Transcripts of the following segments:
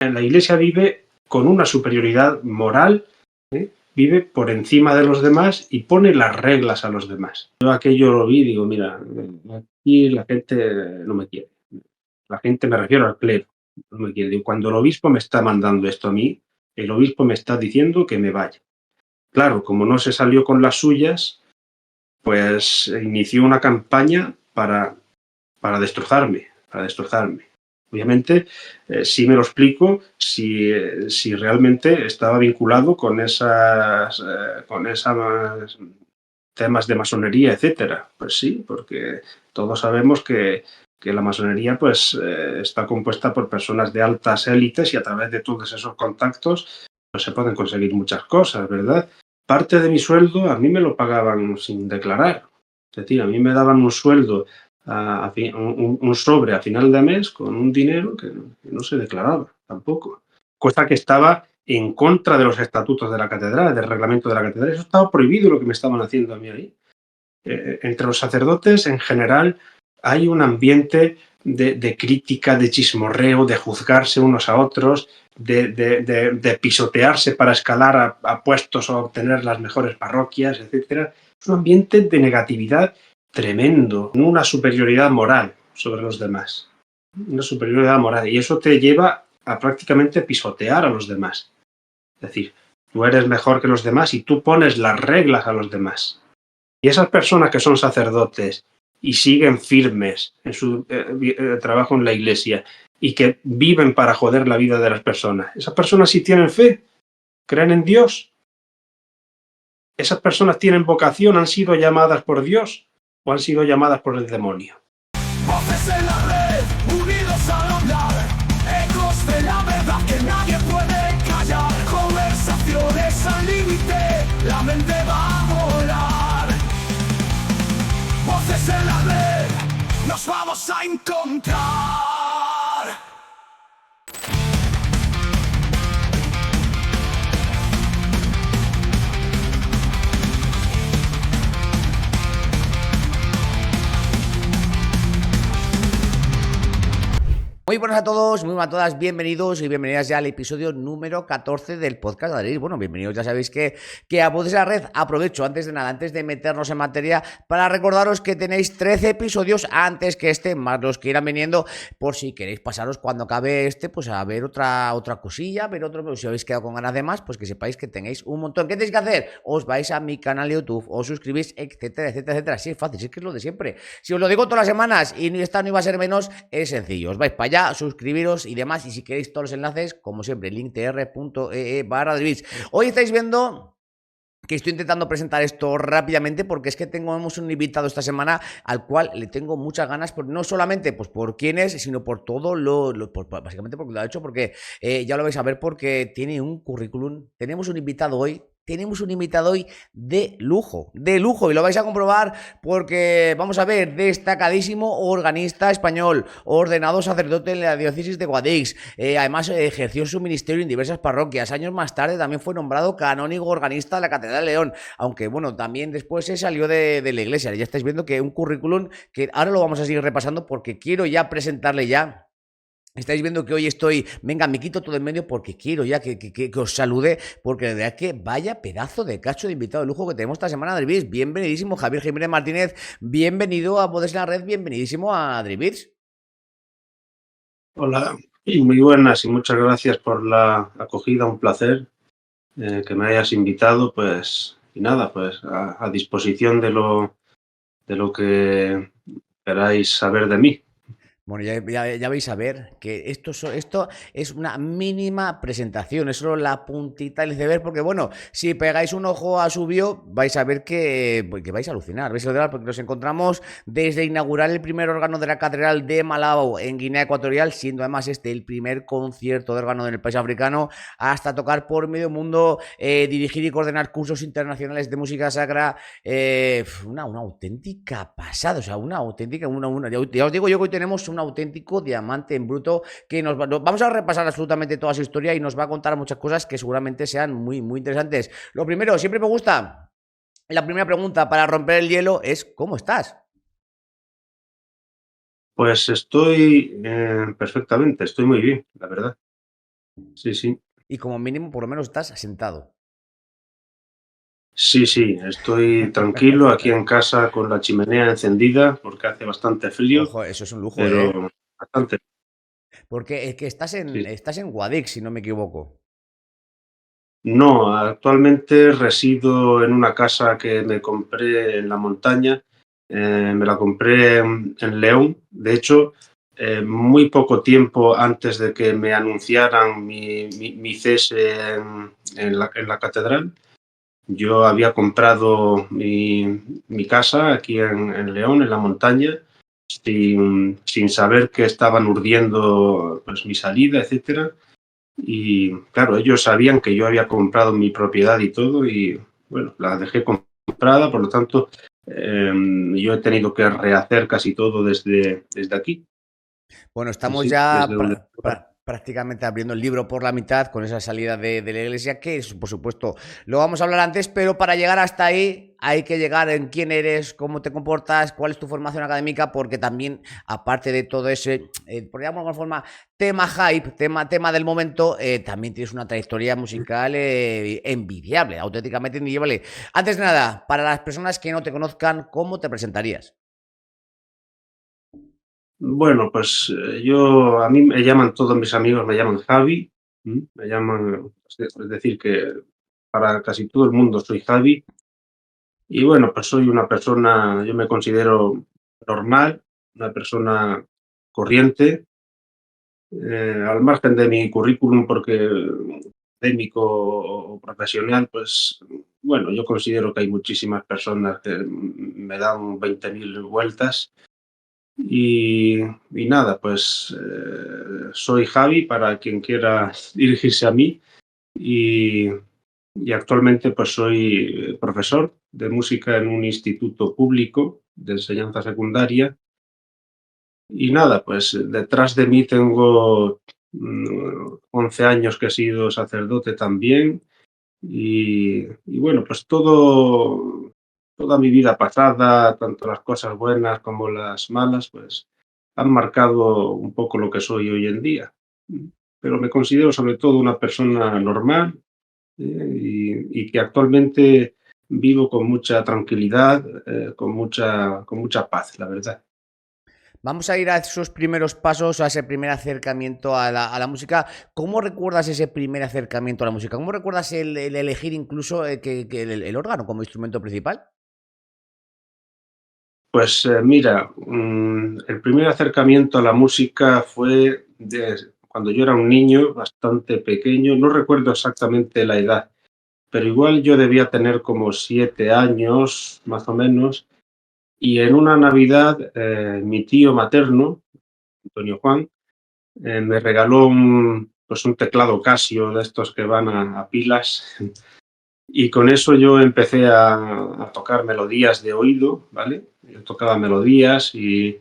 La Iglesia vive con una superioridad moral, vive por encima de los demás y pone las reglas a los demás. Yo aquello lo vi y digo, mira, aquí la gente no me quiere. La gente, me refiero al clero, no me quiere. Digo, cuando el obispo me está mandando esto a mí, el obispo me está diciendo que me vaya. Claro, como no se salió con las suyas, pues inició una campaña para destrozarme, Obviamente, sí me lo explico si realmente estaba vinculado con esas temas de masonería, etcétera. Pues sí, porque todos sabemos que la masonería pues está compuesta por personas de altas élites y a través de todos esos contactos pues se pueden conseguir muchas cosas, ¿verdad? Parte de mi sueldo a mí me lo pagaban sin declarar. Es decir, a mí me daban un sueldo, un sobre a final de mes con un dinero que no se declaraba tampoco. Cosa que estaba en contra de los estatutos de la catedral, del reglamento de la catedral. Eso estaba prohibido, lo que me estaban haciendo a mí ahí. Entre los sacerdotes, en general, hay un ambiente de crítica, de chismorreo, de juzgarse unos a otros, de pisotearse para escalar a puestos o obtener las mejores parroquias, etcétera. Es un ambiente de negatividad tremendo, una superioridad moral sobre los demás. Una superioridad moral. Y eso te lleva a prácticamente pisotear a los demás. Es decir, tú eres mejor que los demás y tú pones las reglas a los demás. Y esas personas que son sacerdotes y siguen firmes en su trabajo en la iglesia y que viven para joder la vida de las personas, esas personas sí tienen fe, creen en Dios. Esas personas tienen vocación, han sido llamadas por Dios o han sido llamadas por el demonio. Voces en la red, unidos al hablar, ecos de la verdad que nadie puede callar, conversaciones al límite, la mente va a volar. Voces en la red, nos vamos a encontrar. Muy buenas a todos, muy buenas a todas, bienvenidos y bienvenidas ya al episodio número 14 del podcast de Adriz. Bueno, bienvenidos, ya sabéis que a Voces en la Red. Aprovecho antes de nada, antes de meternos en materia, para recordaros que tenéis 13 episodios antes que este, más los que irán viniendo, por si queréis pasaros cuando acabe este, pues a ver otra cosilla, ver otro, pero si habéis quedado con ganas de más, pues que sepáis que tenéis un montón. ¿Qué tenéis que hacer? Os vais a mi canal de YouTube, os suscribís, etcétera, etcétera, etcétera. Sí, es fácil, sí, es que es lo de siempre. Si os lo digo todas las semanas y esta no iba a ser menos, es sencillo, os vais para allá, suscribiros y demás, y si queréis todos los enlaces, como siempre, linktr.ee/Adriz. Hoy estáis viendo que estoy intentando presentar esto rápidamente porque es que tenemos un invitado esta semana al cual le tengo muchas ganas, no solamente pues por quién es, sino por todo básicamente porque lo ha hecho, porque ya lo vais a ver, porque tiene un currículum. Tenemos un invitado hoy de lujo, y lo vais a comprobar porque, vamos a ver, destacadísimo organista español, ordenado sacerdote en la diócesis de Guadix, además ejerció su ministerio en diversas parroquias. Años más tarde también fue nombrado canónigo organista de la Catedral de León, aunque bueno, también después se salió de la iglesia. Ya estáis viendo que un currículum que ahora lo vamos a seguir repasando porque quiero ya presentarle ya. Estáis viendo que hoy venga, me quito todo en medio porque quiero ya que os salude, porque de verdad que vaya pedazo de cacho de invitado de lujo que tenemos esta semana, Adribiz. Bienvenidísimo, Javier Jiménez Martínez, bienvenido a Voces en la Red, bienvenidísimo a Adribiz. Hola, y muy buenas y muchas gracias por la acogida, un placer que me hayas invitado, pues, y nada, pues a disposición de lo que queráis saber de mí. Bueno, ya vais a ver que esto es una mínima presentación, es solo la puntita del iceberg, porque bueno, si pegáis un ojo a su bio, vais a ver que vais a alucinar, porque nos encontramos desde inaugurar el primer órgano de la Catedral de Malabo en Guinea Ecuatorial, siendo además el primer concierto de órgano en el país africano, hasta tocar por medio mundo, dirigir y coordinar cursos internacionales de música sacra, una auténtica pasada, o sea, una auténtica, ya os digo yo que hoy tenemos un auténtico diamante en bruto que vamos a repasar absolutamente toda su historia y nos va a contar muchas cosas que seguramente sean muy, muy interesantes. Lo primero, siempre me gusta, la primera pregunta para romper el hielo es ¿cómo estás? Pues estoy perfectamente, estoy muy bien, la verdad. Sí, sí. Y como mínimo, por lo menos estás sentado. Sí, sí, estoy tranquilo aquí en casa con la chimenea encendida porque hace bastante frío, Ojo, eso es un lujo, ¿eh? pero bastante, Porque es que sí. estás en Guadix, si no me equivoco. No, actualmente resido en una casa que me compré en la montaña. Me la compré en León. De hecho, muy poco tiempo antes de que me anunciaran mi cese en la catedral, yo había comprado mi casa aquí en León, en la montaña, sin saber que estaban urdiendo pues, mi salida, etcétera. Y claro, ellos sabían que yo había comprado mi propiedad y todo, y bueno, la dejé comprada, por lo tanto, yo he tenido que rehacer casi todo desde aquí. Bueno, Sí, estamos sí, ya desde donde... prácticamente abriendo el libro por la mitad con esa salida de la iglesia, que por supuesto lo vamos a hablar antes, pero para llegar hasta ahí hay que llegar en quién eres, cómo te comportas, cuál es tu formación académica, porque también, aparte de todo ese, por llamarlo de alguna forma, tema hype, tema del momento, también tienes una trayectoria musical envidiable, auténticamente envidiable. Antes de nada, para las personas que no te conozcan, ¿cómo te presentarías? Bueno, pues yo, a mí me llaman, todos mis amigos me llaman Javi, me llaman, es decir, que para casi todo el mundo soy Javi. Y bueno, pues soy una persona, yo me considero normal, una persona corriente, al margen de mi currículum, porque académico o profesional, pues bueno, yo considero que hay muchísimas personas que me dan 20.000 vueltas y nada, pues soy Javi para quien quiera dirigirse a mí y, y actualmente pues soy profesor de música en un instituto público de enseñanza secundaria. Y nada, pues detrás de mí tengo 11 años que he sido sacerdote también y bueno, pues toda mi vida pasada, tanto las cosas buenas como las malas, pues han marcado un poco lo que soy hoy en día. Pero me considero sobre todo una persona normal, y que actualmente vivo con mucha tranquilidad, con mucha paz, la verdad. Vamos a ir a esos primeros pasos, a ese primer acercamiento a la música. ¿Cómo recuerdas ese primer acercamiento a la música? ¿Cómo recuerdas el elegir incluso que el órgano como instrumento principal? Pues mira, el primer acercamiento a la música fue cuando yo era un niño bastante pequeño, no recuerdo exactamente la edad, pero igual yo debía tener como 7 años, más o menos, y en una Navidad mi tío materno, Antonio Juan, me regaló pues un teclado Casio de estos que van a pilas. Y con eso yo empecé a tocar melodías de oído, ¿vale? Yo tocaba melodías y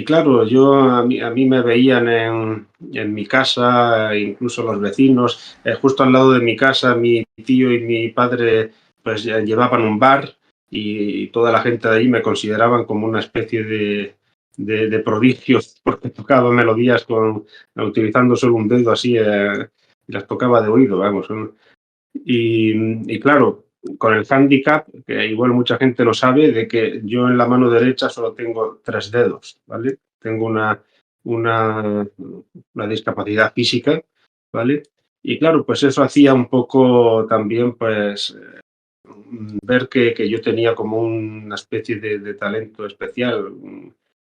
claro, a mí me veían en mi casa, incluso los vecinos, justo al lado de mi casa, mi tío y mi padre pues ya llevaban un bar y toda la gente de ahí me consideraban como una especie de prodigio porque tocaba melodías utilizando solo un dedo así, y las tocaba de oído, vamos. Y claro, con el hándicap, que igual mucha gente lo sabe, de que yo en la mano derecha solo tengo 3 dedos, ¿vale? Tengo una, una discapacidad física, ¿vale? Y claro, pues eso hacía un poco también, pues, ver que yo tenía como una especie de talento especial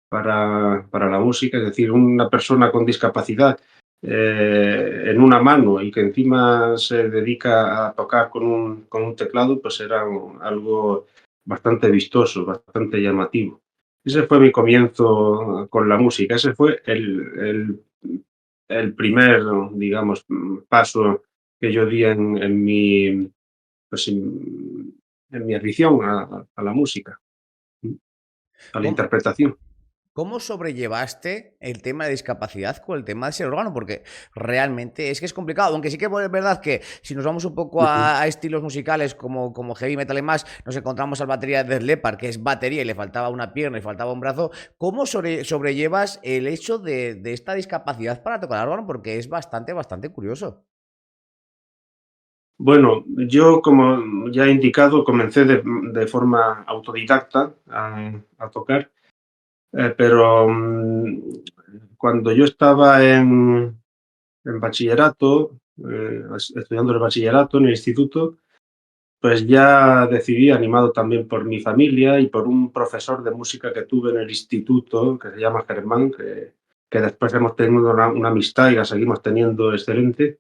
para la música, es decir, una persona con discapacidad en una mano y que encima se dedica a tocar con un teclado, pues era algo bastante vistoso, bastante llamativo. Ese fue mi comienzo con la música, ese fue el primer, digamos, paso que yo di en mi, pues en mi afición a la música, a la ¿Cómo, interpretación. ¿Cómo sobrellevaste el tema de discapacidad con el tema de ese órgano? Porque realmente es que es complicado, aunque sí que es verdad que si nos vamos un poco Ujú. a estilos musicales como heavy metal y más, nos encontramos al batería de Def Leppard, que es batería y le faltaba una pierna y faltaba un brazo. ¿Cómo sobrellevas el hecho de esta discapacidad para tocar el órgano? Porque es bastante curioso. Bueno, yo, como ya he indicado, comencé de forma autodidacta a tocar, pero cuando yo estaba en bachillerato, estudiando el bachillerato en el instituto, pues ya decidí, animado también por mi familia y por un profesor de música que tuve en el instituto, que se llama Germán, que después hemos tenido una amistad y la seguimos teniendo excelente,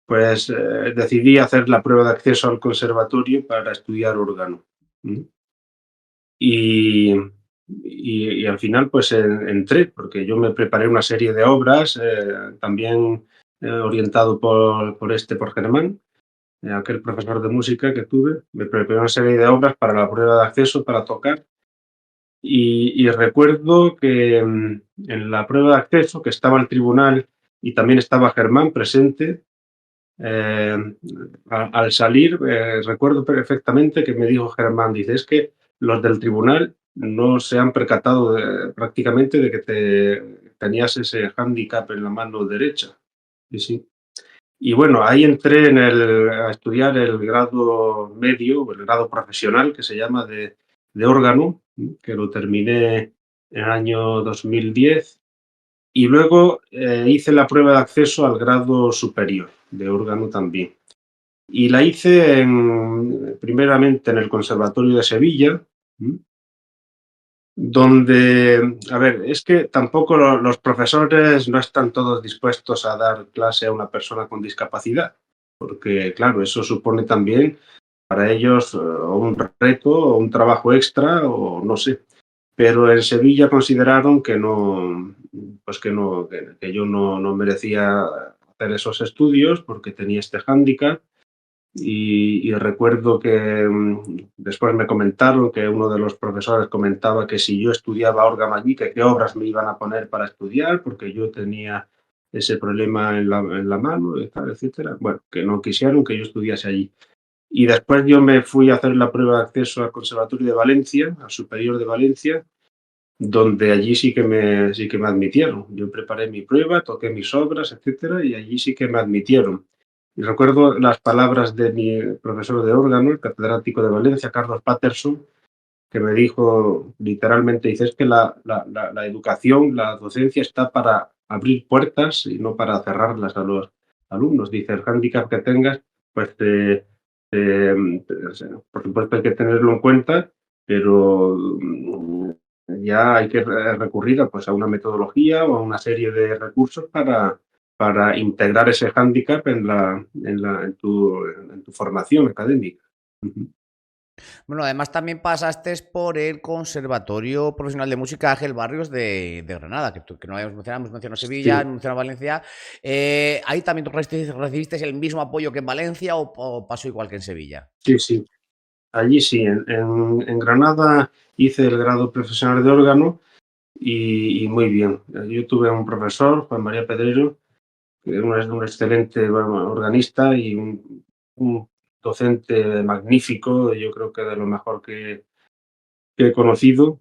pues decidí hacer la prueba de acceso al conservatorio para estudiar órgano. ¿Mm? Y, y al final pues entré, porque yo me preparé una serie de obras, también orientado por Germán, aquel profesor de música que tuve. Me preparé una serie de obras para la prueba de acceso para tocar. Y recuerdo que en la prueba de acceso, que estaba el tribunal y también estaba Germán presente, eh, al salir, recuerdo perfectamente que me dijo Germán, dice, es que los del tribunal no se han percatado prácticamente de que tenías ese hándicap en la mano derecha. Sí, sí. Y bueno, ahí entré a estudiar el grado medio, o el grado profesional, que se llama de órgano, que lo terminé en el año 2010. Y luego hice la prueba de acceso al grado superior de órgano también. Y la hice primeramente en el Conservatorio de Sevilla, donde, a ver, es que tampoco los profesores no están todos dispuestos a dar clase a una persona con discapacidad, porque claro, eso supone también para ellos o un reto o un trabajo extra o no sé. Pero en Sevilla consideraron que no, pues que no, que yo no merecía hacer esos estudios porque tenía este hándicap. Y recuerdo que después me comentaron que uno de los profesores comentaba que si yo estudiaba órgano allí, que qué obras me iban a poner para estudiar, porque yo tenía ese problema en la mano, y tal, etcétera. Bueno, que no quisieron que yo estudiase allí. Y después yo me fui a hacer la prueba de acceso al Conservatorio de Valencia, al Superior de Valencia, donde allí sí que me admitieron. Yo preparé mi prueba, toqué mis obras, etcétera, y allí sí que me admitieron. Y recuerdo las palabras de mi profesor de órgano, el catedrático de Valencia, Carlos Patterson, que me dijo literalmente, dice, es que la educación, la docencia está para abrir puertas y no para cerrarlas a los alumnos. Dice, el hándicap que tengas, pues por supuesto hay que tenerlo en cuenta, pero ya hay que recurrir pues, a una metodología o a una serie de recursos para integrar ese hándicap en tu formación académica. Bueno, además también pasaste por el Conservatorio Profesional de Música Ángel Barrios de Granada, que no hemos mencionado Sevilla, Sí, hemos mencionado Valencia. ¿Ahí también tú recibiste el mismo apoyo que en Valencia o pasó igual que en Sevilla? sí, sí. Allí sí, en Granada hice el grado profesional de órgano y muy bien. Yo tuve un profesor, Juan María Pedrero, que era un excelente organista y un docente magnífico, yo creo que de lo mejor que he conocido,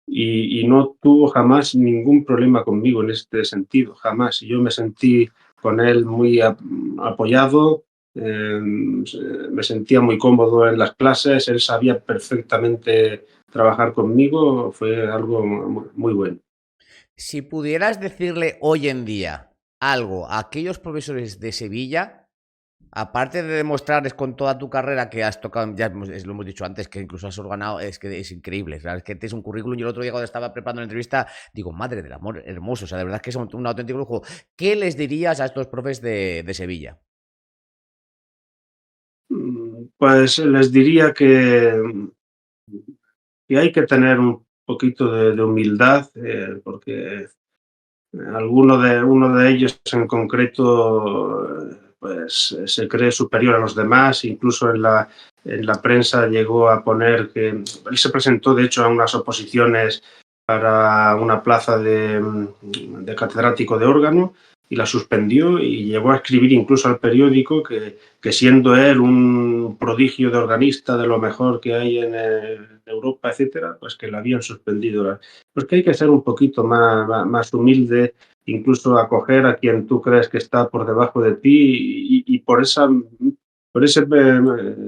y no tuvo jamás ningún problema conmigo en este sentido, jamás. Yo me sentí con él muy apoyado, me sentía muy cómodo en las clases, él sabía perfectamente trabajar conmigo, fue algo muy bueno. Si pudieras decirle hoy en día algo a aquellos profesores de Sevilla, aparte de demostrarles con toda tu carrera que has tocado, ya lo hemos dicho antes, que incluso has organado, es que es increíble, ¿sabes? Que tienes un currículum. Yo el otro día cuando estaba preparando la entrevista, digo, madre del amor, hermoso, o sea, de verdad que es un auténtico lujo. ¿Qué les dirías a estos profes de Sevilla? Pues les diría que hay que tener un poquito de humildad, porque uno de ellos en concreto pues se cree superior a los demás, incluso en la prensa llegó a poner que él se presentó de hecho a unas oposiciones para una plaza de catedrático de órgano y la suspendió y llegó a escribir incluso al periódico que siendo él un prodigio de organista de lo mejor que hay en Europa, etcétera, pues que la habían suspendido. Pues que hay que ser un poquito más humilde, incluso acoger a quien tú crees que está por debajo de ti y por esa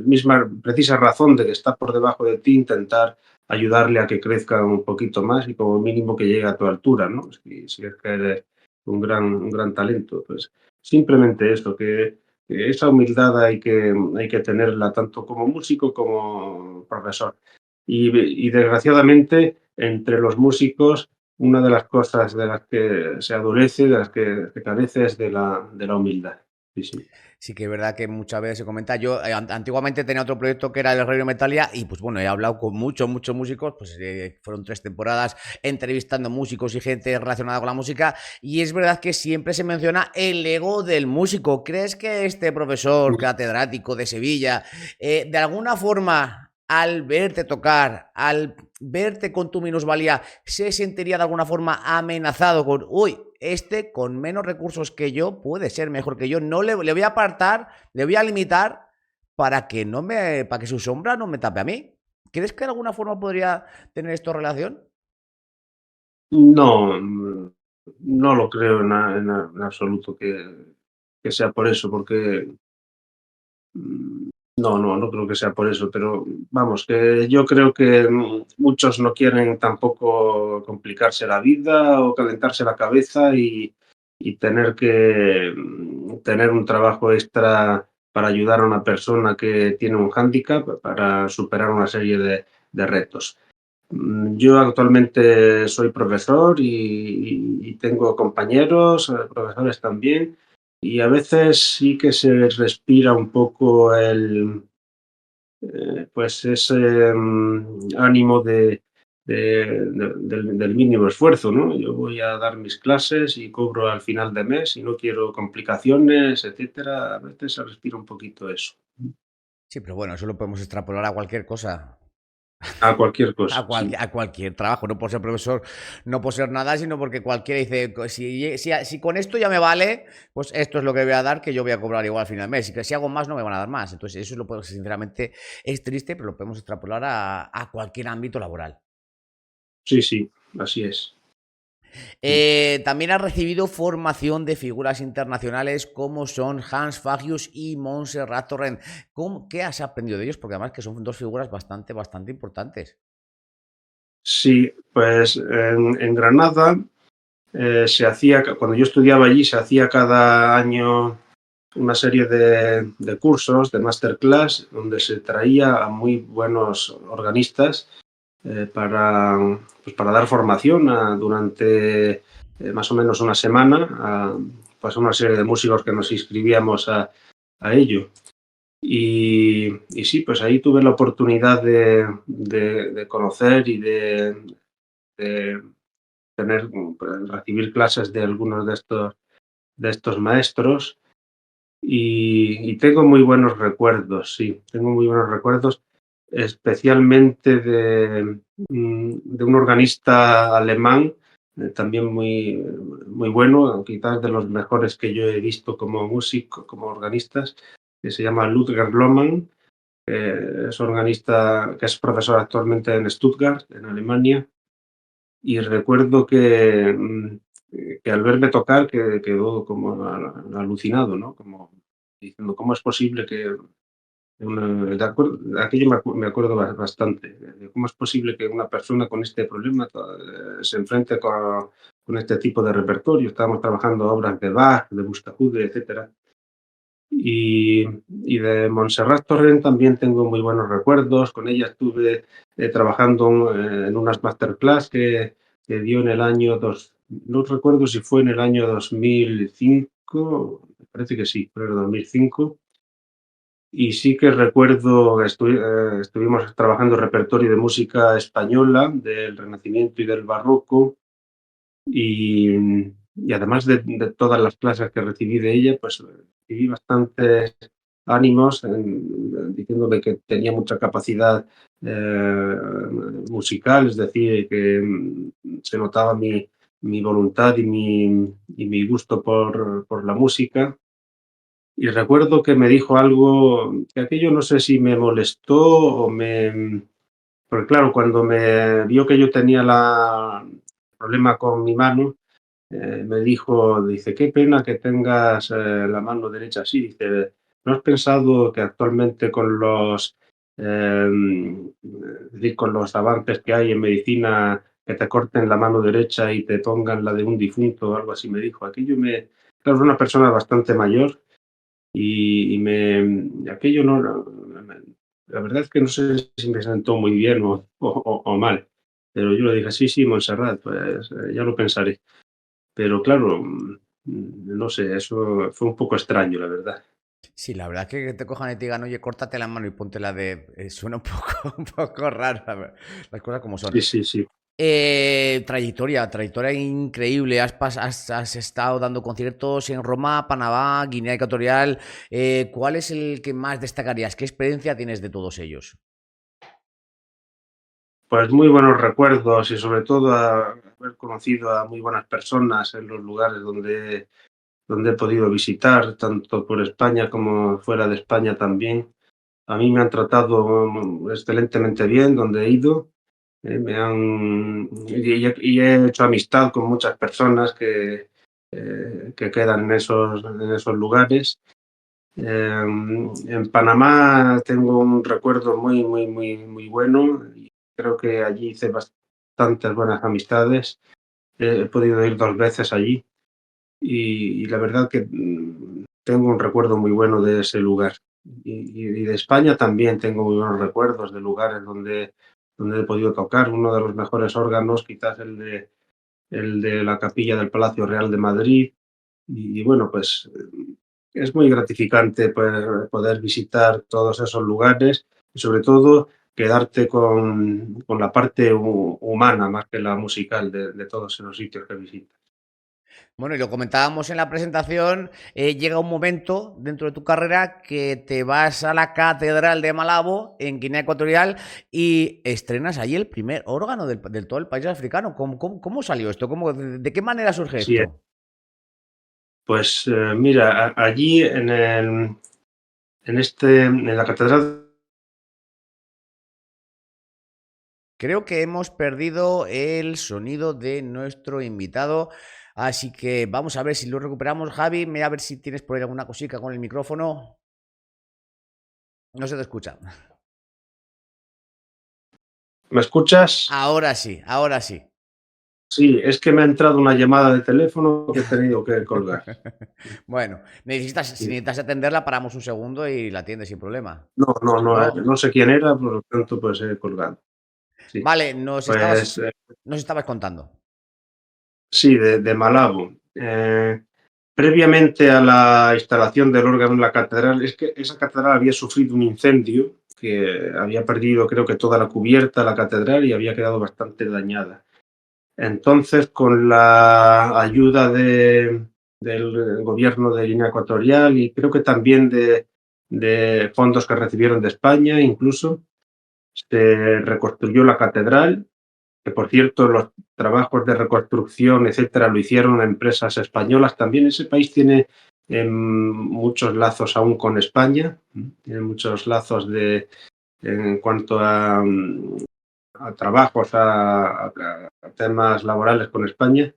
misma precisa razón de que está por debajo de ti, intentar ayudarle a que crezca un poquito más y como mínimo que llegue a tu altura, ¿no? Si es que eres un gran talento, pues simplemente eso, que esa humildad hay que tenerla tanto como músico como profesor. Y desgraciadamente, entre los músicos, una de las cosas de las que se adolece, de las que se carece, es de la humildad. Sí, sí. Sí que es verdad que muchas veces se comenta. Yo antiguamente tenía otro proyecto que era el Reino Metalia y pues bueno, he hablado con muchos músicos, pues fueron 3 temporadas entrevistando músicos y gente relacionada con la música y es verdad que siempre se menciona el ego del músico. ¿Crees que este profesor catedrático de Sevilla, de alguna forma, al verte tocar, al verte con tu minusvalía, se sentiría de alguna forma amenazado con, uy, este con menos recursos que yo puede ser mejor que yo, no le voy a apartar, le voy a limitar para que su sombra no me tape a mí? ¿Crees que de alguna forma podría tener esto relación? No, no lo creo en absoluto que sea por eso, porque no creo que sea por eso, pero vamos, que yo creo que muchos no quieren tampoco complicarse la vida o calentarse la cabeza y tener que tener un trabajo extra para ayudar a una persona que tiene un hándicap para superar una serie de retos. Yo actualmente soy profesor y tengo compañeros, profesores también, y a veces sí que se respira un poco pues ese ánimo del mínimo esfuerzo, ¿no? Yo voy a dar mis clases y cobro al final de mes y no quiero complicaciones, etcétera. A veces se respira un poquito eso. Sí, pero bueno, eso lo podemos extrapolar a cualquier cosa. A cualquier cosa, sí. A cualquier trabajo, no por ser profesor, no por ser nada, sino porque cualquiera dice, si con esto ya me vale, pues esto es lo que voy a dar, que yo voy a cobrar igual al final del mes, y que si hago más no me van a dar más. Entonces eso lo puedo, sinceramente, es triste, pero lo podemos extrapolar a cualquier ámbito laboral. Sí, sí, así es. También ha recibido formación de figuras internacionales como son Hans Fagius y Montserrat Torrent. ¿Qué has aprendido de ellos? Porque además que son dos figuras bastante importantes. Sí, pues en Granada se hacía, cuando yo estudiaba allí, se hacía cada año una serie de cursos, de masterclass, donde se traía a muy buenos organistas para dar formación durante más o menos una semana pues a una serie de músicos que nos inscribíamos a ello. Y sí, pues ahí tuve la oportunidad de conocer y de recibir clases de algunos de estos maestros y tengo muy buenos recuerdos, sí, tengo muy buenos recuerdos, especialmente de un organista alemán, también muy bueno, quizás de los mejores que yo he visto como músico, como organistas, que se llama Ludger Lohmann, es organista que es profesor actualmente en Stuttgart, en Alemania, y recuerdo que al verme tocar quedó como alucinado, ¿no? Como diciendo, ¿cómo es posible que de aquello me acuerdo bastante, de cómo es posible que una persona con este problema se enfrente con este tipo de repertorio? Estábamos trabajando obras de Bach, de Buxtehude, etcétera. Y de Montserrat Torrent también tengo muy buenos recuerdos. Con ella estuve trabajando en unas masterclass que dio en el año no recuerdo si fue en el año 2005, me parece que sí, fue en el 2005. Y sí que recuerdo que estuvimos trabajando repertorio de música española, del Renacimiento y del Barroco, y además de todas las clases que recibí de ella, pues recibí bastantes ánimos, diciéndome que tenía mucha capacidad musical, es decir, que se notaba mi voluntad y mi gusto por la música. Y recuerdo que me dijo algo que aquello no sé si me molestó o me... Porque claro, cuando me vio que yo tenía problema con mi mano, me dijo, dice, qué pena que tengas la mano derecha así. Dice, ¿no has pensado que actualmente es decir, con los avances que hay en medicina, que te corten la mano derecha y te pongan la de un difunto o algo así? Me dijo, claro, es una persona bastante mayor aquello no, la verdad es que no sé si me sentó muy bien o mal, pero yo le dije, sí, sí, Montserrat, pues ya lo pensaré. Pero claro, no sé, eso fue un poco extraño, la verdad. Sí, la verdad es que te cojan y te digan, oye, córtate la mano y ponte la de... suena un poco, un poco raro, las cosas como son. Sí, sí, sí. Trayectoria increíble. Has estado dando conciertos en Roma, Panamá, Guinea Ecuatorial. ¿Cuál es el que más destacarías? ¿Qué experiencia tienes de todos ellos? Pues muy buenos recuerdos y sobre todo haber conocido a muy buenas personas en los lugares donde he podido visitar, tanto por España como fuera de España también. A mí me han tratado excelentemente bien donde he ido. Y he hecho amistad con muchas personas que quedan en esos lugares. En Panamá tengo un recuerdo muy, muy, muy, muy bueno. Y creo que allí hice bastantes buenas amistades. He podido ir 2 veces allí y la verdad que tengo un recuerdo muy bueno de ese lugar. Y de España también tengo muy buenos recuerdos de lugares donde he podido tocar. Uno de los mejores órganos, quizás el de la Capilla del Palacio Real de Madrid. Y bueno, pues es muy gratificante poder visitar todos esos lugares y sobre todo quedarte con la parte humana más que la musical de todos esos sitios que visitas. Bueno, y lo comentábamos en la presentación, llega un momento dentro de tu carrera que te vas a la Catedral de Malabo, en Guinea Ecuatorial, y estrenas allí el primer órgano del todo el país africano. ¿Cómo salió esto? ¿De qué manera surge Sí, esto? pues mira, allí en la catedral. Creo que hemos perdido el sonido de nuestro invitado, así que vamos a ver si lo recuperamos. Javi, mira a ver si tienes por ahí alguna cosita con el micrófono. No se te escucha. ¿Me escuchas? Ahora sí, ahora sí. Sí, es que me ha entrado una llamada de teléfono que he tenido que colgar. Bueno, si Sí. necesitas atenderla, paramos un segundo y la atiendes sin problema. No, no, Si no, no, no sé quién era, por lo tanto, pues he colgado. Sí, vale, pues nos estabas contando. sí, de Malabo. Previamente a la instalación del órgano en la catedral, es que esa catedral había sufrido un incendio que había perdido, creo que toda la cubierta, la catedral, y había quedado bastante dañada. Entonces, con la ayuda del gobierno de Guinea Ecuatorial y creo que también de fondos que recibieron de España, incluso, se reconstruyó la catedral, que por cierto los trabajos de reconstrucción, etcétera, lo hicieron empresas españolas también. Ese país tiene muchos lazos aún con España, tiene muchos lazos en cuanto a trabajos, a temas laborales con España,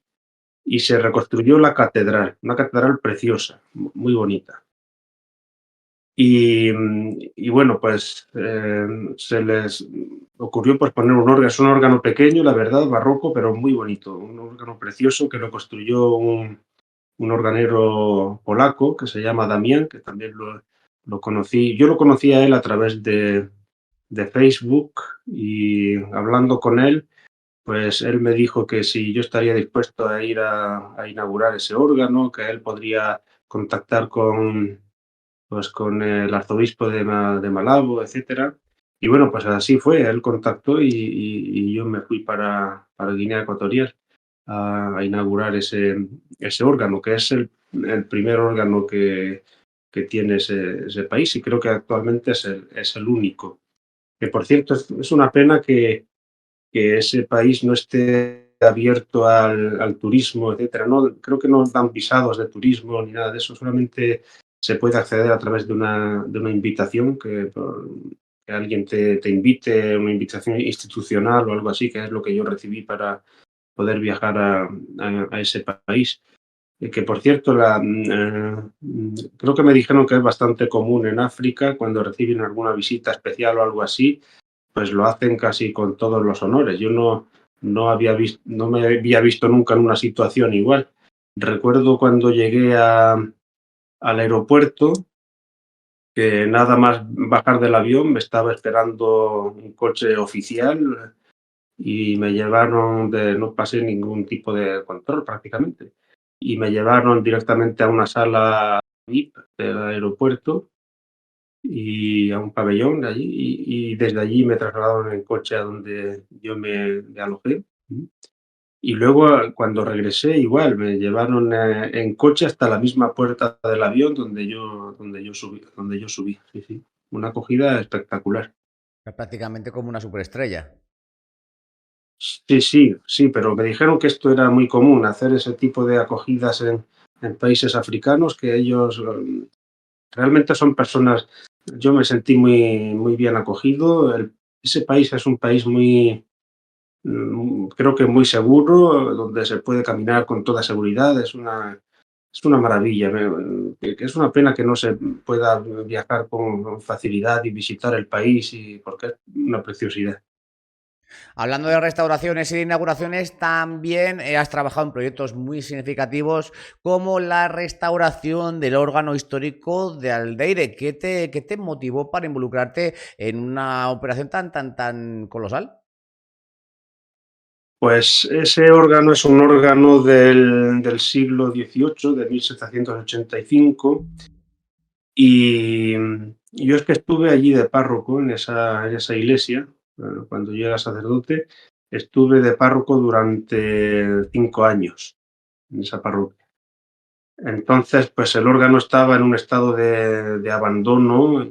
y se reconstruyó la catedral, una catedral preciosa, muy bonita. Y bueno, pues se les ocurrió pues poner un órgano, es un órgano pequeño, la verdad, barroco, pero muy bonito, un órgano precioso que lo construyó un organero polaco que se llama Damián, que también lo conocí. Yo lo conocí a él a través de Facebook y hablando con él, pues él me dijo que si yo estaría dispuesto a ir a inaugurar ese órgano, que él podría contactar con el arzobispo de Malabo, etcétera. Y bueno, pues así fue, él contactó y yo me fui para Guinea Ecuatorial a inaugurar ese órgano, que es el primer órgano que tiene ese país, y creo que actualmente es el único. Que por cierto, es una pena que ese país no esté abierto al turismo, etcétera. No, creo que no dan visados de turismo ni nada de eso, solamente se puede acceder a través de una invitación que alguien te invite, una invitación institucional o algo así, que es lo que yo recibí para poder viajar a ese país. Que por cierto, creo que me dijeron que es bastante común en África cuando reciben alguna visita especial o algo así, pues lo hacen casi con todos los honores. Yo no me había visto nunca en una situación igual. Recuerdo cuando llegué al aeropuerto, que nada más bajar del avión me estaba esperando un coche oficial y me llevaron, no pasé ningún tipo de control prácticamente, y me llevaron directamente a una sala VIP del aeropuerto y a un pabellón de allí, y desde allí me trasladaron en coche a donde yo me alojé. Y luego, cuando regresé, igual, me llevaron en coche hasta la misma puerta del avión donde yo subí. Sí, sí. Una acogida espectacular. Es prácticamente como una superestrella. Sí, sí, sí, pero me dijeron que esto era muy común, hacer ese tipo de acogidas en países africanos, que ellos realmente son personas. Yo me sentí muy bien acogido. Ese país es un país creo que muy seguro, donde se puede caminar con toda seguridad. Es una maravilla. Que es una pena que no se pueda viajar con facilidad y visitar el país, porque es una preciosidad. Hablando de restauraciones y de inauguraciones, también has trabajado en proyectos muy significativos como la restauración del órgano histórico de Aldeire. ¿Qué te motivó para involucrarte en una operación tan colosal? Pues ese órgano es un órgano del siglo XVIII, de 1785, y yo es que estuve allí de párroco en esa iglesia, cuando yo era sacerdote. Estuve de párroco durante 5 años en esa parroquia. Entonces, pues el órgano estaba en un estado de abandono,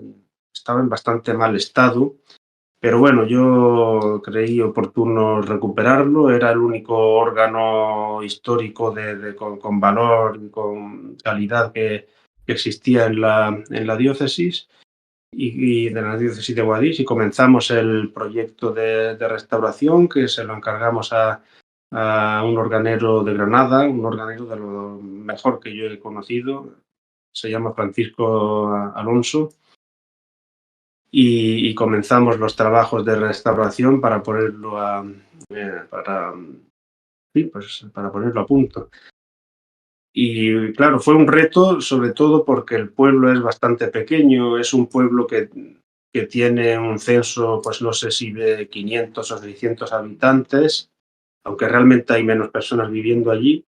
estaba en bastante mal estado, pero bueno, yo creí oportuno recuperarlo. Era el único órgano histórico con valor y con calidad que existía en la diócesis, y de la diócesis de Guadix, y comenzamos el proyecto de restauración, que se lo encargamos a un organero de Granada, un organero de lo mejor que yo he conocido. Se llama Francisco Alonso, y comenzamos los trabajos de restauración para ponerlo sí, pues, para ponerlo a punto. Y claro, fue un reto, sobre todo porque el pueblo es bastante pequeño. Es un pueblo que tiene un censo, pues no sé si de 500 o 600 habitantes, aunque realmente hay menos personas viviendo allí.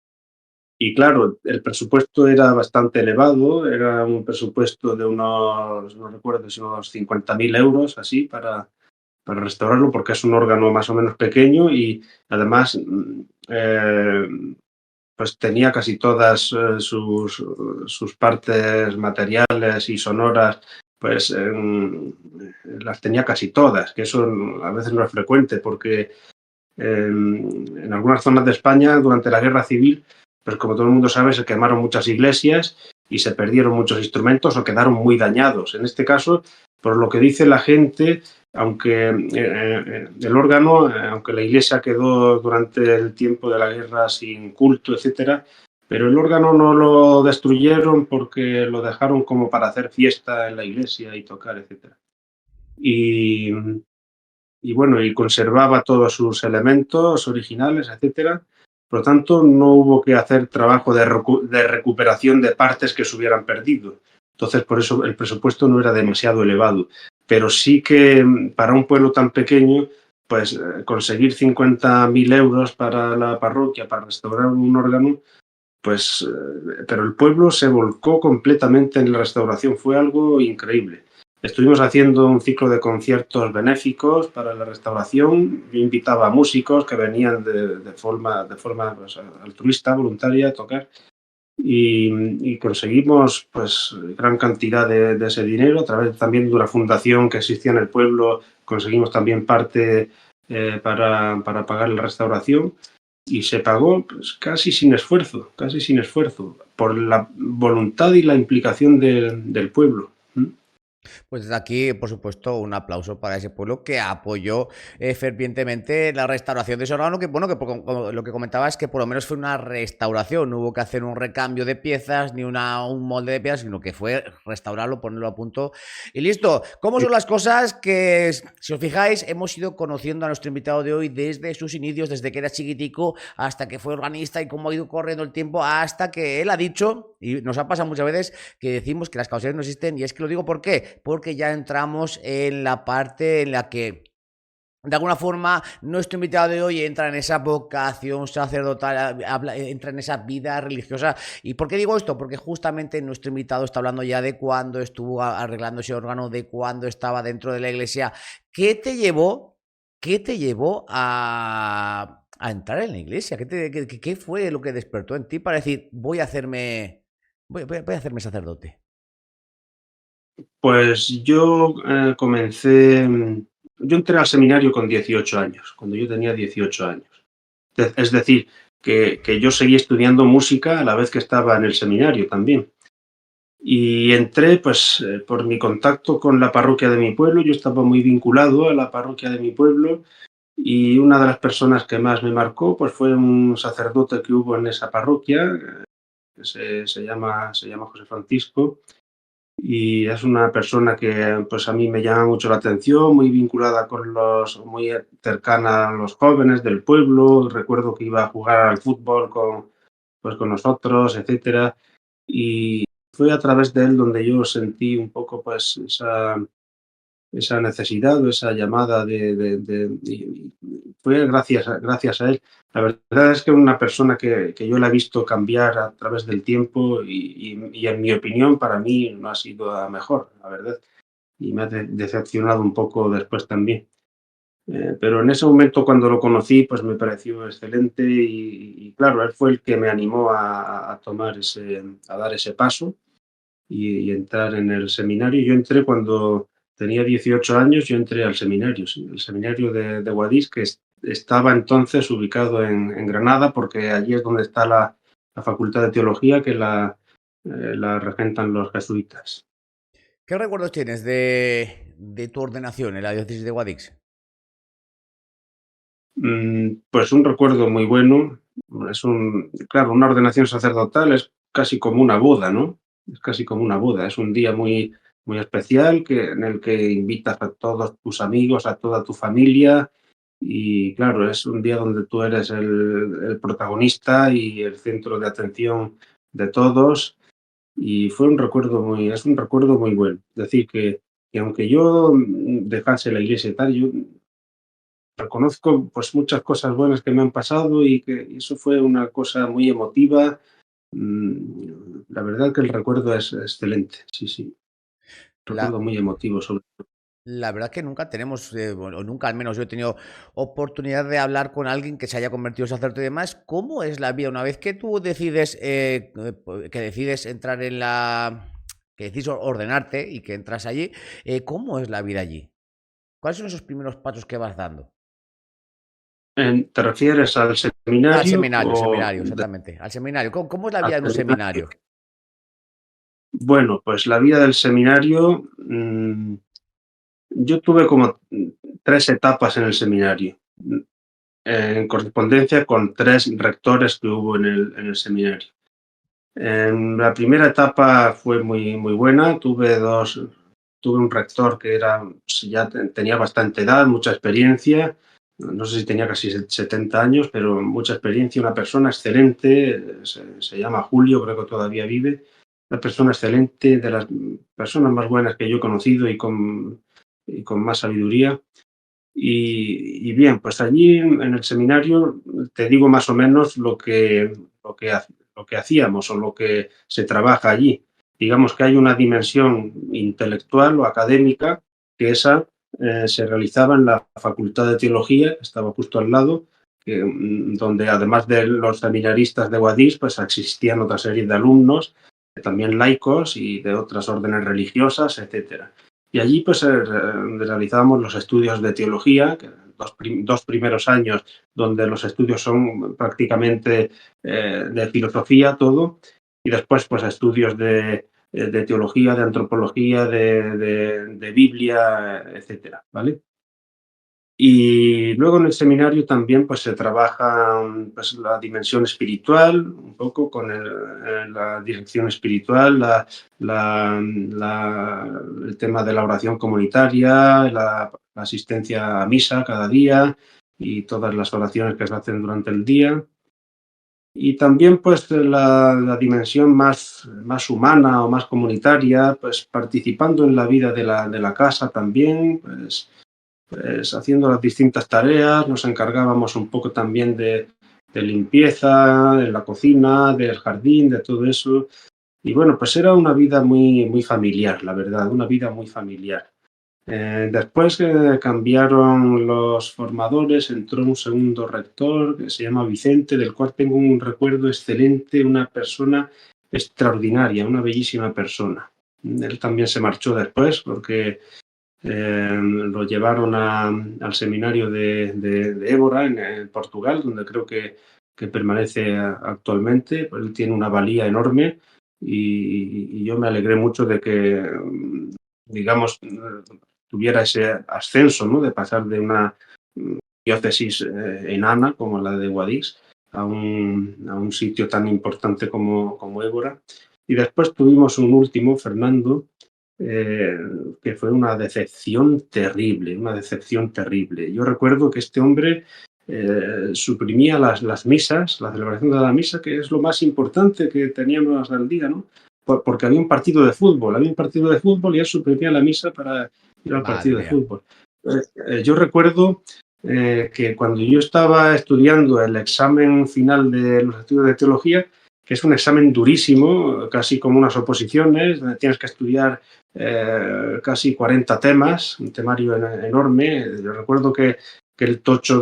Y claro, el presupuesto era bastante elevado, era un presupuesto de unos, no recuerdo si unos 50.000 euros, así, para restaurarlo, porque es un órgano más o menos pequeño, y además pues tenía casi todas sus partes materiales y sonoras, pues las tenía casi todas, que eso a veces no es frecuente, porque en algunas zonas de España, durante la Guerra Civil, pues como todo el mundo sabe, se quemaron muchas iglesias y se perdieron muchos instrumentos o quedaron muy dañados. En este caso, por lo que dice la gente, aunque el órgano, aunque la iglesia quedó durante el tiempo de la guerra sin culto, etcétera, pero el órgano no lo destruyeron porque lo dejaron como para hacer fiesta en la iglesia y tocar, etcétera. Y, y bueno, y conservaba todos sus elementos originales, etcétera. Por lo tanto, no hubo que hacer trabajo de recuperación de partes que se hubieran perdido. Entonces, por eso el presupuesto no era demasiado elevado. Pero sí que para un pueblo tan pequeño, pues conseguir 50.000 euros para la parroquia, para restaurar un órgano, pues, pero el pueblo se volcó completamente en la restauración. Fue algo increíble. Estuvimos haciendo un ciclo de conciertos benéficos para la restauración. Yo invitaba a músicos que venían de forma pues, altruista, voluntaria, a tocar. y conseguimos pues gran cantidad de ese dinero a través también de una fundación que existía en el pueblo. Conseguimos también parte para pagar la restauración y se pagó pues, casi sin esfuerzo, por la voluntad y la implicación del pueblo. Pues desde aquí, por supuesto, un aplauso para ese pueblo que apoyó fervientemente la restauración de ese órgano, que bueno, que como lo que comentaba es que por lo menos fue una restauración, no hubo que hacer un recambio de piezas ni un molde de piezas, sino que fue restaurarlo, ponerlo a punto y listo. ¿Cómo son las cosas que, si os fijáis, hemos ido conociendo a nuestro invitado de hoy desde sus inicios, desde que era chiquitico hasta que fue organista y cómo ha ido corriendo el tiempo hasta que él ha dicho, y nos ha pasado muchas veces, que decimos que las causalidades no existen, y es que lo digo ¿por qué? Porque ya entramos en la parte en la que de alguna forma nuestro invitado de hoy entra en esa vocación sacerdotal, entra en esa vida religiosa. ¿Y por qué digo esto? Porque justamente nuestro invitado está hablando ya de cuando estuvo arreglando ese órgano, de cuando estaba dentro de la iglesia. ¿Qué te llevó a entrar en la iglesia? ¿Qué fue lo que despertó en ti para decir voy a hacerme sacerdote? Pues yo yo entré al seminario con 18 años, cuando yo tenía 18 años. Es decir, que yo seguí estudiando música a la vez que estaba en el seminario también. Y entré pues por mi contacto con la parroquia de mi pueblo. Yo estaba muy vinculado a la parroquia de mi pueblo y una de las personas que más me marcó pues fue un sacerdote que hubo en esa parroquia, que se llama José Francisco, y es una persona que pues a mí me llama mucho la atención, muy vinculada muy cercana a los jóvenes del pueblo. Recuerdo que iba a jugar al fútbol con nosotros, etcétera, y fue a través de él donde yo sentí un poco pues esa necesidad o esa llamada y fue gracias a él. La verdad es que una persona que yo la he visto cambiar a través del tiempo y en mi opinión, para mí no ha sido la mejor, la verdad. Y me ha decepcionado un poco después también. Pero en ese momento cuando lo conocí, pues me pareció excelente y claro, él fue el que me animó a dar ese paso y entrar en el seminario. Yo entré cuando tenía 18 años, yo entré al seminario, sí, el seminario de Guadix, que estaba entonces ubicado en Granada, porque allí es donde está la Facultad de Teología, que la regentan los jesuitas. ¿Qué recuerdos tienes de tu ordenación en la diócesis de Guadix? Pues un recuerdo muy bueno. Claro, una ordenación sacerdotal es casi como una boda, ¿no? Es casi como una boda. Es un día muy, muy especial en el que invitas a todos tus amigos, a toda tu familia. Y claro, es un día donde tú eres el protagonista y el centro de atención de todos. Y es un recuerdo muy bueno. Es decir, que aunque yo dejase la iglesia y tal, yo reconozco pues muchas cosas buenas que me han pasado y que eso fue una cosa muy emotiva. La verdad que el recuerdo es excelente, sí, sí. Recuerdo La, muy emotivo sobre. la verdad que nunca tenemos, bueno, o nunca al menos yo he tenido oportunidad de hablar con alguien que se haya convertido en sacerdote y demás. ¿Cómo es la vida una vez que tú decides, que decides entrar en que decides ordenarte y que entras allí? ¿Cómo es la vida allí? ¿Cuáles son esos primeros pasos que vas dando? ¿Te refieres al Al seminario seminario, seminario, exactamente. Al seminario. ¿Cómo es la al vida en un seminario? seminario? Bueno, pues la vida del seminario, yo tuve como 3 etapas en el seminario, en correspondencia con 3 rectores que hubo en el seminario. La primera etapa fue muy, muy buena. Tuve un rector que pues, ya tenía bastante edad, mucha experiencia. No sé si tenía casi 70 años, pero mucha experiencia. Una persona excelente. Se llama Julio, creo que todavía vive. Una persona excelente, de las personas más buenas que yo he conocido y con más sabiduría. Y bien, pues allí en el seminario te digo más o menos lo que, lo que hacíamos o lo que se trabaja allí. Digamos que hay una dimensión intelectual o académica que esa se realizaba en la Facultad de Teología, estaba justo al lado, donde además de los seminaristas de Guadix, pues existían otra serie de alumnos, también laicos y de otras órdenes religiosas, etcétera. Y allí pues realizábamos los estudios de teología, que dos primeros años donde los estudios son prácticamente de filosofía todo, y después pues estudios de teología, de antropología, de Biblia, etcétera, ¿vale? Y luego en el seminario también pues se trabaja pues, la dimensión espiritual, un poco con la dirección espiritual, el tema de la oración comunitaria, la asistencia a misa cada día y todas las oraciones que se hacen durante el día. Y también pues la dimensión más humana o más comunitaria, pues participando en la vida de la casa también, pues haciendo las distintas tareas, nos encargábamos un poco también de limpieza, de la cocina, del jardín, de todo eso. Y bueno, pues era una vida muy familiar, la verdad, una vida muy familiar. Después cambiaron los formadores, entró un segundo rector que se llama Vicente, del cual tengo un recuerdo excelente, una persona extraordinaria, una bellísima persona. Él también se marchó después porque lo llevaron al seminario de Évora, en Portugal, donde creo que permanece actualmente. Él tiene una valía enorme y yo me alegré mucho de que, digamos, tuviera ese ascenso, ¿no? De pasar de una diócesis enana como la de Guadix a un sitio tan importante como Évora. Y después tuvimos un último, Fernando, que fue una decepción terrible, una decepción terrible. Yo recuerdo que este hombre suprimía las misas, la celebración de la misa, que es lo más importante que teníamos al día, ¿no? Porque había un partido de fútbol y él suprimía la misa para ir al Madre partido de mía. fútbol. Yo recuerdo que cuando yo estaba estudiando el examen final de los estudios de teología, que es un examen durísimo, casi como unas oposiciones, donde tienes que estudiar casi 40 temas, un temario enorme. Yo recuerdo que el tocho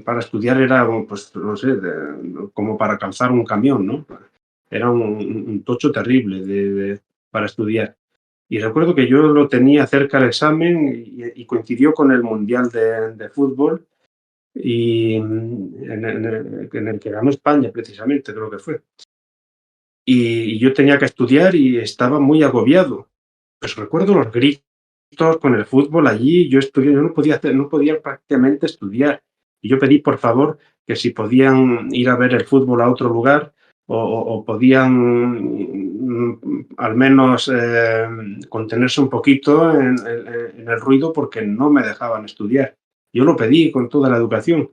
para estudiar era, pues no sé, como para calzar un camión, ¿no? Era un tocho terrible para estudiar. Y recuerdo que yo lo tenía cerca el examen y coincidió con el Mundial de Fútbol y en el que ganó España precisamente, creo que fue. Y yo tenía que estudiar y estaba muy agobiado. Pues recuerdo los gritos con el fútbol allí, yo no podía prácticamente estudiar. Y yo pedí, por favor, que si podían ir a ver el fútbol a otro lugar o podían al menos contenerse un poquito en el ruido porque no me dejaban estudiar. Yo lo pedí con toda la educación.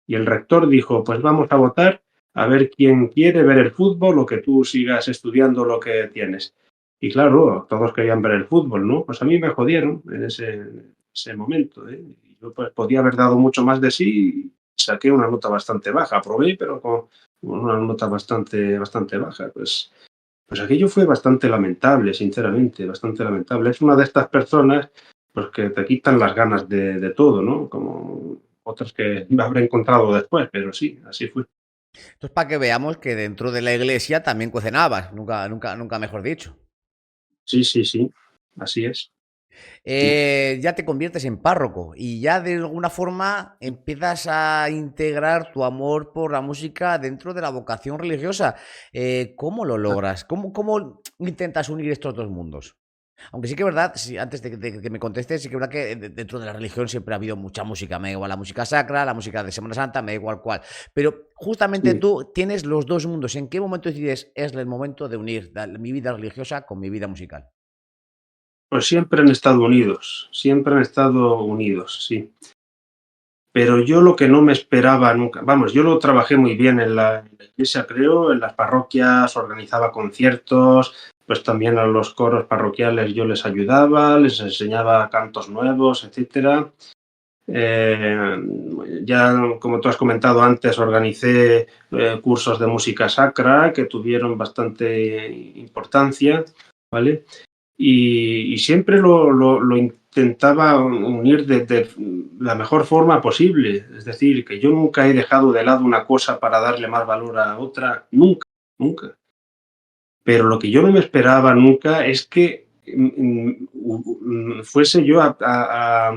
Y el rector dijo, pues vamos a votar a ver quién quiere ver el fútbol o que tú sigas estudiando lo que tienes. Y claro, todos querían ver el fútbol, ¿no? Pues a mí me jodieron en ese momento, ¿eh? Yo pues, podía haber dado mucho más de sí y saqué una nota bastante baja. Aprobé, pero con una nota bastante baja. Pues aquello fue bastante lamentable, sinceramente, bastante lamentable. Es una de estas personas pues, que te quitan las ganas de todo, ¿no? Como otras que me habré encontrado después, pero sí, así fue. Entonces, para que veamos que dentro de la iglesia también cocinabas, nunca mejor dicho. Sí, así es. Ya te conviertes en párroco y ya de alguna forma empiezas a integrar tu amor por la música dentro de la vocación religiosa. ¿Cómo lo logras? ¿Cómo intentas unir estos dos mundos? Aunque sí que es verdad, antes de que me contestes, sí que es verdad que dentro de la religión siempre ha habido mucha música. Me da igual la música sacra, la música de Semana Santa, me da igual cuál. Pero justamente Sí. tú tienes los dos mundos. ¿En qué momento decides es el momento de unir mi vida religiosa con mi vida musical? Pues siempre han estado unidos, sí. Pero yo lo que no me esperaba nunca, vamos, yo lo trabajé muy bien en la iglesia, creo, en las parroquias, organizaba conciertos, pues también a los coros parroquiales yo les ayudaba, les enseñaba cantos nuevos, etcétera. Ya, como tú has comentado antes, organicé cursos de música sacra que tuvieron bastante importancia, ¿vale? Y siempre lo intentaba unir de la mejor forma posible. Es decir, que yo nunca he dejado de lado una cosa para darle más valor a otra, nunca, nunca. Pero lo que yo no me esperaba nunca es que fuese yo a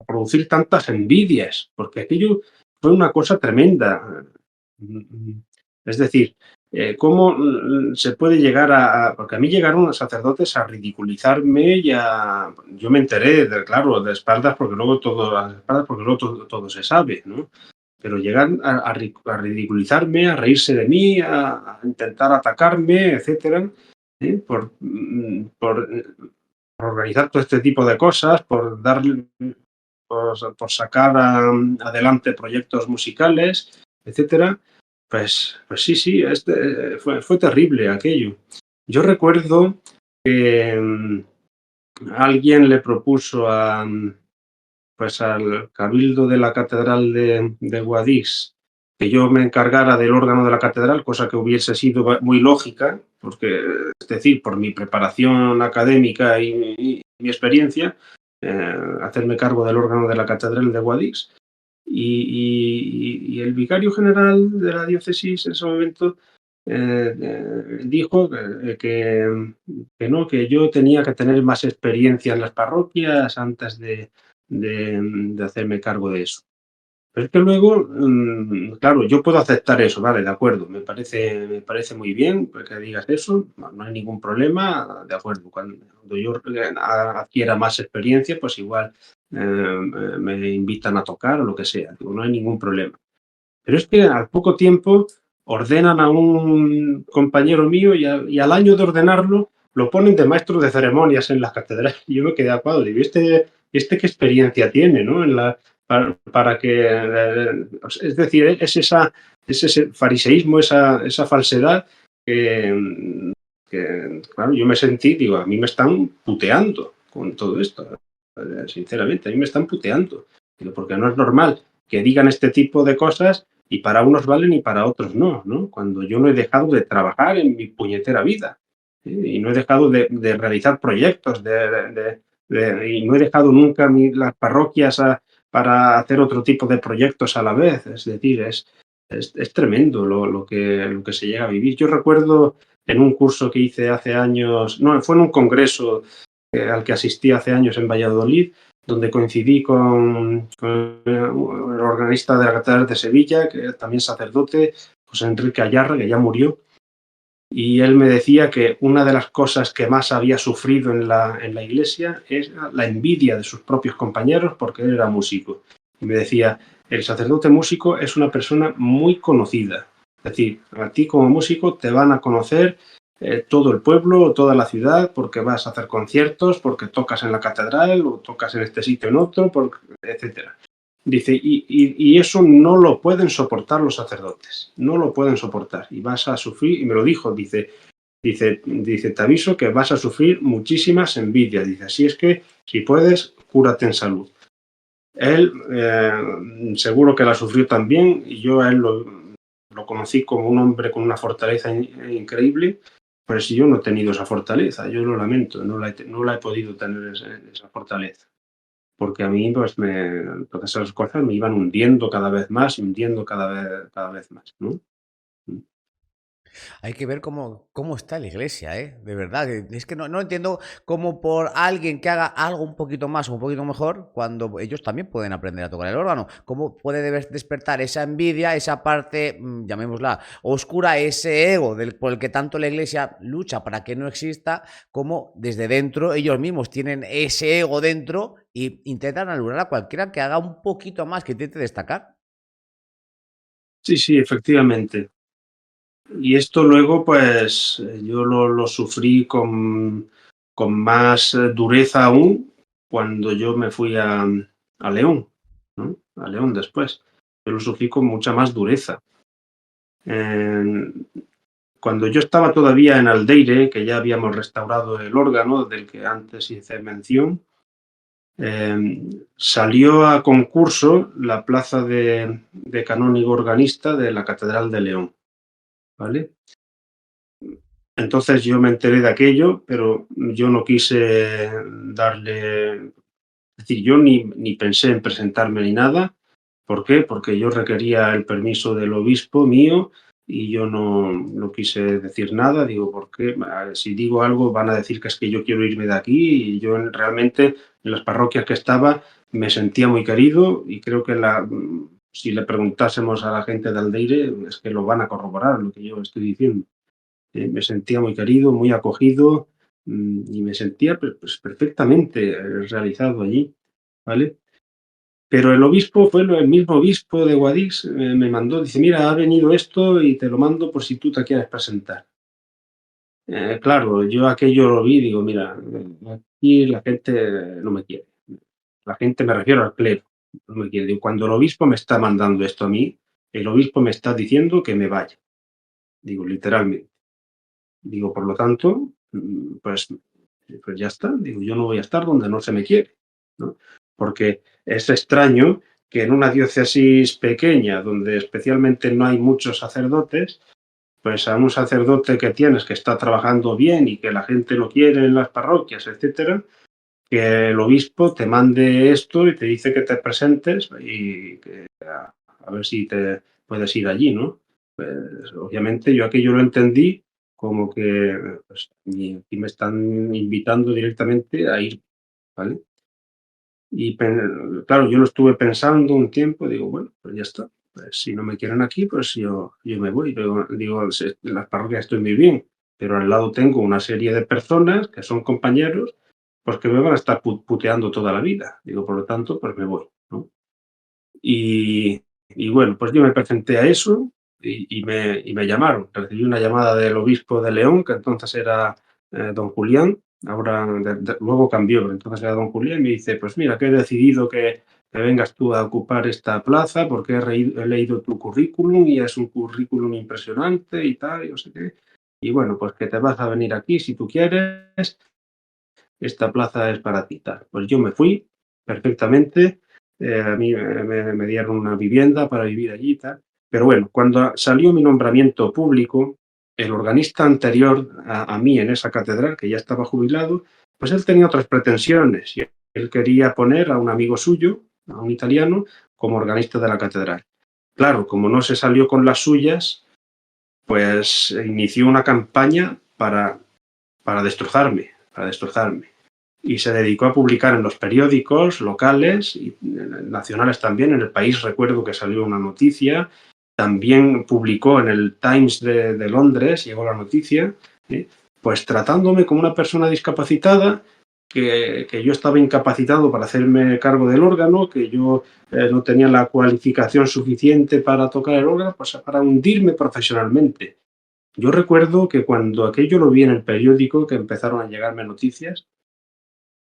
producir tantas envidias, porque aquello fue una cosa tremenda. Es decir, cómo se puede llegar porque a mí llegaron los sacerdotes a ridiculizarme y a... Yo me enteré, claro, de espaldas, porque luego todo se sabe, ¿no? Pero llegan a ridiculizarme, a reírse de mí, a intentar atacarme, etcétera, ¿eh? Por organizar todo este tipo de cosas, por sacar adelante proyectos musicales, etcétera. Pues sí, fue terrible aquello. Yo recuerdo que alguien le propuso pues al cabildo de la catedral de Guadix que yo me encargara del órgano de la catedral, cosa que hubiese sido muy lógica, porque, es decir, por mi preparación académica y mi experiencia, hacerme cargo del órgano de la catedral de Guadix. Y el vicario general de la diócesis en ese momento dijo que no, que yo tenía que tener más experiencia en las parroquias antes de hacerme cargo de eso. Pero es que luego, claro, yo puedo aceptar eso, vale, de acuerdo, me parece muy bien que digas eso, no hay ningún problema, de acuerdo. Cuando yo adquiera más experiencia, pues igual me invitan a tocar o lo que sea, digo, no hay ningún problema. Pero es que al poco tiempo ordenan a un compañero mío y al año de ordenarlo lo ponen de maestro de ceremonias en la catedral. Y yo me quedé acuado, digo, ¿este qué experiencia tiene, ¿no? Para que, es decir, es ese fariseísmo, esa falsedad que, claro, yo me sentí, digo, a mí me están puteando con todo esto, sinceramente, a mí me están puteando, digo, porque no es normal que digan este tipo de cosas y para unos valen y para otros no, ¿no? Cuando yo no he dejado de trabajar en mi puñetera vida, ¿sí? Y no he dejado de realizar proyectos, y no he dejado nunca las parroquias para hacer otro tipo de proyectos a la vez. Es decir, es tremendo lo que se llega a vivir. Yo recuerdo en un curso que hice hace años, no, fue en un congreso al que asistí hace años en Valladolid, donde coincidí con el organista de la Catedral de Sevilla, que es también sacerdote, José Enrique Ayarra, que ya murió, y él me decía que una de las cosas que más había sufrido en la iglesia es la envidia de sus propios compañeros porque él era músico. Y me decía, el sacerdote músico es una persona muy conocida. Es decir, a ti como músico te van a conocer todo el pueblo, toda la ciudad, porque vas a hacer conciertos, porque tocas en la catedral o tocas en este sitio en otro, etcétera. Dice, y eso no lo pueden soportar los sacerdotes, no lo pueden soportar y vas a sufrir, y me lo dijo, dice, te aviso que vas a sufrir muchísimas envidias, dice, así es que si puedes, cúrate en salud. Él seguro que la sufrió también y yo a él lo conocí como un hombre con una fortaleza increíble, pero si yo no he tenido esa fortaleza, yo lo lamento, no la he podido tener esa fortaleza. Porque a mí, pues, todas esas cosas me iban hundiendo cada vez más, hundiendo cada vez más, ¿no? Hay que ver cómo está la iglesia, ¿eh? De verdad, es que no entiendo cómo por alguien que haga algo un poquito más o un poquito mejor, cuando ellos también pueden aprender a tocar el órgano, cómo puede despertar esa envidia, esa parte, llamémosla, oscura, ese ego por el que tanto la iglesia lucha para que no exista, como desde dentro ellos mismos tienen ese ego dentro e intentan anular a cualquiera que haga un poquito más, que intente destacar. Sí, efectivamente. Y esto luego, pues, yo lo sufrí con más dureza aún cuando yo me fui a León, ¿no? A León después. Yo lo sufrí con mucha más dureza. Cuando yo estaba todavía en Aldeire, que ya habíamos restaurado el órgano del que antes hice mención, salió a concurso la plaza de canónigo organista de la Catedral de León, ¿vale? Entonces yo me enteré de aquello, pero yo no quise darle, es decir, yo ni pensé en presentarme ni nada. ¿Por qué? Porque yo requería el permiso del obispo mío y yo no quise decir nada. Digo, porque si digo algo van a decir que es que yo quiero irme de aquí, y yo realmente en las parroquias que estaba me sentía muy querido, y creo que si le preguntásemos a la gente de Aldeire es que lo van a corroborar lo que yo estoy diciendo. Me sentía muy querido, muy acogido, y me sentía pues, perfectamente realizado allí, ¿vale? Pero el obispo fue el mismo obispo de Guadix, me mandó, dice, mira, ha venido esto y te lo mando por si tú te quieres presentar. Claro, yo aquello lo vi y digo, mira, aquí la gente no me quiere. La gente, me refiero al clero, no me quiere. Digo, cuando el obispo me está mandando esto a mí, el obispo me está diciendo que me vaya. Digo, literalmente. Digo, por lo tanto, pues ya está. Digo, yo no voy a estar donde no se me quiere, ¿no? Porque es extraño que en una diócesis pequeña, donde especialmente no hay muchos sacerdotes, pues a un sacerdote que tienes que está trabajando bien y que la gente lo quiere en las parroquias, etcétera, que el obispo te mande esto y te dice que te presentes y que a ver si te puedes ir allí, ¿no? Pues obviamente yo aquello lo entendí como que pues, aquí me están invitando directamente a ir, ¿vale? Y claro, yo lo estuve pensando un tiempo, digo, bueno, pues ya está. Pues si no me quieren aquí, pues yo me voy. Pero, digo, en las parroquias estoy muy bien, pero al lado tengo una serie de personas que son compañeros, pues que me van a estar puteando toda la vida. Digo, por lo tanto, pues me voy, ¿no? Y, y bueno, pues yo me presenté a eso y me llamaron. Recibí una llamada del obispo de León, que entonces era don Julián. Ahora, luego cambió, pero entonces era don Julián, y me dice, pues mira, que he decidido que vengas tú a ocupar esta plaza porque he leído tu currículum y es un currículum impresionante y tal, y no sé qué. Y bueno, pues que te vas a venir aquí si tú quieres, esta plaza es para ti, tal. Pues yo me fui perfectamente, a mí me dieron una vivienda para vivir allí y tal. Pero bueno, cuando salió mi nombramiento público, el organista anterior a mí en esa catedral, que ya estaba jubilado, pues él tenía otras pretensiones y él quería poner a un amigo suyo, a un italiano, como organista de la catedral. Claro, como no se salió con las suyas, pues inició una campaña para destrozarme, para destrozarme. Y se dedicó a publicar en los periódicos locales y nacionales también. En El País recuerdo que salió una noticia, también publicó en el Times de Londres, llegó la noticia, pues tratándome como una persona discapacitada, que yo estaba incapacitado para hacerme cargo del órgano, que yo no tenía la cualificación suficiente para tocar el órgano, pues para hundirme profesionalmente. Yo recuerdo que cuando aquello lo vi en el periódico, que empezaron a llegarme noticias,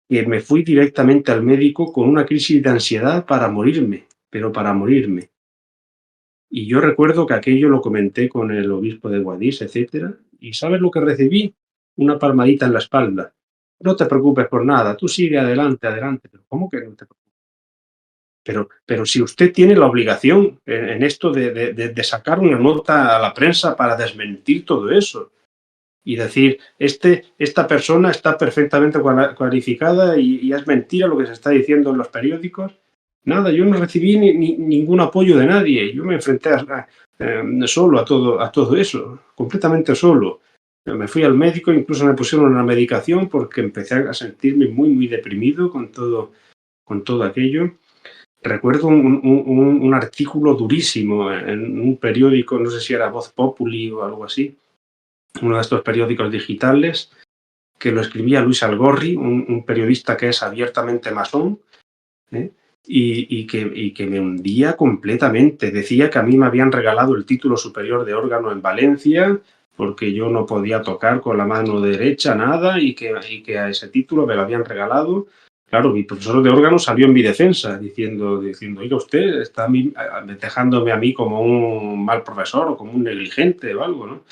que me fui directamente al médico con una crisis de ansiedad para morirme, pero para morirme. Y yo recuerdo que aquello lo comenté con el obispo de Guadix, etcétera, y ¿sabes lo que recibí? Una palmadita en la espalda. No te preocupes por nada, tú sigue adelante, adelante. Pero ¿cómo que no te preocupes? Pero si usted tiene la obligación en esto de sacar una nota a la prensa para desmentir todo eso y decir, esta persona está perfectamente cualificada y es mentira lo que se está diciendo en los periódicos. Nada, yo no recibí ningún apoyo de nadie. Yo me enfrenté solo a todo eso, completamente solo. Me fui al médico, incluso me pusieron una medicación porque empecé a sentirme muy, muy deprimido con todo aquello. Recuerdo un artículo durísimo en un periódico, no sé si era Voz Populi o algo así, uno de estos periódicos digitales, que lo escribía Luis Algorri, un periodista que es abiertamente masón, ¿eh? y que me hundía completamente. Decía que a mí me habían regalado el título superior de órgano en Valencia porque yo no podía tocar con la mano derecha nada y que a ese título me lo habían regalado. Claro, mi profesor de órgano salió en mi defensa diciendo, oiga, usted está dejándome a mí como un mal profesor o como un negligente o algo, ¿no?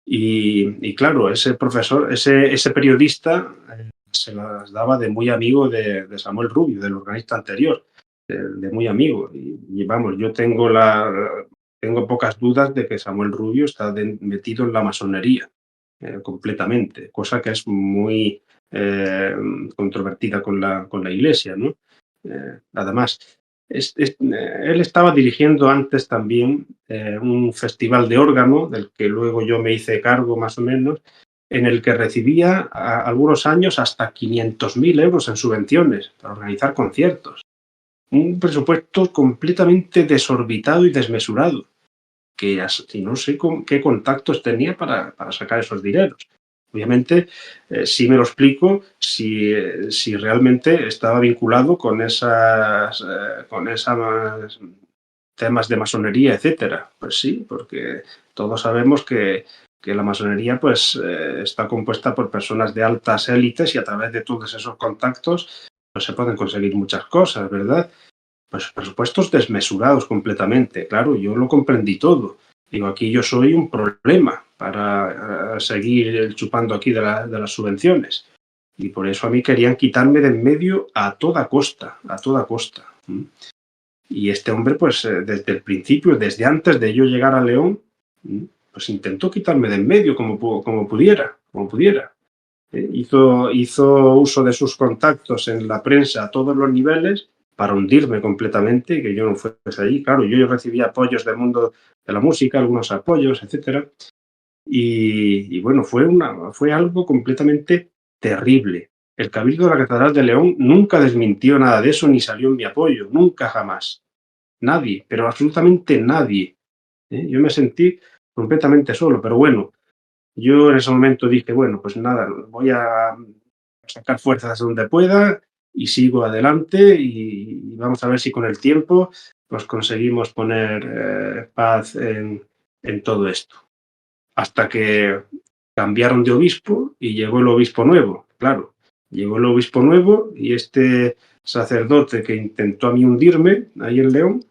Y claro, ese profesor, ese periodista se las daba de muy amigo de Samuel Rubio, del organista anterior, de muy amigo. Y vamos, yo tengo pocas dudas de que Samuel Rubio está metido en la masonería. completamente, cosa que es muy controvertida con la Iglesia, ¿no? Además, él estaba dirigiendo antes también un festival de órgano, del que luego yo me hice cargo más o menos, en el que recibía algunos años hasta 500.000 euros en subvenciones para organizar conciertos. Un presupuesto completamente desorbitado y desmesurado, que no sé qué contactos tenía para sacar esos dineros. Obviamente, sí me lo explico si realmente estaba vinculado con esas temas de masonería, etcétera. Pues sí, porque todos sabemos que la masonería pues está compuesta por personas de altas élites y a través de todos esos contactos pues se pueden conseguir muchas cosas, ¿verdad? Pues presupuestos desmesurados completamente, claro, yo lo comprendí todo. Digo, aquí yo soy un problema para seguir chupando aquí de las subvenciones. Y por eso a mí querían quitarme de en medio a toda costa, a toda costa. Y este hombre, pues desde el principio, desde antes de yo llegar a León, pues intentó quitarme de en medio como pudiera. Hizo uso de sus contactos en la prensa a todos los niveles para hundirme completamente y que yo no fuese allí. Claro, yo recibía apoyos del mundo de la música, algunos apoyos, etcétera. Y bueno, fue algo completamente terrible. El Cabildo de la Catedral de León nunca desmintió nada de eso ni salió en mi apoyo, nunca jamás. Nadie, pero absolutamente nadie. Yo me sentí completamente solo, pero bueno, yo en ese momento dije, bueno, pues nada, voy a sacar fuerzas donde pueda y sigo adelante y vamos a ver si con el tiempo pues conseguimos poner paz en todo esto. Hasta que cambiaron de obispo y llegó el obispo nuevo, claro. Llegó el obispo nuevo y este sacerdote que intentó a mí hundirme ahí en León,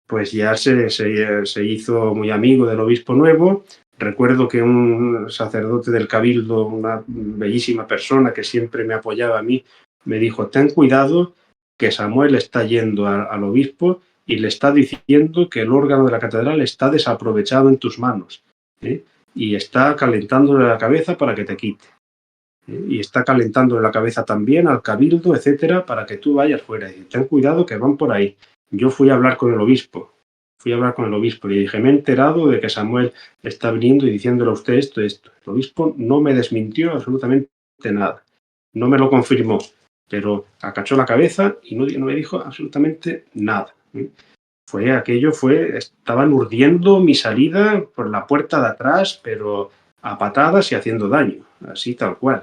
pues ya se hizo muy amigo del obispo nuevo. Recuerdo que un sacerdote del Cabildo, una bellísima persona que siempre me apoyaba a mí, me dijo, ten cuidado que Samuel está yendo al obispo y le está diciendo que el órgano de la catedral está desaprovechado en tus manos, y está calentándole la cabeza para que te quite. Y está calentándole la cabeza también al Cabildo, etcétera, para que tú vayas fuera. Y ten cuidado que van por ahí. Yo fui a hablar con el obispo. Y dije, me he enterado de que Samuel está viniendo y diciéndole a usted esto. El obispo no me desmintió absolutamente nada. No me lo confirmó, pero acachó la cabeza y no me dijo absolutamente nada. Estaban urdiendo mi salida por la puerta de atrás, pero a patadas y haciendo daño. Así tal cual.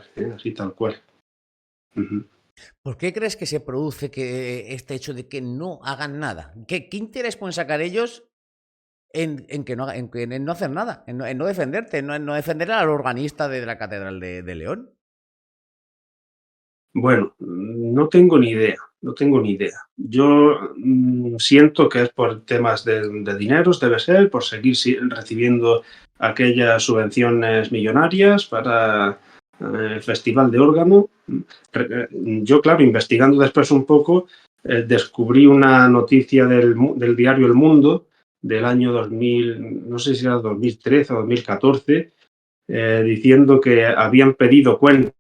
Uh-huh. ¿Por qué crees que se produce este hecho de que no hagan nada? ¿Qué interés pueden sacar ellos en no hacer nada, en no defenderte, en no defender al organista de la Catedral de León? Bueno, no tengo ni idea. Yo siento que es por temas de dineros, debe ser, por seguir recibiendo aquellas subvenciones millonarias para el Festival de Órgano. Yo, claro, investigando después un poco, descubrí una noticia del diario El Mundo del año 2000, no sé si era 2013 o 2014, diciendo que habían pedido cuentas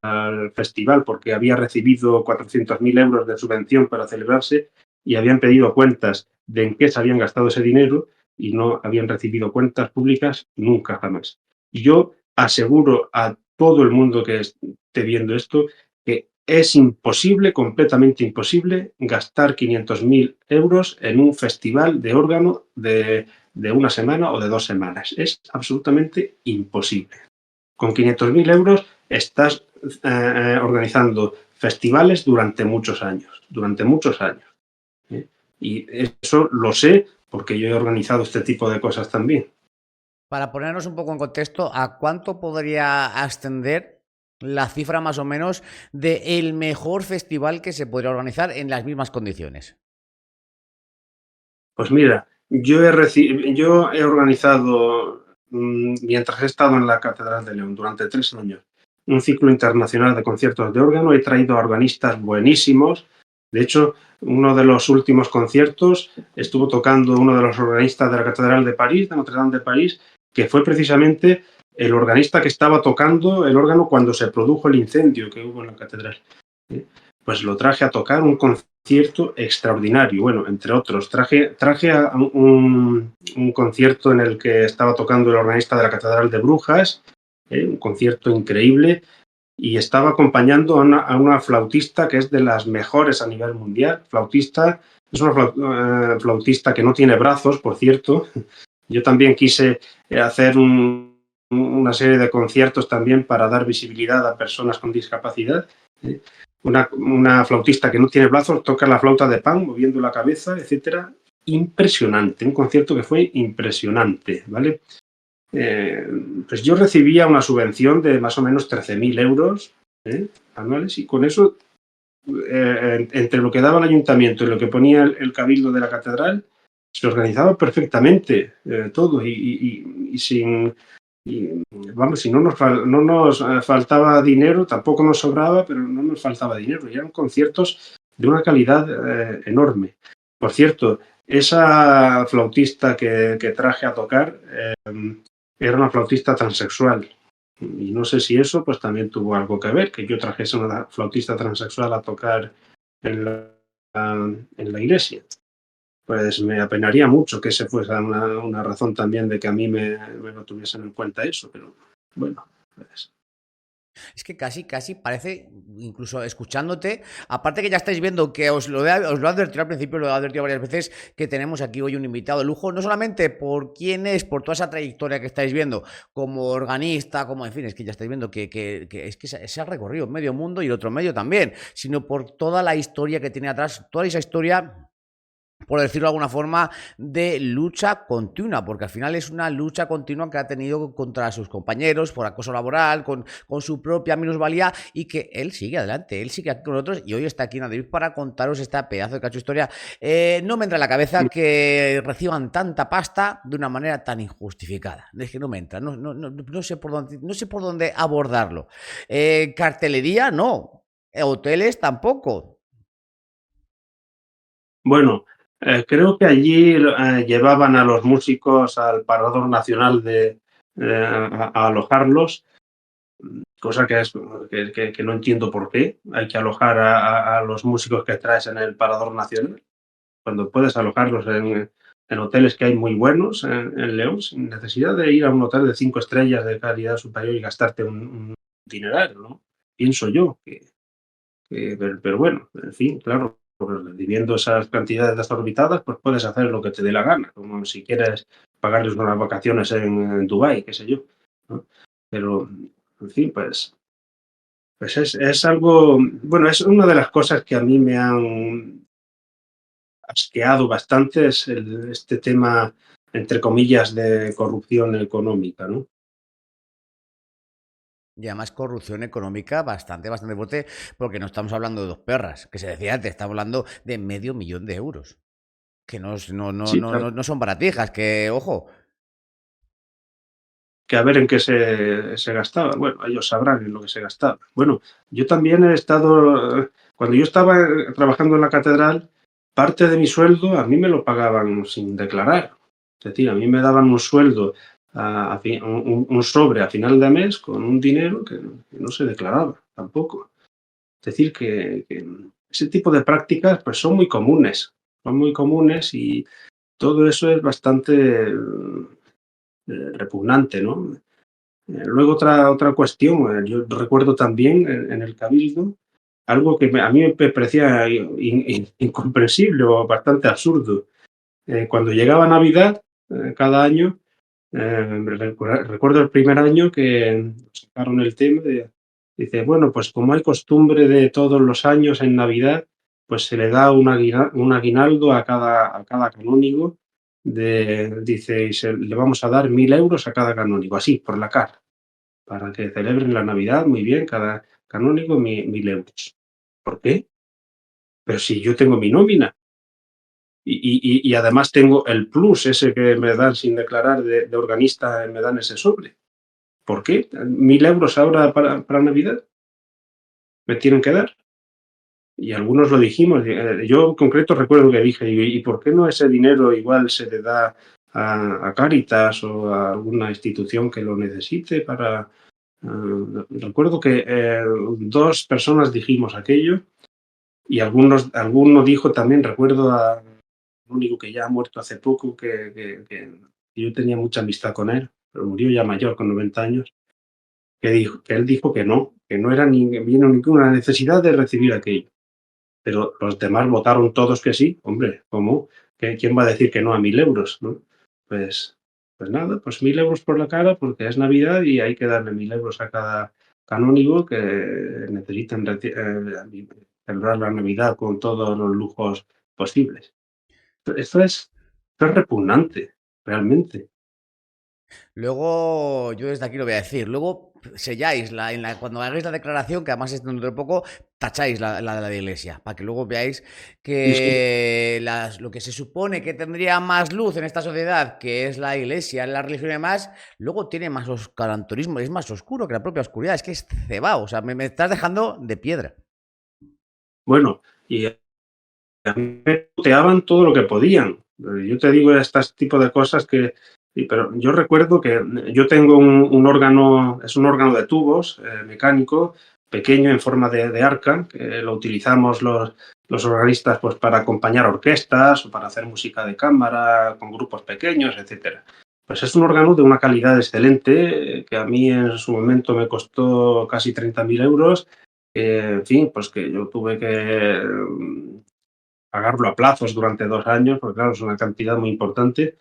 al festival porque había recibido 400.000 euros de subvención para celebrarse y habían pedido cuentas de en qué se habían gastado ese dinero y no habían recibido cuentas públicas nunca jamás. Y yo aseguro a todo el mundo que esté viendo esto que es imposible, completamente imposible, gastar 500.000 euros en un festival de órgano de una semana o de 2 semanas. Es absolutamente imposible. Con 500.000 euros estás organizando festivales durante muchos años. Y eso lo sé porque yo he organizado este tipo de cosas también. Para ponernos un poco en contexto, ¿a cuánto podría ascender la cifra más o menos del mejor festival que se podría organizar en las mismas condiciones? Pues mira, yo he organizado, mientras he estado en la Catedral de León durante 3 años, un ciclo internacional de conciertos de órgano. He traído a organistas buenísimos. De hecho, uno de los últimos conciertos estuvo tocando uno de los organistas de la Catedral de París, de Notre Dame de París, que fue precisamente el organista que estaba tocando el órgano cuando se produjo el incendio que hubo en la catedral. Pues lo traje a tocar un concierto extraordinario. Bueno, entre otros, traje a un concierto en el que estaba tocando el organista de la Catedral de Brujas, un concierto increíble, y estaba acompañando a una flautista que es de las mejores a nivel mundial. Es una flautista que no tiene brazos, por cierto. Yo también quise hacer una serie de conciertos también para dar visibilidad a personas con discapacidad. Una flautista que no tiene brazos toca la flauta de Pan moviendo la cabeza, etcétera. Impresionante, un concierto que fue impresionante, ¿vale? Pues yo recibía una subvención de más o menos 13.000 euros anuales, y con eso, entre lo que daba el ayuntamiento y lo que ponía el cabildo de la catedral, se organizaba perfectamente todo, y sin... vamos, si no nos faltaba dinero, tampoco nos sobraba, pero no nos faltaba dinero. Y eran conciertos de una calidad enorme. Por cierto, esa flautista que traje a tocar era una flautista transexual. Y no sé si eso pues también tuvo algo que ver, que yo trajese a una flautista transexual a tocar en la iglesia. Pues me apenaría mucho que ese fuese una razón también de que a mí me lo tuviesen en cuenta eso, pero bueno, pues... Es que casi parece, incluso escuchándote, aparte que ya estáis viendo que os lo he advertido al principio, lo he advertido varias veces, que tenemos aquí hoy un invitado de lujo, no solamente por quién es, por toda esa trayectoria que estáis viendo, como organista, como, en fin, es que ya estáis viendo que es que se ha recorrido medio mundo y el otro medio también, sino por toda la historia que tiene atrás, toda esa historia, por decirlo de alguna forma, de lucha continua, porque al final es una lucha continua que ha tenido contra sus compañeros por acoso laboral, con su propia minusvalía, y que él sigue adelante, él sigue aquí con nosotros y hoy está aquí en Madrid para contaros esta pedazo de cacho historia. No me entra en la cabeza que reciban tanta pasta de una manera tan injustificada. Es que no me entra, no sé por dónde abordarlo. Cartelería, no. Hoteles, tampoco. Bueno, creo que allí llevaban a los músicos al Parador Nacional a alojarlos, cosa que no entiendo por qué hay que alojar a los músicos que traes en el Parador Nacional, cuando puedes alojarlos en hoteles que hay muy buenos en León, sin necesidad de ir a un hotel de 5 estrellas de calidad superior y gastarte un dineral, ¿no? Pienso yo pero bueno, en fin, claro, viviendo esas cantidades desorbitadas, pues puedes hacer lo que te dé la gana, como si quieres pagarles unas vacaciones en Dubái, qué sé yo, ¿no? Pero, en fin, pues es algo, bueno, es una de las cosas que a mí me han asqueado bastante, es este tema, entre comillas, de corrupción económica, ¿no? Y además corrupción económica bastante fuerte, porque no estamos hablando de dos perras, que se decía antes, estamos hablando de 500.000 de euros, que Sí, claro. no son baratijas, que ojo. Que a ver en qué se gastaba. Bueno, ellos sabrán en lo que se gastaba. Bueno, yo también he estado, cuando yo estaba trabajando en la catedral, parte de mi sueldo a mí me lo pagaban sin declarar. Es decir, a mí me daban un sueldo, un sobre a final de mes con un dinero que no se declaraba tampoco. Es decir, que ese tipo de prácticas pues son muy comunes y todo eso es bastante repugnante, ¿no? Luego otra cuestión, yo recuerdo también en el Cabildo algo que a mí me parecía incomprensible o bastante absurdo. Cuando llegaba Navidad, cada año, recuerdo el primer año que sacaron el tema dice, bueno, pues como hay costumbre de todos los años en Navidad, pues se le da un aguinaldo a cada canónigo, dice, le vamos a dar 1.000 euros a cada canónigo, así, por la cara, para que celebren la Navidad muy bien, cada canónigo 1.000 euros. ¿Por qué? Pero si yo tengo mi nómina y además tengo el plus ese que me dan sin declarar de organista, me dan ese sobre. ¿Por qué? 1.000 euros ahora para Navidad me tienen que dar. Y algunos lo dijimos. Yo en concreto recuerdo que dije, ¿y por qué no ese dinero igual se le da a Cáritas o a alguna institución que lo necesite para... recuerdo que 2 personas dijimos aquello y alguno dijo también, recuerdo a un único que ya ha muerto hace poco, que yo tenía mucha amistad con él, pero murió ya mayor, con 90 años, que él dijo que no era vino ninguna necesidad de recibir aquello. Pero los demás votaron todos que sí. Hombre, ¿cómo? ¿Quién va a decir que no a 1.000 euros? ¿No? Pues nada, pues 1.000 euros por la cara porque es Navidad y hay que darle 1.000 euros a cada canónigo que necesitan celebrar la Navidad con todos los lujos posibles. Esto es repugnante, realmente. Luego, yo desde aquí lo voy a decir, luego selláis, cuando hagáis la declaración, que además es dentro de poco, tacháis la de la iglesia, para que luego veáis Y sí, que lo que se supone que tendría más luz en esta sociedad, que es la iglesia, la religión y demás, luego tiene más oscurantismo, es más oscuro que la propia oscuridad, es que es cebado, o sea, me estás dejando de piedra. bueno, y a mí me puteaban todo lo que podían. Yo te digo este tipo de cosas pero yo recuerdo que yo tengo un órgano, es un órgano de tubos mecánico, pequeño en forma de arca, que lo utilizamos los organistas pues para acompañar orquestas o para hacer música de cámara con grupos pequeños, etcétera. Pues es un órgano de una calidad excelente, que a mí en su momento me costó casi 30.000 euros. En fin, pues que yo tuve que pagarlo a plazos durante 2 años, porque claro, es una cantidad muy importante.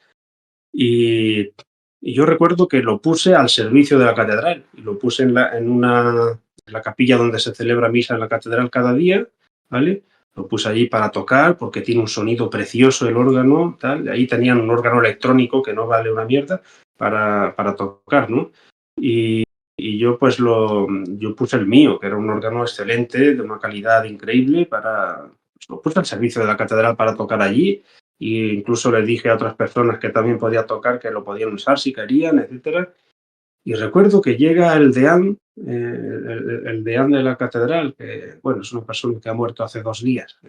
Y yo recuerdo que lo puse al servicio de la catedral y lo puse en la capilla donde se celebra misa en la catedral cada día, ¿vale? Lo puse allí para tocar porque tiene un sonido precioso el órgano, tal. Ahí tenían un órgano electrónico que no vale una mierda para tocar, ¿no? Y yo pues yo puse el mío, que era un órgano excelente, de una calidad increíble, lo puse al servicio de la catedral para tocar allí. E incluso les dije a otras personas que también podía tocar que lo podían usar si querían, etcétera. Y recuerdo que llega el deán, el deán de la catedral, que bueno, es una persona que ha muerto hace 2 días,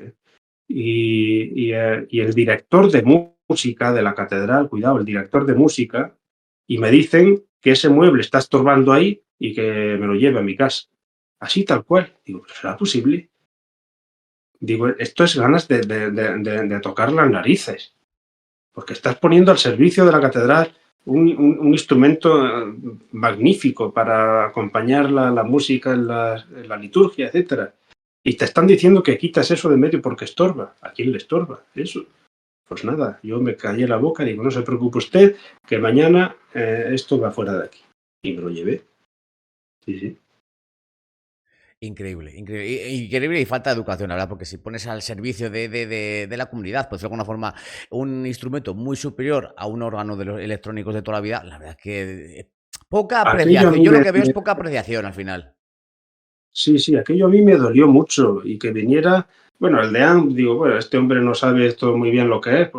y el director de música de la catedral, cuidado, el director de música, y me dicen que ese mueble está estorbando ahí y que me lo lleve a mi casa. Así tal cual. Digo, ¿pero será posible? Digo, esto es ganas de tocar las narices, porque estás poniendo al servicio de la catedral un instrumento magnífico para acompañar la música en la liturgia, etcétera. Y te están diciendo que quitas eso de medio porque estorba. ¿A quién le estorba eso? Pues nada, yo me callé la boca y digo, no se preocupe usted, que mañana esto va fuera de aquí. Y me lo llevé. Sí, sí. Increíble, increíble, increíble y falta de educación, la verdad, porque si pones al servicio de la comunidad, pues de alguna forma, un instrumento muy superior a un órgano de los electrónicos de toda la vida, la verdad es que poca Aquello a apreciación. mí Yo lo que veo es poca apreciación al final. sí, sí, aquello a mí me dolió mucho y que viniera, bueno, el deán, digo, bueno, este hombre no sabe esto muy bien lo que es,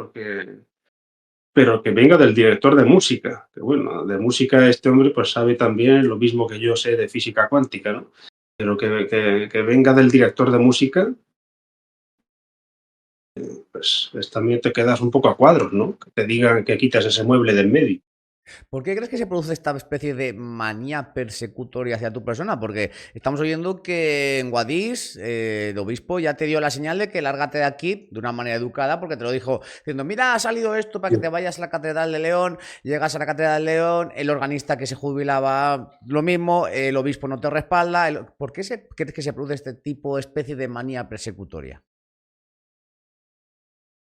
pero que venga del director de música, que bueno, de música este hombre pues sabe también lo mismo que yo sé de física cuántica, ¿no? Pero que venga del director de música, pues también te quedas un poco a cuadros, ¿no? Que te digan que quitas ese mueble del medio. ¿Por qué crees que se produce esta especie de manía persecutoria hacia tu persona? Porque estamos oyendo que en Guadix el obispo ya te dio la señal de que lárgate de aquí de una manera educada, porque te lo dijo diciendo, mira, ha salido esto para que te vayas a la Catedral de León, llegas a la Catedral de León, el organista que se jubilaba lo mismo, el obispo no te respalda. ¿Por qué crees que se produce este tipo, especie de manía persecutoria?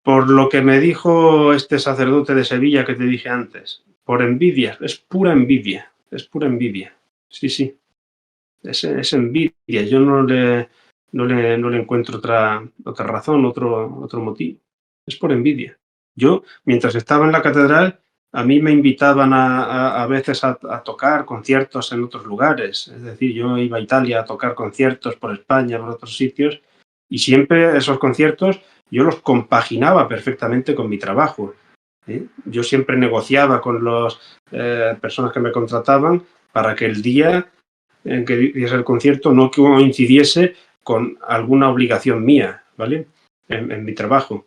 Por lo que me dijo este sacerdote de Sevilla que te dije antes, por envidia, es pura envidia, es pura envidia. Sí, sí, es envidia. Yo no le encuentro otra razón, otro motivo. Es por envidia. Yo, mientras estaba en la catedral, a mí me invitaban a veces a tocar conciertos en otros lugares. Es decir, yo iba a Italia a tocar conciertos por España, por otros sitios, y siempre esos conciertos yo los compaginaba perfectamente con mi trabajo. Yo siempre negociaba con las personas que me contrataban para que el día en que diese el concierto no coincidiese con alguna obligación mía, ¿vale? En mi trabajo.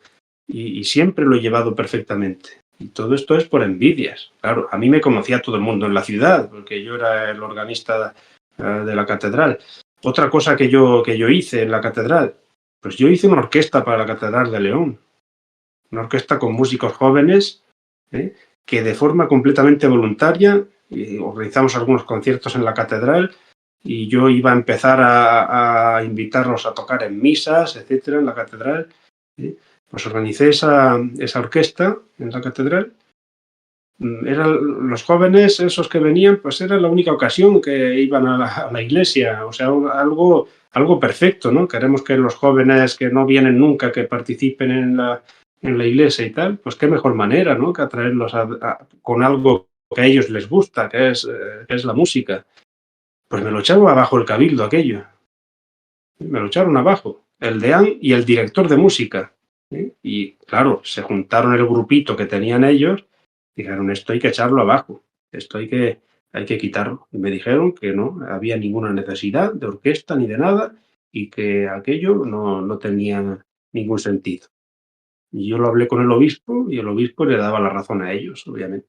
Y siempre lo he llevado perfectamente. Y todo esto es por envidias. Claro, a mí me conocía todo el mundo en la ciudad, porque yo era el organista de la catedral. Otra cosa que yo hice en la catedral, pues yo hice una orquesta para la Catedral de León, una orquesta con músicos jóvenes, que de forma completamente voluntaria organizamos algunos conciertos en la catedral y yo iba a empezar a invitarlos a tocar en misas, etcétera, en la catedral. Pues organicé esa orquesta en la catedral. Eran los jóvenes, esos que venían, pues era la única ocasión que iban a la iglesia, o sea, algo perfecto, ¿no? Queremos que los jóvenes que no vienen nunca, que participen en la iglesia y tal, pues qué mejor manera, ¿no? Que atraerlos con algo que a ellos les gusta, que es la música. Pues me lo echaron abajo el cabildo aquello. Me lo echaron abajo, el deán y el director de música. Y claro, se juntaron el grupito que tenían ellos, dijeron, esto hay que echarlo abajo, esto hay que quitarlo. Y me dijeron que no había ninguna necesidad de orquesta ni de nada y que aquello no tenía ningún sentido. Y yo lo hablé con el obispo y el obispo le daba la razón a ellos, obviamente.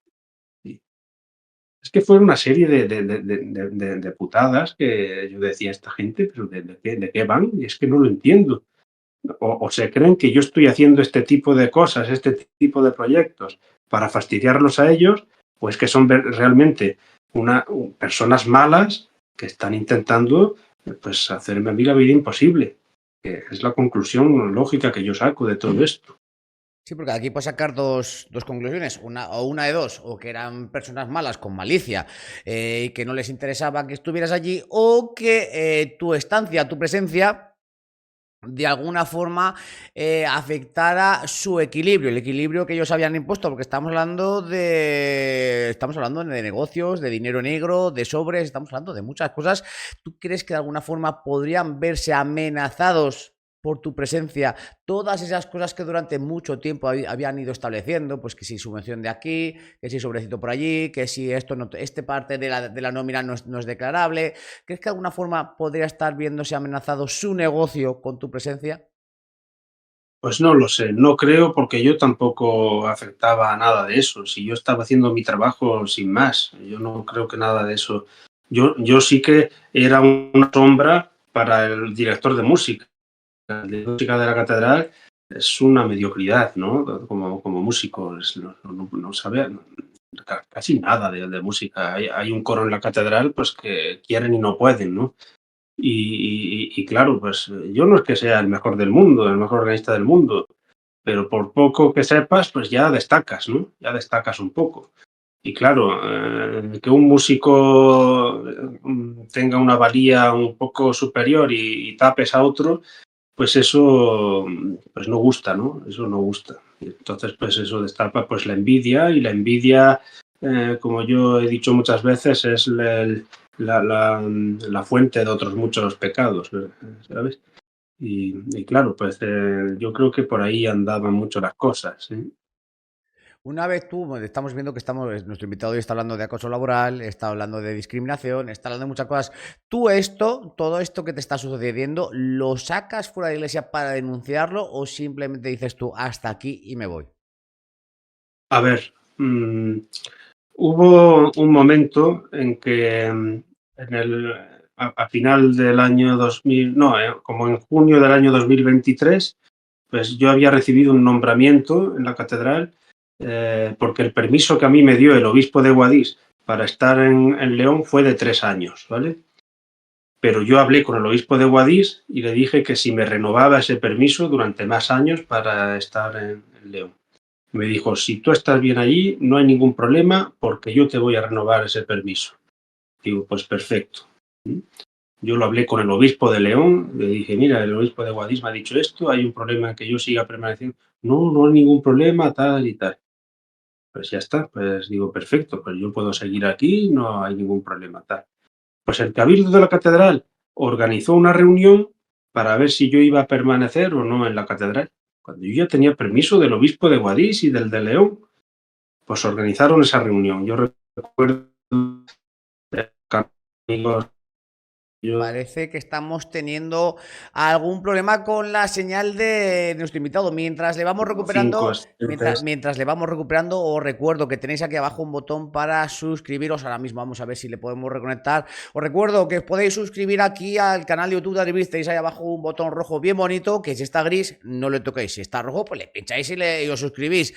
Es que fue una serie de putadas que yo decía, esta gente, pero ¿de qué van? Y es que no lo entiendo. O se creen que yo estoy haciendo este tipo de cosas, este tipo de proyectos para fastidiarlos a ellos, pues que son realmente personas malas que están intentando pues hacerme a mí la vida imposible, que es la conclusión lógica que yo saco de todo esto. Sí, porque aquí puedes sacar dos conclusiones, una de dos, o que eran personas malas con malicia y que no les interesaba que estuvieras allí, o que tu estancia, tu presencia, de alguna forma afectara su equilibrio, el equilibrio que ellos habían impuesto, porque estamos hablando de negocios, de dinero negro, de sobres, estamos hablando de muchas cosas. ¿Tú crees que de alguna forma podrían verse amenazados por tu presencia todas esas cosas que durante mucho tiempo habían ido estableciendo? Pues que si subvención de aquí, que si sobrecito por allí, que si esto no, este parte de la nómina no es declarable. ¿Crees que de alguna forma podría estar viéndose amenazado su negocio con tu presencia? Pues no lo sé, no creo porque yo tampoco afectaba a nada de eso. Si yo estaba haciendo mi trabajo sin más, yo no creo que nada de eso. Yo sí que era una sombra para el director de música. El de música de la catedral es una mediocridad, ¿no? Como músico, no sabe casi nada de música. Hay un coro en la catedral pues que quieren y no pueden, ¿no? Y claro, pues yo no es que sea el mejor del mundo, el mejor organista del mundo, pero por poco que sepas, pues ya destacas, ¿no? Ya destacas un poco. Y claro, que un músico tenga una valía un poco superior y tapes a otro, pues eso pues no gusta, ¿no? Eso no gusta. Entonces, pues eso destapa pues la envidia, y la envidia, como yo he dicho muchas veces, es la fuente de otros muchos pecados, ¿sabes? Y claro, pues yo creo que por ahí andaban mucho las cosas, ¿eh? Una vez estamos viendo que nuestro invitado hoy está hablando de acoso laboral, está hablando de discriminación, está hablando de muchas cosas. Tú todo esto que te está sucediendo, ¿lo sacas fuera de la iglesia para denunciarlo o simplemente dices tú hasta aquí y me voy? A ver, hubo un momento en que a final del año 2000, no, como en junio del año 2023, pues yo había recibido un nombramiento en la catedral, porque el permiso que a mí me dio el obispo de Guadix para estar en León fue de 3 años, ¿vale? Pero yo hablé con el obispo de Guadix y le dije que si me renovaba ese permiso durante más años para estar en León. Me dijo, si tú estás bien allí, no hay ningún problema porque yo te voy a renovar ese permiso. Digo, pues perfecto. Yo lo hablé con el obispo de León, le dije, mira, el obispo de Guadix me ha dicho esto, hay un problema en que yo siga permaneciendo. No hay ningún problema, tal y tal. Pues ya está, pues digo, perfecto, pues yo puedo seguir aquí, no hay ningún problema, tal. Pues el cabildo de la catedral organizó una reunión para ver si yo iba a permanecer o no en la catedral. Cuando yo ya tenía permiso del obispo de Guadix y del de León, pues organizaron esa reunión. Yo recuerdo amigos Yo, Parece que estamos teniendo algún problema con la señal de nuestro invitado. Mientras le vamos cinco recuperando, asistentes. mientras le vamos recuperando, os recuerdo que tenéis aquí abajo un botón para suscribiros. Ahora mismo vamos a ver si le podemos reconectar. Os recuerdo que os podéis suscribir aquí al canal de YouTube de Adribiz. Tenéis ahí abajo un botón rojo bien bonito, que si está gris, no le toquéis. Si está rojo, pues le pincháis y os suscribís.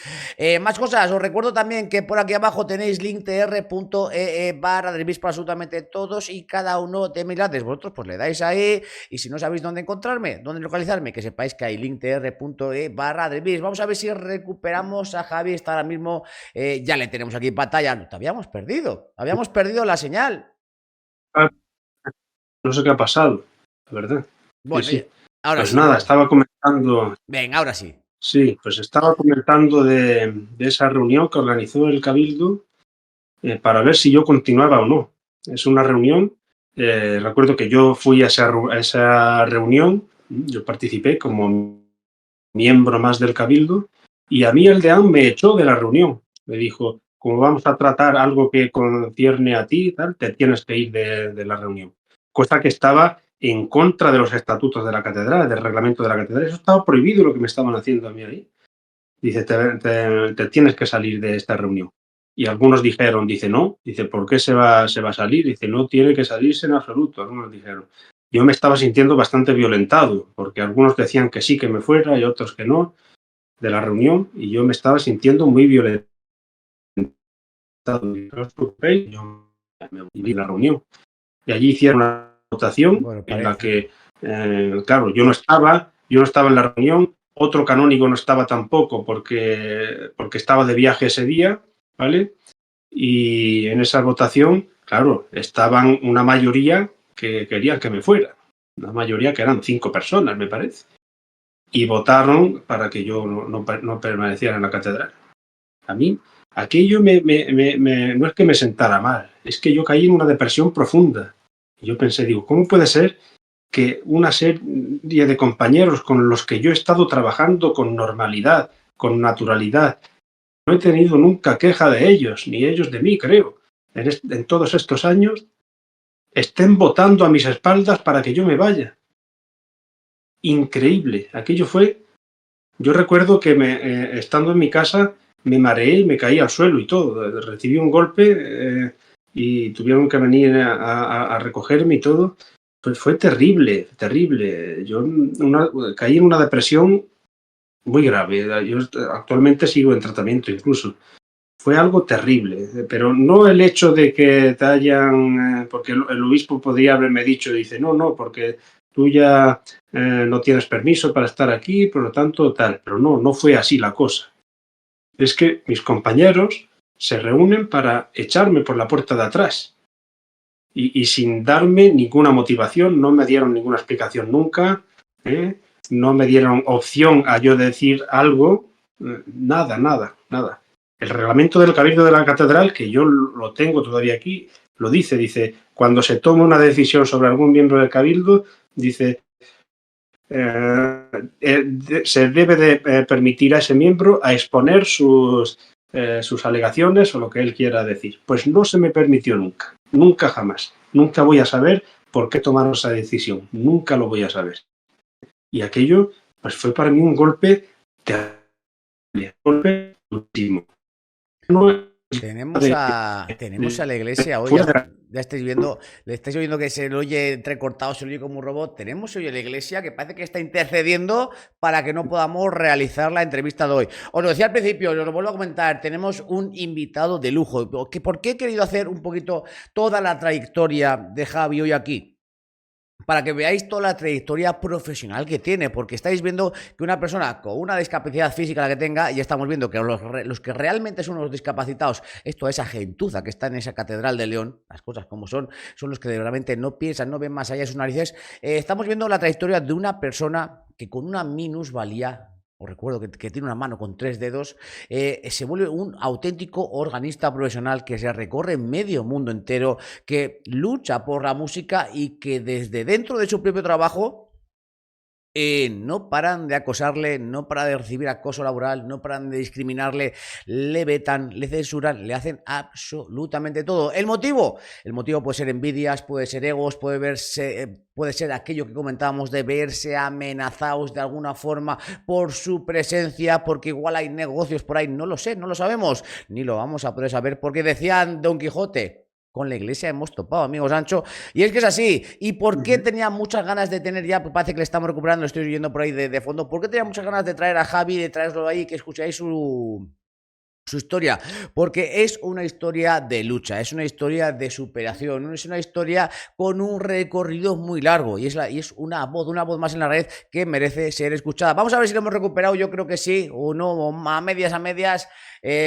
Más cosas, os recuerdo también que por aquí abajo tenéis linktr.ee/Adribiz para absolutamente todos y cada uno de mis lados. Vosotros pues le dais ahí y si no sabéis dónde encontrarme, dónde localizarme, que sepáis que hay linktr.ee/Adribiz. Vamos a ver si recuperamos a Javi. Está ahora mismo, ya le tenemos aquí en pantalla. Te habíamos perdido la señal. Ah, no sé qué ha pasado, la verdad. Bueno, Sí. ahora Pues sí. nada, estaba comentando. Venga, ahora sí. Sí, pues estaba comentando de esa reunión que organizó el Cabildo para ver si yo continuaba o no. Es una reunión, recuerdo que yo fui a esa reunión, yo participé como miembro más del Cabildo y a mí el deán me echó de la reunión. Me dijo, como vamos a tratar algo que concierne a ti, tal, te tienes que ir de la reunión. Cosa que estaba en contra de los estatutos de la catedral, del reglamento de la catedral. Eso estaba prohibido lo que me estaban haciendo a mí ahí. Dice, te tienes que salir de esta reunión. Y algunos dijeron, dice, no, dice, ¿por qué se va a salir? Dice, no tiene que salirse en absoluto. Algunos dijeron. Yo me estaba sintiendo bastante violentado, porque algunos decían que sí, que me fuera, y otros que no, de la reunión, y yo me estaba sintiendo muy violentado. Y no os preocupéis, yo me voy de la reunión. Y allí hicieron una votación Bueno, en la parece. que, claro, yo no estaba en la reunión, otro canónigo no estaba tampoco porque estaba de viaje ese día, ¿vale? Y en esa votación, claro, estaban una mayoría que querían que me fuera, una mayoría que eran 5 personas, me parece, y votaron para que yo no permaneciera en la catedral. A mí, aquello no es que me sentara mal, es que yo caí en una depresión profunda. Y yo pensé, digo, ¿cómo puede ser que una serie de compañeros con los que yo he estado trabajando con normalidad, con naturalidad, no he tenido nunca queja de ellos, ni ellos de mí, creo, en todos estos años, estén votando a mis espaldas para que yo me vaya? Increíble. Aquello fue. Yo recuerdo que estando en mi casa me mareé y me caí al suelo y todo. Recibí un golpe y tuvieron que venir a recogerme y todo. Pues fue terrible, terrible. Yo caí en una depresión muy grave. Yo actualmente sigo en tratamiento incluso. Fue algo terrible, pero no el hecho de que te hayan, porque el obispo podría haberme dicho, dice, no, porque tú ya no tienes permiso para estar aquí, por lo tanto, tal, pero no fue así la cosa. Es que mis compañeros se reúnen para echarme por la puerta de atrás y sin darme ninguna motivación, no me dieron ninguna explicación nunca, no me dieron opción a yo decir algo, nada. El reglamento del Cabildo de la Catedral, que yo lo tengo todavía aquí, lo dice, cuando se toma una decisión sobre algún miembro del Cabildo, dice, se debe de permitir a ese miembro a exponer sus alegaciones o lo que él quiera decir. Pues no se me permitió nunca jamás. Nunca voy a saber por qué tomaron esa decisión, nunca lo voy a saber. Y aquello pues fue para mí un golpe terrible, un golpe último. No Tenemos a la iglesia hoy, ya estáis viendo, le estáis oyendo que se le oye entrecortado, se le oye como un robot. Tenemos hoy a la iglesia que parece que está intercediendo para que no podamos realizar la entrevista de hoy. Os lo decía al principio, os lo vuelvo a comentar, tenemos un invitado de lujo. ¿Por qué he querido hacer un poquito toda la trayectoria de Javi hoy aquí? Para que veáis toda la trayectoria profesional que tiene, porque estáis viendo que una persona con una discapacidad física la que tenga, y estamos viendo que los que realmente son los discapacitados, esto esa gentuza que está en esa catedral de León, las cosas como son los que realmente no piensan, no ven más allá de sus narices. Estamos viendo la trayectoria de una persona que con una minusvalía, os recuerdo que tiene una mano con 3 dedos, se vuelve un auténtico organista profesional que se recorre medio mundo entero, que lucha por la música y que desde dentro de su propio trabajo no paran de acosarle, no paran de recibir acoso laboral, no paran de discriminarle, le vetan, le censuran, le hacen absolutamente todo. ¿El motivo? El motivo puede ser envidias, puede ser egos, puede ser aquello que comentábamos de verse amenazados de alguna forma por su presencia, porque igual hay negocios por ahí, no lo sé, no lo sabemos, ni lo vamos a poder saber, porque decían Don Quijote: con la iglesia hemos topado, amigo Sancho. Y es que es así. ¿Y por qué tenía muchas ganas de tener ya? Parece que le estamos recuperando, lo estoy oyendo por ahí de fondo. ¿Por qué tenía muchas ganas de traer a Javi, de traerlo ahí, que escucháis su historia? Porque es una historia de lucha, es una historia de superación, es una historia con un recorrido muy largo y es una voz más en la red que merece ser escuchada. Vamos a ver si lo hemos recuperado, yo creo que sí, o no, o a medias.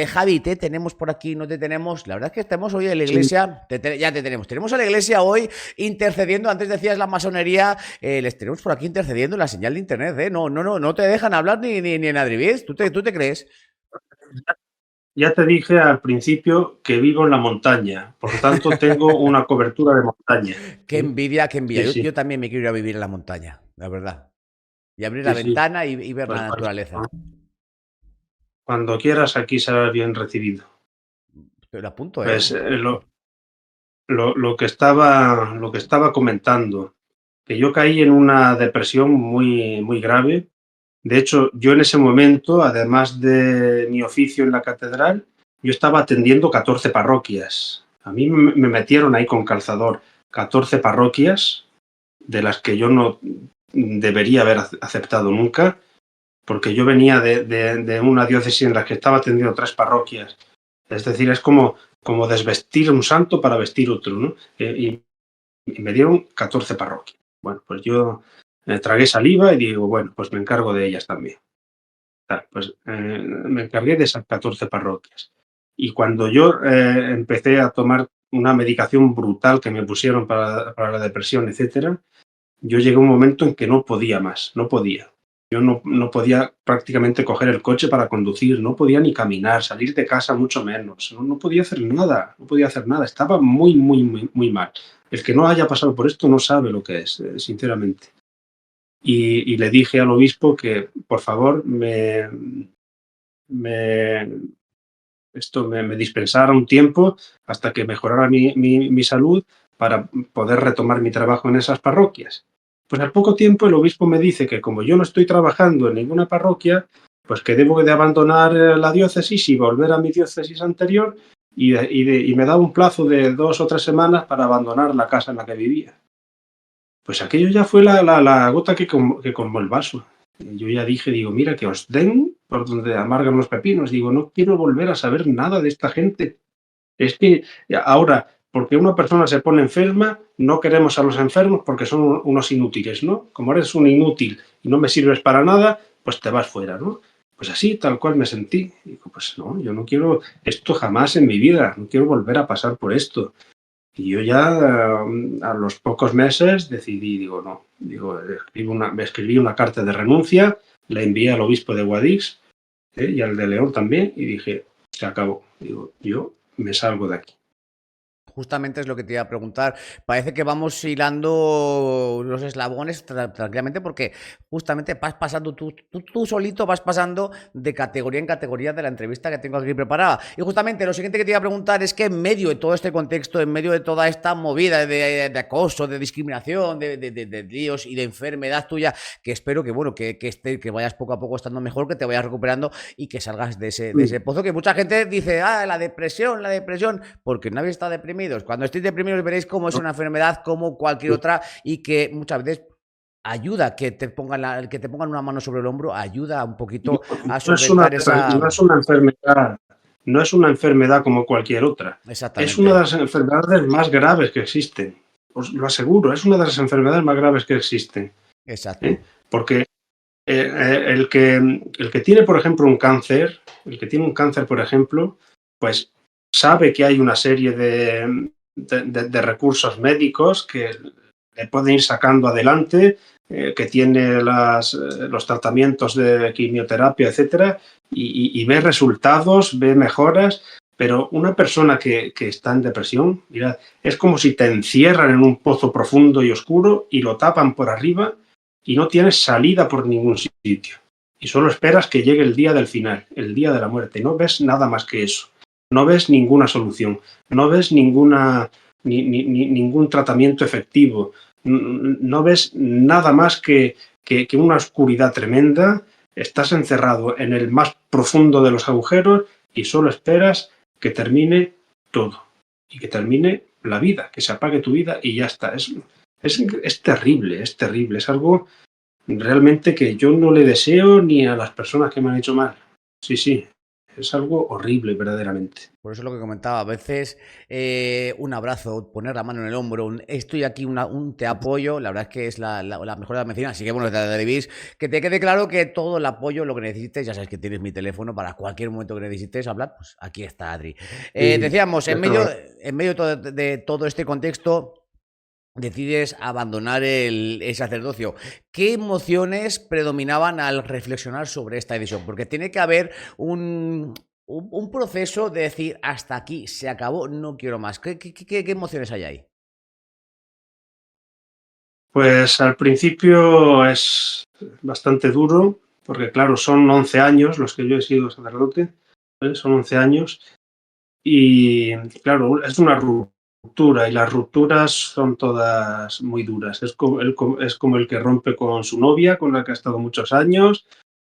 Javi, te tenemos por aquí, no te tenemos. La verdad es que estamos hoy en la iglesia, sí. Ya te tenemos. Tenemos a la iglesia hoy intercediendo. Antes decías la masonería, les tenemos por aquí intercediendo en la señal de internet, ¿eh? No te dejan hablar ni en Adribiz. ¿Tú te crees? Ya te dije al principio que vivo en la montaña, por lo tanto tengo una cobertura de montaña. Qué envidia. Sí. Yo también me quiero ir a vivir en la montaña, la verdad. Y abrir la ventana y ver pues la naturaleza. Cuando quieras, aquí serás bien recibido. Pero apunto, pues, lo que estaba comentando, que yo caí en una depresión muy, muy grave. De hecho, yo en ese momento, además de mi oficio en la catedral, yo estaba atendiendo 14 parroquias. A mí me metieron ahí con calzador 14 parroquias, de las que yo no debería haber aceptado nunca, porque yo venía de una diócesis en la que estaba atendiendo 3 parroquias. Es decir, es como desvestir un santo para vestir otro, ¿no? Y me dieron 14 parroquias. Bueno, pues yo tragué saliva y digo, bueno, pues me encargo de ellas también. Pues me encargué de esas 14 parroquias. Y cuando yo empecé a tomar una medicación brutal que me pusieron para la depresión, etcétera, yo llegué a un momento en que no podía más, no podía. Yo no podía prácticamente coger el coche para conducir, no podía ni caminar, salir de casa mucho menos, no podía hacer nada, estaba muy, muy, muy, muy mal. El que no haya pasado por esto no sabe lo que es, sinceramente. Y le dije al obispo que, por favor, me dispensara un tiempo hasta que mejorara mi salud para poder retomar mi trabajo en esas parroquias. Pues al poco tiempo el obispo me dice que como yo no estoy trabajando en ninguna parroquia, pues que debo de abandonar la diócesis y volver a mi diócesis anterior y me da un plazo de 2 o 3 semanas para abandonar la casa en la que vivía. Pues aquello ya fue la gota que colmó el vaso. Yo ya digo, mira, que os den por donde amargan los pepinos. Digo, no quiero volver a saber nada de esta gente. Es que ahora, porque una persona se pone enferma, no queremos a los enfermos porque son unos inútiles, ¿no? Como eres un inútil y no me sirves para nada, pues te vas fuera, ¿no? Pues así, tal cual me sentí. Digo, pues no, yo no quiero esto jamás en mi vida, no quiero volver a pasar por esto. Y yo ya a los pocos meses decidí, escribí una carta de renuncia, la envié al obispo de Guadix y al de León también, y dije, se acabó. Digo, yo me salgo de aquí. Justamente es lo que te iba a preguntar. Parece que vamos hilando los eslabones tranquilamente porque justamente vas pasando, tú solito vas pasando de categoría en categoría de la entrevista que tengo aquí preparada. Y justamente lo siguiente que te iba a preguntar es que en medio de todo este contexto, en medio de toda esta movida de acoso, de discriminación, de líos y de enfermedad tuya, que espero que, bueno, que vayas poco a poco estando mejor, que te vayas recuperando y que salgas de ese pozo que mucha gente dice, la depresión, porque nadie está deprimido. Cuando estéis deprimidos veréis cómo es una enfermedad como cualquier otra y que muchas veces ayuda que te pongan una mano sobre el hombro, ayuda un poquito a solventar esa... No es una enfermedad, no es una enfermedad como cualquier otra. Exactamente. Es una de las enfermedades más graves que existen. Os lo aseguro, es una de las enfermedades más graves que existen. Exacto. Porque el que tiene, por ejemplo, un cáncer, por ejemplo, pues sabe que hay una serie de recursos médicos que le pueden ir sacando adelante, que tiene los tratamientos de quimioterapia, etcétera, y ve resultados, ve mejoras, pero una persona que está en depresión, mirad, es como si te encierran en un pozo profundo y oscuro y lo tapan por arriba y no tienes salida por ningún sitio. Y solo esperas que llegue el día del final, el día de la muerte. No ves nada más que eso. No ves ninguna solución. No ves ningún tratamiento efectivo. No ves nada más que una oscuridad tremenda. Estás encerrado en el más profundo de los agujeros y solo esperas que termine todo. Y que termine la vida, que se apague tu vida y ya está. Es terrible, es terrible. Es algo realmente que yo no le deseo ni a las personas que me han hecho mal. Sí, es algo horrible verdaderamente. Por eso es lo que comentaba, a veces un abrazo, poner la mano en el hombro, estoy aquí, un te apoyo, la verdad es que es la mejor de la medicina. Así que bueno, David, que te quede claro que todo el apoyo, lo que necesites, ya sabes que tienes mi teléfono para cualquier momento que necesites hablar, pues aquí está Adri. Decíamos, en medio de todo este contexto, decides abandonar el sacerdocio. ¿Qué emociones predominaban al reflexionar sobre esta decisión? Porque tiene que haber un proceso de decir, hasta aquí, se acabó, no quiero más. ¿Qué emociones hay ahí? Pues al principio es bastante duro, porque claro, son 11 años los que yo he sido sacerdote, ¿vale? Son 11 años y claro, es una ruptura y las rupturas son todas muy duras. Es como el que rompe con su novia, con la que ha estado muchos años,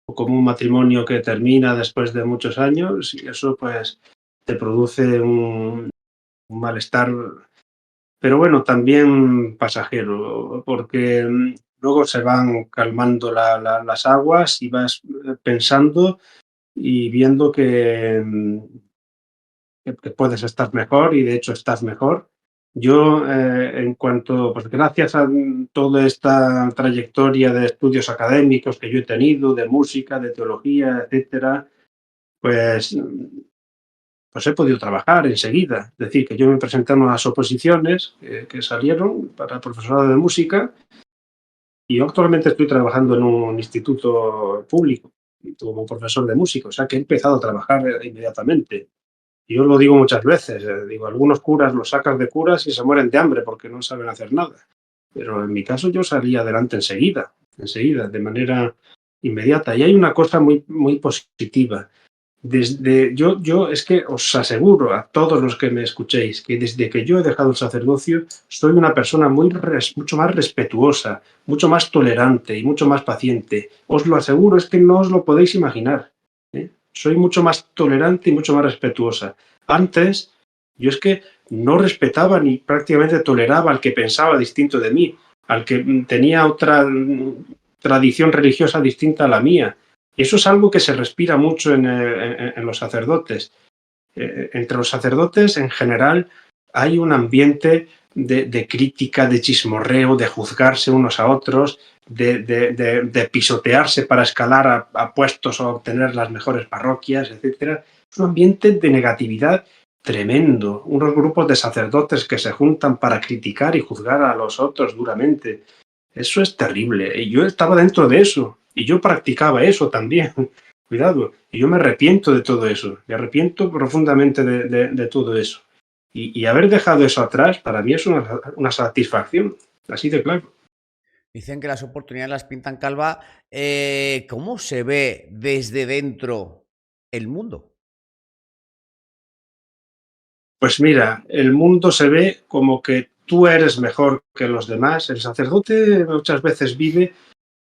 o como un matrimonio que termina después de muchos años, y eso pues te produce un malestar, pero bueno, también pasajero, porque luego se van calmando las aguas y vas pensando y viendo que puedes estar mejor, y de hecho estás mejor. Yo, en cuanto, pues gracias a toda esta trayectoria de estudios académicos que yo he tenido, de música, de teología, etcétera, pues he podido trabajar enseguida. Es decir, que yo me presenté en unas oposiciones que salieron para profesorado de música, y yo actualmente estoy trabajando en un instituto público como profesor de música, o sea que he empezado a trabajar inmediatamente. Yo lo digo muchas veces, digo, algunos curas los sacas de curas y se mueren de hambre porque no saben hacer nada. Pero en mi caso yo salí adelante enseguida, de manera inmediata. Y hay una cosa muy, muy positiva. Yo es que os aseguro a todos los que me escuchéis que desde que yo he dejado el sacerdocio soy una persona mucho más respetuosa, mucho más tolerante y mucho más paciente. Os lo aseguro, es que no os lo podéis imaginar. Soy mucho más tolerante y mucho más respetuosa. Antes, yo es que no respetaba ni prácticamente toleraba al que pensaba distinto de mí, al que tenía otra tradición religiosa distinta a la mía. Y eso es algo que se respira mucho en los sacerdotes. Entre los sacerdotes, en general, hay un ambiente de crítica, de chismorreo, de juzgarse unos a otros, de pisotearse para escalar a puestos o obtener las mejores parroquias, etc. Es un ambiente de negatividad tremendo. Unos grupos de sacerdotes que se juntan para criticar y juzgar a los otros duramente. Eso es terrible. Y yo estaba dentro de eso. Y yo practicaba eso también. Cuidado. Y yo me arrepiento de todo eso. Me arrepiento profundamente de todo eso. Y haber dejado eso atrás, para mí es una satisfacción. Así de claro. Dicen que las oportunidades las pintan calva. ¿Cómo se ve desde dentro el mundo? Pues mira, el mundo se ve como que tú eres mejor que los demás. El sacerdote muchas veces vive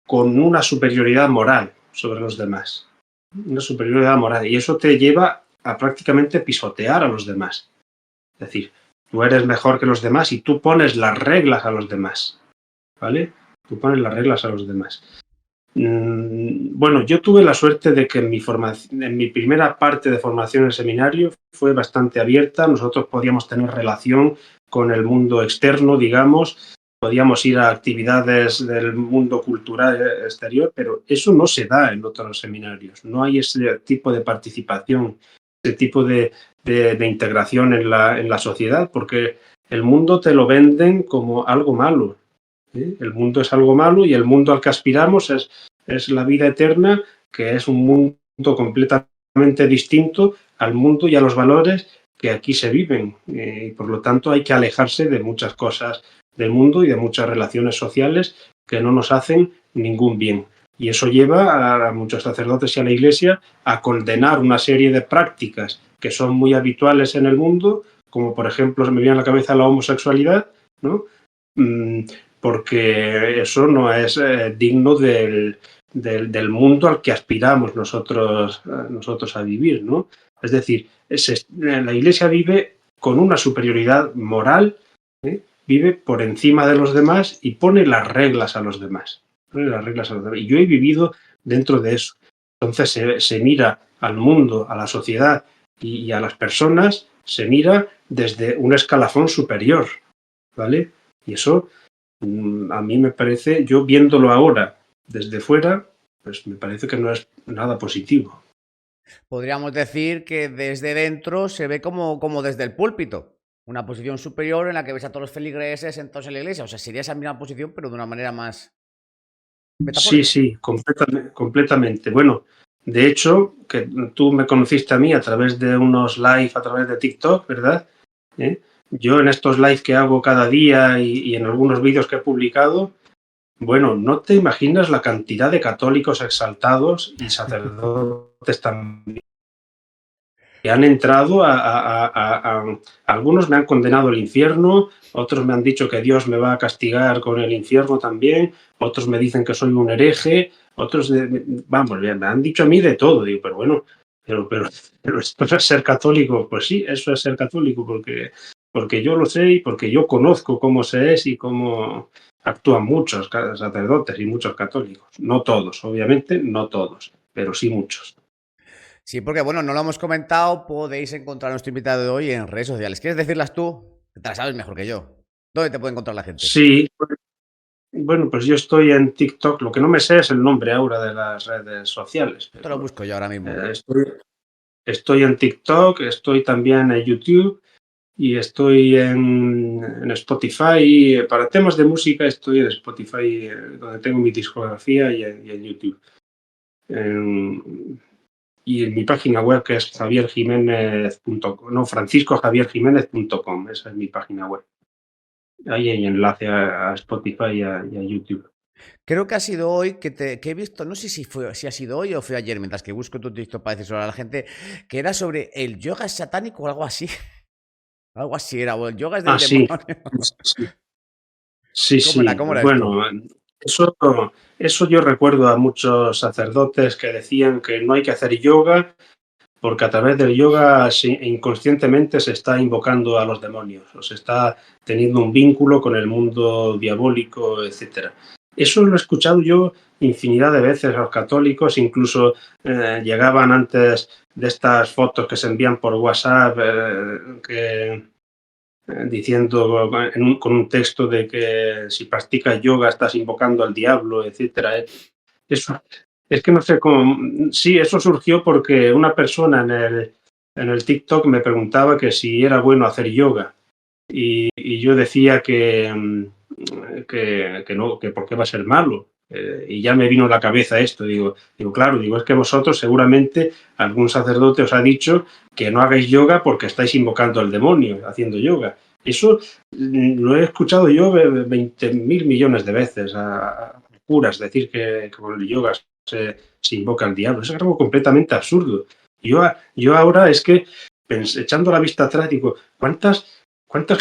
con una superioridad moral sobre los demás. Una superioridad moral. Y eso te lleva a prácticamente pisotear a los demás. Es decir, tú eres mejor que los demás y tú pones las reglas a los demás. ¿Vale? Tú pones las reglas a los demás. Bueno, yo tuve la suerte de que en mi primera parte de formación en el seminario fue bastante abierta. Nosotros podíamos tener relación con el mundo externo, digamos. Podíamos ir a actividades del mundo cultural exterior, pero eso no se da en otros seminarios. No hay ese tipo de participación, ese tipo de integración en la sociedad, porque el mundo te lo venden como algo malo. El mundo es algo malo y el mundo al que aspiramos es la vida eterna, que es un mundo completamente distinto al mundo y a los valores que aquí se viven. Y por lo tanto hay que alejarse de muchas cosas del mundo y de muchas relaciones sociales que no nos hacen ningún bien. Y eso lleva a muchos sacerdotes y a la Iglesia a condenar una serie de prácticas que son muy habituales en el mundo, como por ejemplo, se me viene a la cabeza la homosexualidad, ¿no? Porque eso no es digno del mundo al que aspiramos nosotros a vivir, ¿no? Es decir, la Iglesia vive con una superioridad moral, vive por encima de los demás y pone las reglas a los demás. Y yo he vivido dentro de eso. Entonces se mira al mundo, a la sociedad y a las personas, se mira desde un escalafón superior, ¿vale? Y eso a mí me parece, yo viéndolo ahora desde fuera, pues me parece que no es nada positivo. Podríamos decir que desde dentro se ve como desde el púlpito, una posición superior en la que ves a todos los feligreses sentados en la iglesia. O sea, sería esa misma posición, pero de una manera más metafórica. Sí, completamente. Bueno, de hecho, que tú me conociste a mí a través de unos live, a través de TikTok, ¿verdad? Yo en estos live que hago cada día y en algunos vídeos que he publicado, bueno, no te imaginas la cantidad de católicos exaltados y sacerdotes también que han entrado algunos me han condenado al infierno, otros me han dicho que Dios me va a castigar con el infierno también, otros me dicen que soy un hereje, otros, vamos, me han dicho a mí de todo, digo, pero bueno, pero esto es ser católico. Pues sí, eso es ser católico, porque yo lo sé y porque yo conozco cómo se es y cómo actúan muchos sacerdotes y muchos católicos. No todos, obviamente, no todos, pero sí muchos. Sí, porque bueno, no lo hemos comentado, podéis encontrar a nuestro invitado de hoy en redes sociales. ¿Quieres decirlas tú? Que te las sabes mejor que yo. ¿Dónde te puede encontrar la gente? Sí, bueno, pues yo estoy en TikTok. Lo que no me sé es el nombre ahora de las redes sociales. Te lo busco yo ahora mismo. Estoy en TikTok, estoy también en YouTube y estoy en Spotify. Para temas de música estoy en Spotify, donde tengo mi discografía, y en YouTube. Y en mi página web, que es javierjiménez.com, no, franciscojavierjiménez.com, esa es mi página web. Ahí hay enlace a Spotify y a YouTube. Creo que ha sido hoy que he visto, no sé si ha sido hoy o fue ayer, mientras que busco tu TikTok para decir a la gente, que era sobre el yoga satánico o algo así. Algo así era, o el yoga es del Sí. demonio. Sí. ¿Cómo era Bueno, eso yo recuerdo a muchos sacerdotes que decían que no hay que hacer yoga porque a través del yoga inconscientemente se está invocando a los demonios, o se está teniendo un vínculo con el mundo diabólico, etcétera. Eso lo he escuchado yo infinidad de veces a los católicos, incluso llegaban antes de estas fotos que se envían por WhatsApp, diciendo con un texto de que si practicas yoga estás invocando al diablo, etcétera. Eso, es que no sé cómo. Sí, eso surgió porque una persona en el TikTok me preguntaba que si era bueno hacer yoga y yo decía que no, que por qué va a ser malo. Y ya me vino a la cabeza esto, digo, claro, es que vosotros seguramente algún sacerdote os ha dicho que no hagáis yoga porque estáis invocando al demonio haciendo yoga. Eso lo he escuchado yo 20.000 millones de veces a curas decir que con el yoga se invoca al diablo. Eso es algo completamente absurdo. Yo ahora es que, echando la vista atrás, digo, ¿cuántas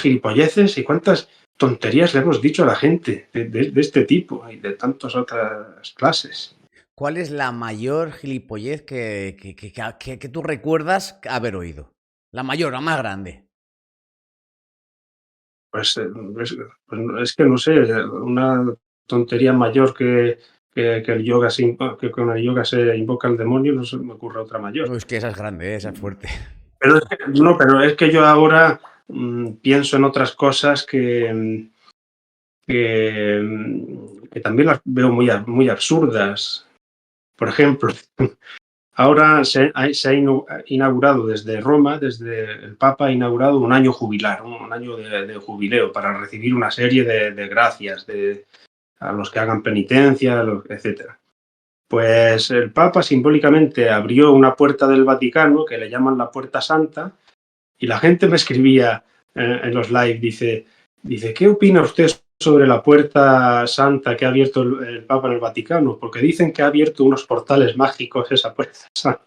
gilipolleces y cuántas tonterías le hemos dicho a la gente de este tipo y de tantas otras clases? ¿Cuál es la mayor gilipollez que tú recuerdas haber oído? La mayor, la más grande. Pues es que no sé, una tontería mayor que el yoga que con el yoga se invoca al demonio, no se me ocurre otra mayor. No, es que esa es grande, esa es fuerte. Pero es que yo ahora pienso en otras cosas que también las veo muy absurdas. Por ejemplo, ahora se ha inaugurado desde Roma, desde el Papa ha inaugurado un año jubilar, un año de jubileo para recibir una serie de gracias a los que hagan penitencia, etcétera. Pues el Papa simbólicamente abrió una puerta del Vaticano que le llaman la Puerta Santa y la gente me escribía en los live, dice, ¿qué opina usted sobre la puerta santa que ha abierto el Papa en el Vaticano, porque dicen que ha abierto unos portales mágicos esa puerta santa.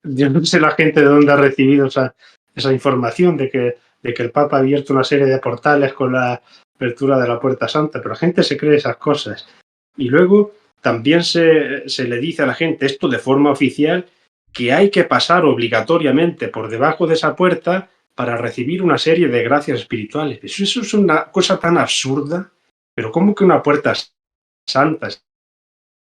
Yo no sé la gente de dónde ha recibido esa información de que el Papa ha abierto una serie de portales con la apertura de la puerta santa, pero la gente se cree esas cosas. Y luego también se le dice a la gente esto de forma oficial, que hay que pasar obligatoriamente por debajo de esa puerta para recibir una serie de gracias espirituales. Eso es una cosa tan absurda, pero ¿cómo que una puerta santa?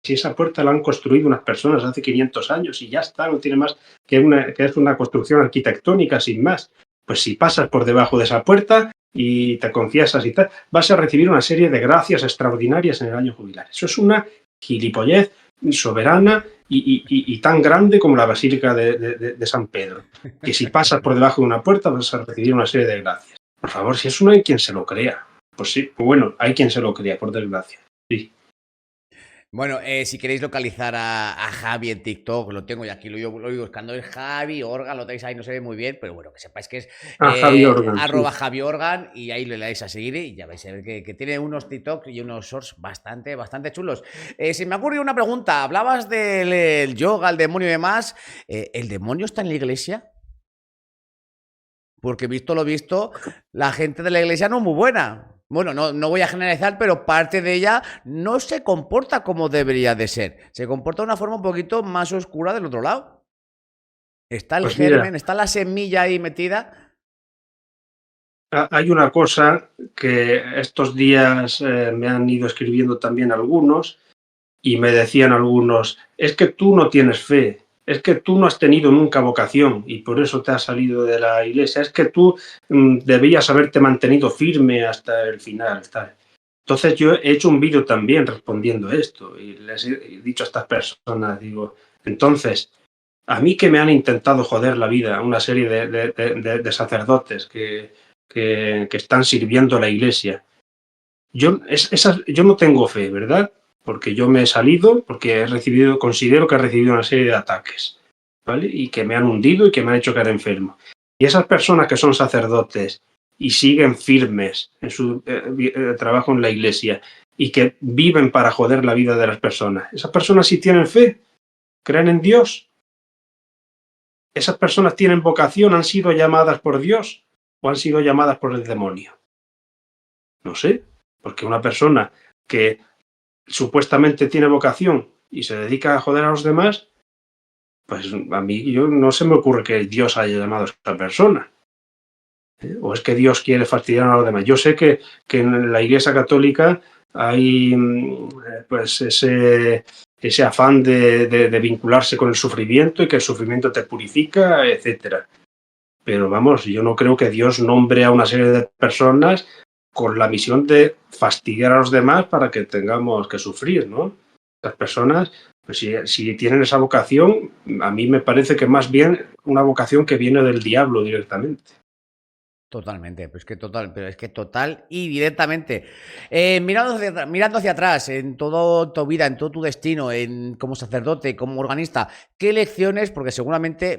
Si esa puerta la han construido unas personas hace 500 años y ya está, no tiene más que es una construcción arquitectónica sin más. Pues si pasas por debajo de esa puerta y te confiesas y tal, vas a recibir una serie de gracias extraordinarias en el año jubilar. Eso es una gilipollez soberana y tan grande como la Basílica de San Pedro, que si pasas por debajo de una puerta vas a recibir una serie de gracias. Por favor, si eso no hay quien se lo crea. Pues sí, bueno, hay quien se lo crea, por desgracia. Sí. Bueno, si queréis localizar a Javi en TikTok, lo tengo y aquí lo voy buscando. Es Javi Organ, lo tenéis ahí, no se ve muy bien, pero bueno, que sepáis que es Javi Organ, @ sí. Javi Organ, y ahí le dais a seguir y ya vais a ver que tiene unos TikTok y unos shorts bastante chulos. Se me ha ocurrido una pregunta. Hablabas del yoga, el demonio y demás. ¿El demonio está en la iglesia? Porque visto lo visto, la gente de la iglesia no es muy buena. Bueno, no voy a generalizar, pero parte de ella no se comporta como debería de ser. Se comporta de una forma un poquito más oscura del otro lado. Está el Pues mira, germen, está la semilla ahí metida. hay una cosa que estos días me han ido escribiendo también algunos y me decían algunos, es que tú no tienes fe, es que tú no has tenido nunca vocación y por eso te has salido de la iglesia, es que tú debías haberte mantenido firme hasta el final. Tal. Entonces yo he hecho un vídeo también respondiendo esto y les he dicho a estas personas, digo, entonces, a mí que me han intentado joder la vida una serie de sacerdotes que están sirviendo a la iglesia, yo no tengo fe, ¿verdad? Porque yo me he salido, porque considero que he recibido una serie de ataques, ¿vale? Y que me han hundido y que me han hecho caer enfermo. Y esas personas que son sacerdotes y siguen firmes en su trabajo en la iglesia y que viven para joder la vida de las personas, esas personas sí tienen fe, creen en Dios. Esas personas tienen vocación, han sido llamadas por Dios o han sido llamadas por el demonio. No sé, porque una persona que supuestamente tiene vocación y se dedica a joder a los demás, pues a mí no se me ocurre que Dios haya llamado a esa persona. O es que Dios quiere fastidiar a los demás. Yo sé que en la Iglesia Católica hay pues ese afán de vincularse con el sufrimiento y que el sufrimiento te purifica, etcétera. Pero vamos, yo no creo que Dios nombre a una serie de personas con la misión de fastidiar a los demás para que tengamos que sufrir, ¿no? Las personas, pues si tienen esa vocación, a mí me parece que más bien una vocación que viene del diablo directamente. Totalmente, pero es que total y directamente. Mirando hacia atrás, en toda tu vida, en todo tu destino, como sacerdote, como organista, ¿qué lecciones, porque seguramente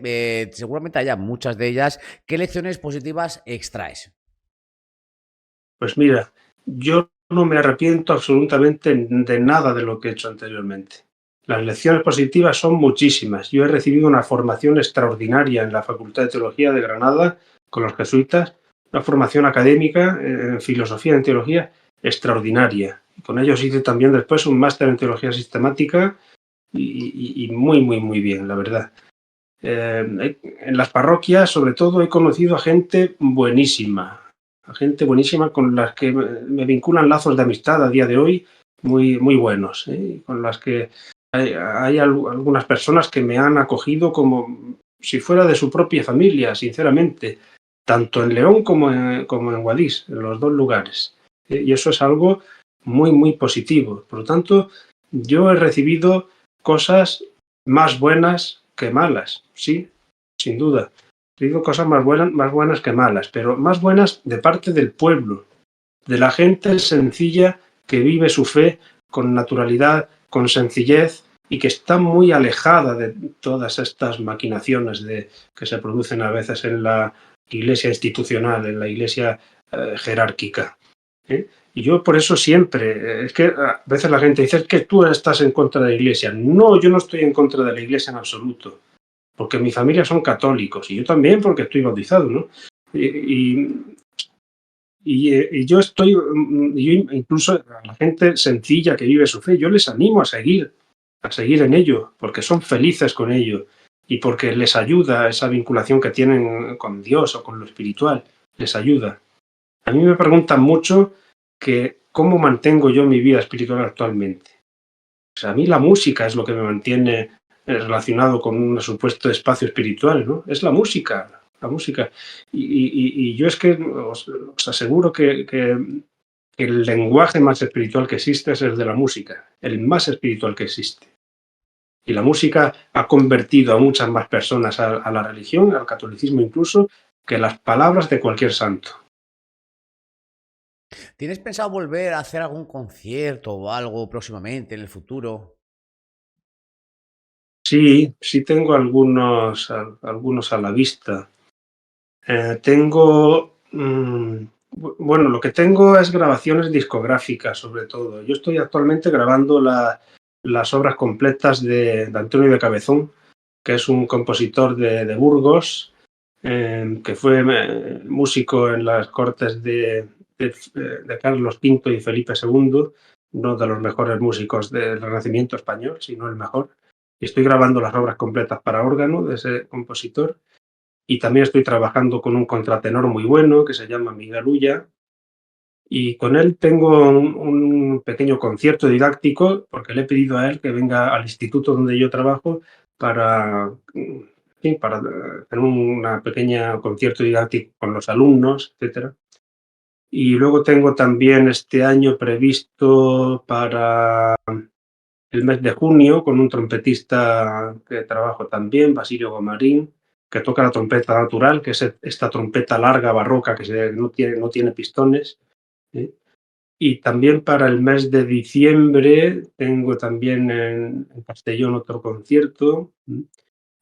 haya muchas de ellas, qué lecciones positivas extraes? Pues mira, yo no me arrepiento absolutamente de nada de lo que he hecho anteriormente. Las lecciones positivas son muchísimas. Yo he recibido una formación extraordinaria en la Facultad de Teología de Granada con los jesuitas, una formación académica en filosofía y en teología extraordinaria. Con ellos hice también después un máster en teología sistemática y muy, muy, muy bien, la verdad. En las parroquias, sobre todo, he conocido a gente buenísima con las que me vinculan lazos de amistad a día de hoy muy, muy buenos, con las que hay algunas personas que me han acogido como si fuera de su propia familia, sinceramente, tanto en León como en Guadix, en los dos lugares. Y eso es algo muy, muy positivo. Por lo tanto, yo he recibido cosas más buenas que malas, sí, sin duda. He recibido cosas más buenas que malas, pero más buenas de parte del pueblo, de la gente sencilla que vive su fe con naturalidad, con sencillez y que está muy alejada de todas estas maquinaciones que se producen a veces en la iglesia institucional, en la iglesia jerárquica. ¿eh? Y yo por eso siempre, es que a veces la gente dice que tú estás en contra de la Iglesia. No, yo no estoy en contra de la Iglesia en absoluto, porque mi familia son católicos y yo también porque estoy bautizado, ¿no? Y yo estoy, yo incluso a la gente sencilla que vive su fe, yo les animo a seguir en ello, porque son felices con ello y porque les ayuda esa vinculación que tienen con Dios o con lo espiritual, les ayuda. A mí me preguntan mucho que cómo mantengo yo mi vida espiritual actualmente. O sea, a mí la música es lo que me mantiene relacionado con un supuesto espacio espiritual, ¿no? Es la música. Y yo es que os aseguro que el lenguaje más espiritual que existe es el de la música, el más espiritual que existe. Y la música ha convertido a muchas más personas a la religión, al catolicismo incluso, que las palabras de cualquier santo. ¿Tienes pensado volver a hacer algún concierto o algo próximamente en el futuro? Sí, sí tengo algunos a la vista. Bueno, lo que tengo es grabaciones discográficas, sobre todo. Yo estoy actualmente grabando las obras completas de Antonio de Cabezón, que es un compositor de Burgos, que fue músico en las cortes de Carlos V y Felipe II, uno de los mejores músicos del Renacimiento español, si no el mejor. Y estoy grabando las obras completas para órgano de ese compositor. Y también estoy trabajando con un contratenor muy bueno que se llama Miguel Ulla. Y con él tengo un pequeño concierto didáctico, porque le he pedido a él que venga al instituto donde yo trabajo para tener una pequeña concierto didáctico con los alumnos, etcétera. Y luego tengo también este año previsto para el mes de junio con un trompetista que trabajo también, Basilio Gomarín, que toca la trompeta natural, que es esta trompeta larga barroca que no tiene pistones. ¿Sí? Y también para el mes de diciembre tengo también en Castellón otro concierto.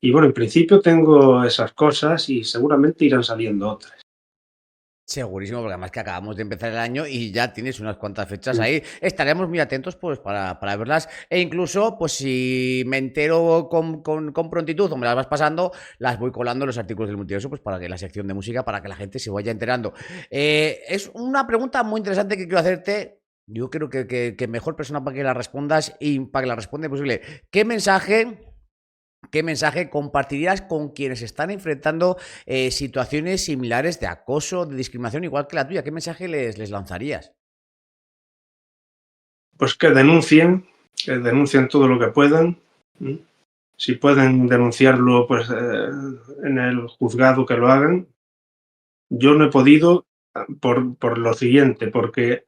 Y bueno, en principio tengo esas cosas y seguramente irán saliendo otras. Segurísimo, porque además que acabamos de empezar el año y ya tienes unas cuantas fechas ahí. Estaremos muy atentos pues para verlas. E incluso, pues si me entero con prontitud o me las vas pasando, las voy colando en los artículos del multiverso, pues para que la sección de música, para que la gente se vaya enterando. Es una pregunta muy interesante que quiero hacerte. Yo creo que mejor persona para que la respondas y para que la responda posible. ¿Qué mensaje compartirías con quienes están enfrentando situaciones similares de acoso, de discriminación, igual que la tuya? ¿Qué mensaje les lanzarías? Pues que denuncien todo lo que puedan. Si pueden denunciarlo pues en el juzgado, que lo hagan. Yo no he podido por lo siguiente, porque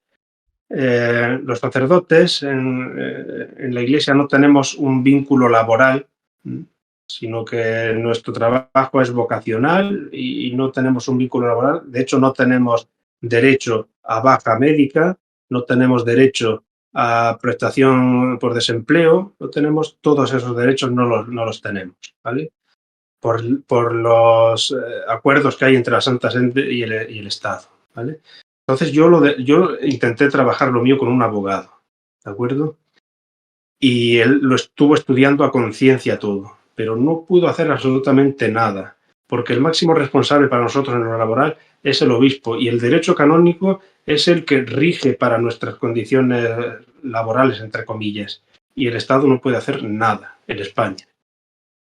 los sacerdotes en la Iglesia no tenemos un vínculo laboral, sino que nuestro trabajo es vocacional y no tenemos un vínculo laboral. De hecho, no tenemos derecho a baja médica, no tenemos derecho a prestación por desempleo, no tenemos todos esos derechos, no los tenemos, ¿vale? Por los acuerdos que hay entre la Santa Sede y el Estado, ¿vale? Entonces yo intenté trabajar lo mío con un abogado, ¿de acuerdo? Y él lo estuvo estudiando a conciencia todo, pero no pudo hacer absolutamente nada, porque el máximo responsable para nosotros en lo laboral es el obispo y el derecho canónico es el que rige para nuestras condiciones laborales, entre comillas, y el Estado no puede hacer nada en España.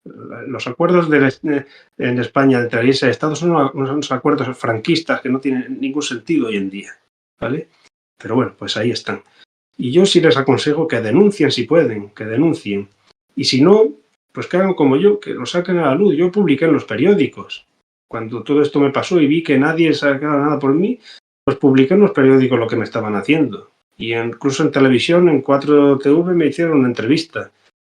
Los acuerdos en España entre la Iglesia y el Estado son unos acuerdos franquistas que no tienen ningún sentido hoy en día, ¿vale? Pero bueno, pues ahí están. Y yo sí les aconsejo que denuncien si pueden, que denuncien. Y si no, pues que hagan como yo, que lo saquen a la luz. Yo publiqué en los periódicos. Cuando todo esto me pasó y vi que nadie sacaba nada por mí, pues publiqué en los periódicos lo que me estaban haciendo. Y incluso en televisión, en 4TV, me hicieron una entrevista.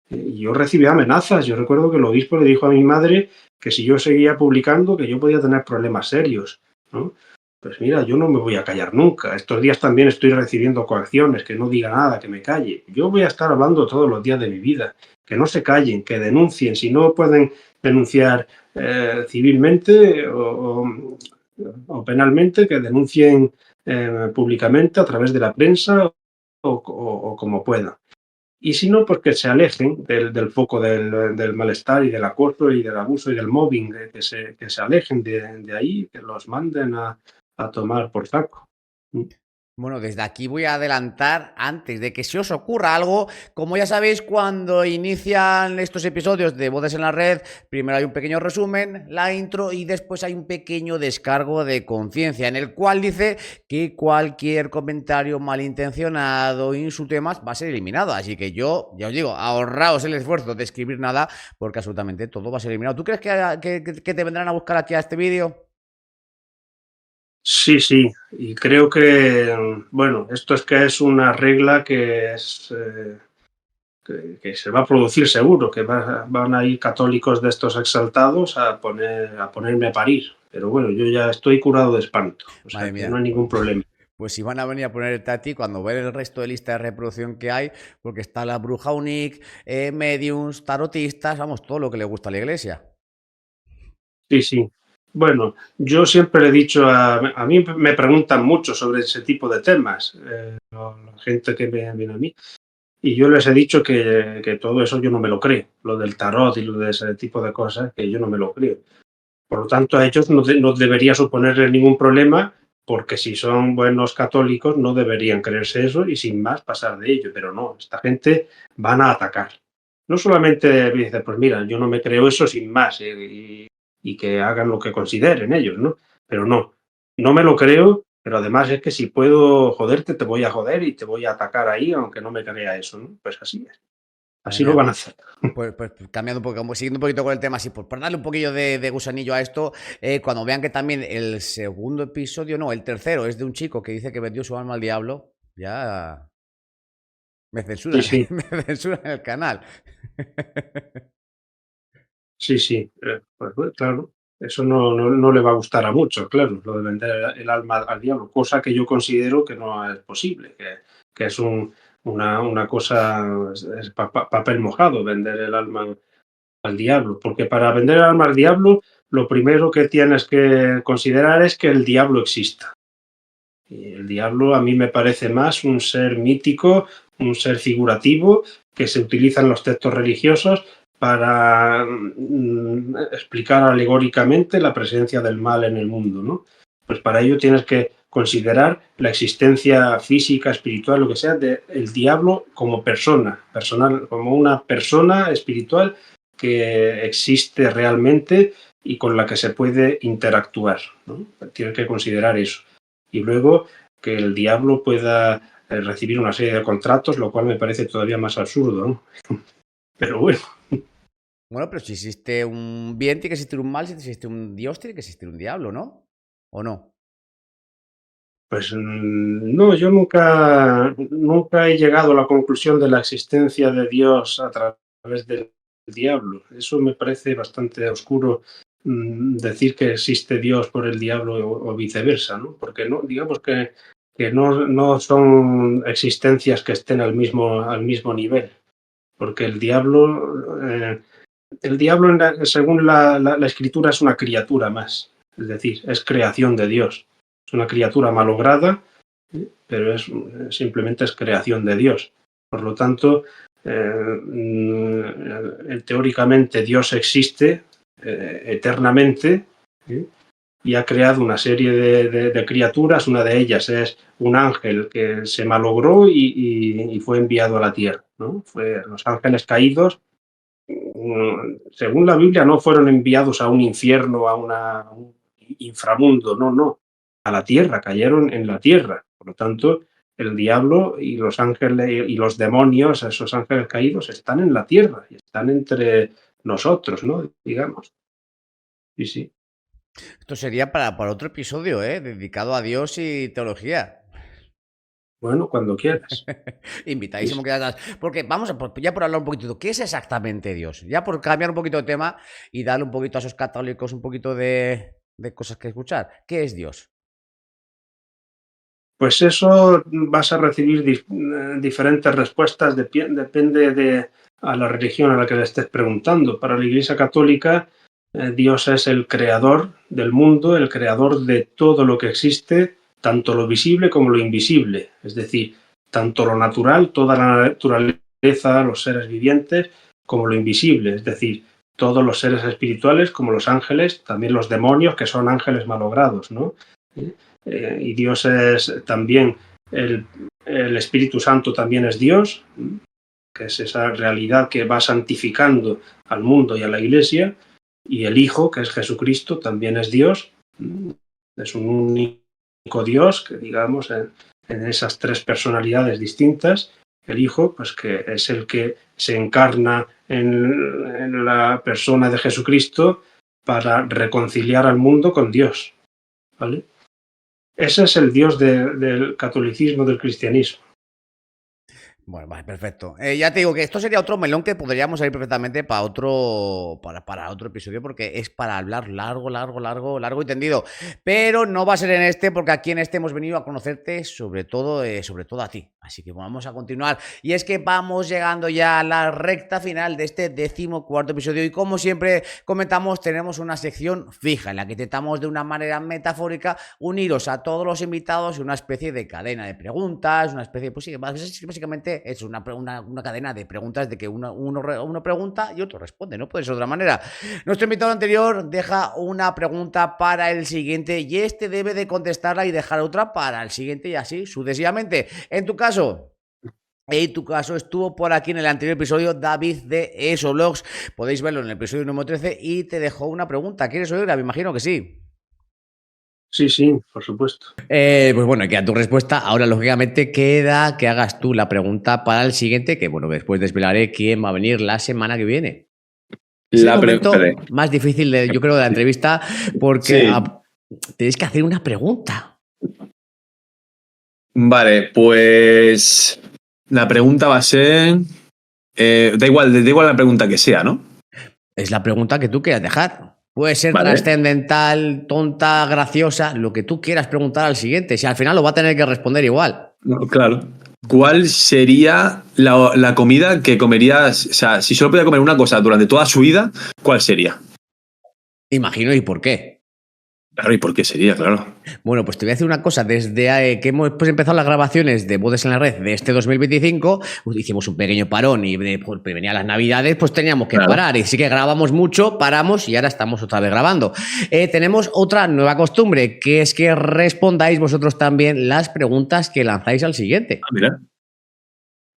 Yo recibí amenazas. Yo recuerdo que el obispo le dijo a mi madre que si yo seguía publicando, que yo podía tener problemas serios, ¿no? Pues mira, yo no me voy a callar nunca. Estos días también estoy recibiendo coacciones, que no diga nada, que me calle. Yo voy a estar hablando todos los días de mi vida. Que no se callen, que denuncien. Si no pueden denunciar civilmente o penalmente, que denuncien públicamente a través de la prensa o como puedan. Y si no, pues que se alejen del foco del malestar y del acoso y del abuso y del mobbing, que se alejen de ahí, que los manden a tomar por saco. Bueno, desde aquí voy a adelantar, antes de que se os ocurra algo, como ya sabéis, cuando inician estos episodios de Voces en la Red, primero hay un pequeño resumen, la intro, y después hay un pequeño descargo de conciencia, en el cual dice que cualquier comentario malintencionado, insulto y demás, va a ser eliminado. Así que yo, ya os digo, ahorraos el esfuerzo de escribir nada, porque absolutamente todo va a ser eliminado. ¿Tú crees que te vendrán a buscar aquí a este vídeo? Sí, sí, y creo que, bueno, esto es una regla que se va a producir seguro, que van a ir católicos de estos exaltados a ponerme a parir. Pero bueno, yo ya estoy curado de espanto, o sea Madre que mía. no hay ningún problema. Pues si van a venir a ponerte a ti cuando ven el resto de lista de reproducción que hay, porque está la bruja unique, mediums, tarotistas, vamos, todo lo que le gusta a la iglesia. Sí, sí. Bueno, yo siempre le he dicho a mí me preguntan mucho sobre ese tipo de temas, la gente que viene a mí, y yo les he dicho que todo eso yo no me lo creo, lo del tarot y lo de ese tipo de cosas, que yo no me lo creo. Por lo tanto, a ellos no debería suponerles ningún problema, porque si son buenos católicos no deberían creerse eso y sin más pasar de ello. Pero no, esta gente van a atacar. No solamente dice, pues mira, yo no me creo eso sin más y que hagan lo que consideren ellos, ¿no? Pero no me lo creo, pero además es que si puedo joderte, te voy a joder y te voy a atacar ahí, aunque no me crea eso, ¿no? Pues así es. Madre Así lo mía. van a hacer. Pues cambiando un poco, como siguiendo un poquito con el tema, así, por darle un poquillo de gusanillo a esto, cuando vean que también el segundo episodio, no, el tercero, es de un chico que dice que vendió su alma al diablo, ya me Sí, censuran, sí. me censuran el canal. Sí, sí, pues bueno, claro, eso no le va a gustar a muchos, claro, lo de vender el alma al diablo, cosa que yo considero que no es posible, que es una cosa, es papel mojado vender el alma al diablo, porque para vender el alma al diablo, lo primero que tienes que considerar es que el diablo exista. Y el diablo a mí me parece más un ser mítico, un ser figurativo que se utiliza en los textos religiosos para explicar alegóricamente la presencia del mal en el mundo, ¿no? Pues para ello tienes que considerar la existencia física, espiritual, lo que sea, del diablo como persona, personal, como una persona espiritual que existe realmente y con la que se puede interactuar, ¿no? Tienes que considerar eso. Y luego que el diablo pueda recibir una serie de contratos, lo cual me parece todavía más absurdo, ¿no? Pero bueno. Bueno, pero si existe un bien, tiene que existir un mal, si existe un Dios, tiene que existir un diablo, ¿no? ¿O no? Pues no, yo nunca he llegado a la conclusión de la existencia de Dios a través del diablo. Eso me parece bastante oscuro, decir que existe Dios por el diablo o viceversa, ¿no? Porque no, digamos que no son existencias que estén al mismo nivel. Porque el diablo según la escritura es una criatura más, es decir, es creación de Dios. Es una criatura malograda, pero simplemente es creación de Dios. Por lo tanto, teóricamente Dios existe eternamente, y ha creado una serie de criaturas. Una de ellas es un ángel que se malogró y fue enviado a la tierra, ¿no? Los ángeles caídos, según la Biblia, no fueron enviados a un infierno, a un inframundo, no, a la tierra, cayeron en la tierra. Por lo tanto, el diablo y los ángeles y los demonios, esos ángeles caídos, están en la tierra y están entre nosotros, ¿no? Digamos. Sí, sí. Esto sería para otro episodio, ¿eh? Dedicado a Dios y teología. Bueno, cuando quieras. Invitadísimo que ya estás. Porque vamos a, ya por hablar un poquito, ¿qué es exactamente Dios? Ya por cambiar un poquito de tema y darle un poquito a esos católicos un poquito de cosas que escuchar. ¿Qué es Dios? Pues eso vas a recibir diferentes respuestas, depende a la religión a la que le estés preguntando. Para la Iglesia Católica, Dios es el creador del mundo, el creador de todo lo que existe, tanto lo visible como lo invisible, es decir, tanto lo natural, toda la naturaleza, los seres vivientes, como lo invisible, es decir, todos los seres espirituales como los ángeles, también los demonios que son ángeles malogrados, ¿no? Y Dios es también, el Espíritu Santo también es Dios, que es esa realidad que va santificando al mundo y a la Iglesia, y el Hijo, que es Jesucristo, también es Dios, es un único Dios, que digamos, en esas tres personalidades distintas, el Hijo, pues que es el que se encarna en la persona de Jesucristo para reconciliar al mundo con Dios, ¿vale? Ese es el Dios del catolicismo, del cristianismo. Bueno, vale, perfecto. Ya te digo que esto sería otro melón que podríamos ir perfectamente para otro episodio, porque es para hablar largo y tendido. Pero no va a ser en este, porque aquí en este hemos venido a conocerte sobre todo a ti. Así que vamos a continuar. Y es que vamos llegando ya a la recta final de este 14º episodio. Y como siempre comentamos, tenemos una sección fija en la que intentamos de una manera metafórica uniros a todos los invitados en una especie de cadena de preguntas, una especie, pues sí, básicamente es una cadena de preguntas de que uno pregunta y otro responde, no puede ser de otra manera. Nuestro invitado anterior deja una pregunta para el siguiente y este debe de contestarla y dejar otra para el siguiente y así sucesivamente. En tu caso estuvo por aquí en el anterior episodio David de Esoblogs, podéis verlo en el episodio número 13 y te dejó una pregunta. ¿Quieres oírla? Me imagino que sí. Sí, por supuesto. Pues bueno, queda tu respuesta. Ahora, lógicamente, queda que hagas tú la pregunta para el siguiente, que bueno, después desvelaré quién va a venir la semana que viene. Es el momento más difícil, yo creo, de la entrevista, porque tenéis que hacer una pregunta. Vale, pues la pregunta va a ser... da igual la pregunta que sea, ¿no? Es la pregunta que tú quieras dejar. Puede ser trascendental, tonta, graciosa, lo que tú quieras preguntar al siguiente. Si al final lo va a tener que responder igual. No, claro. ¿Cuál sería la comida que comerías? O sea, si solo pudiera comer una cosa durante toda su vida, ¿cuál sería? Imagino, ¿y por qué? Claro, ¿y por qué sería? Claro. Bueno, pues te voy a decir una cosa. Desde que hemos empezado las grabaciones de Bodes en la Red de este 2025, hicimos un pequeño parón y pues, venían las Navidades, pues teníamos que parar. Y sí que grabamos mucho, paramos y ahora estamos otra vez grabando. Tenemos otra nueva costumbre, que es que respondáis vosotros también las preguntas que lanzáis al siguiente. Ah, mira.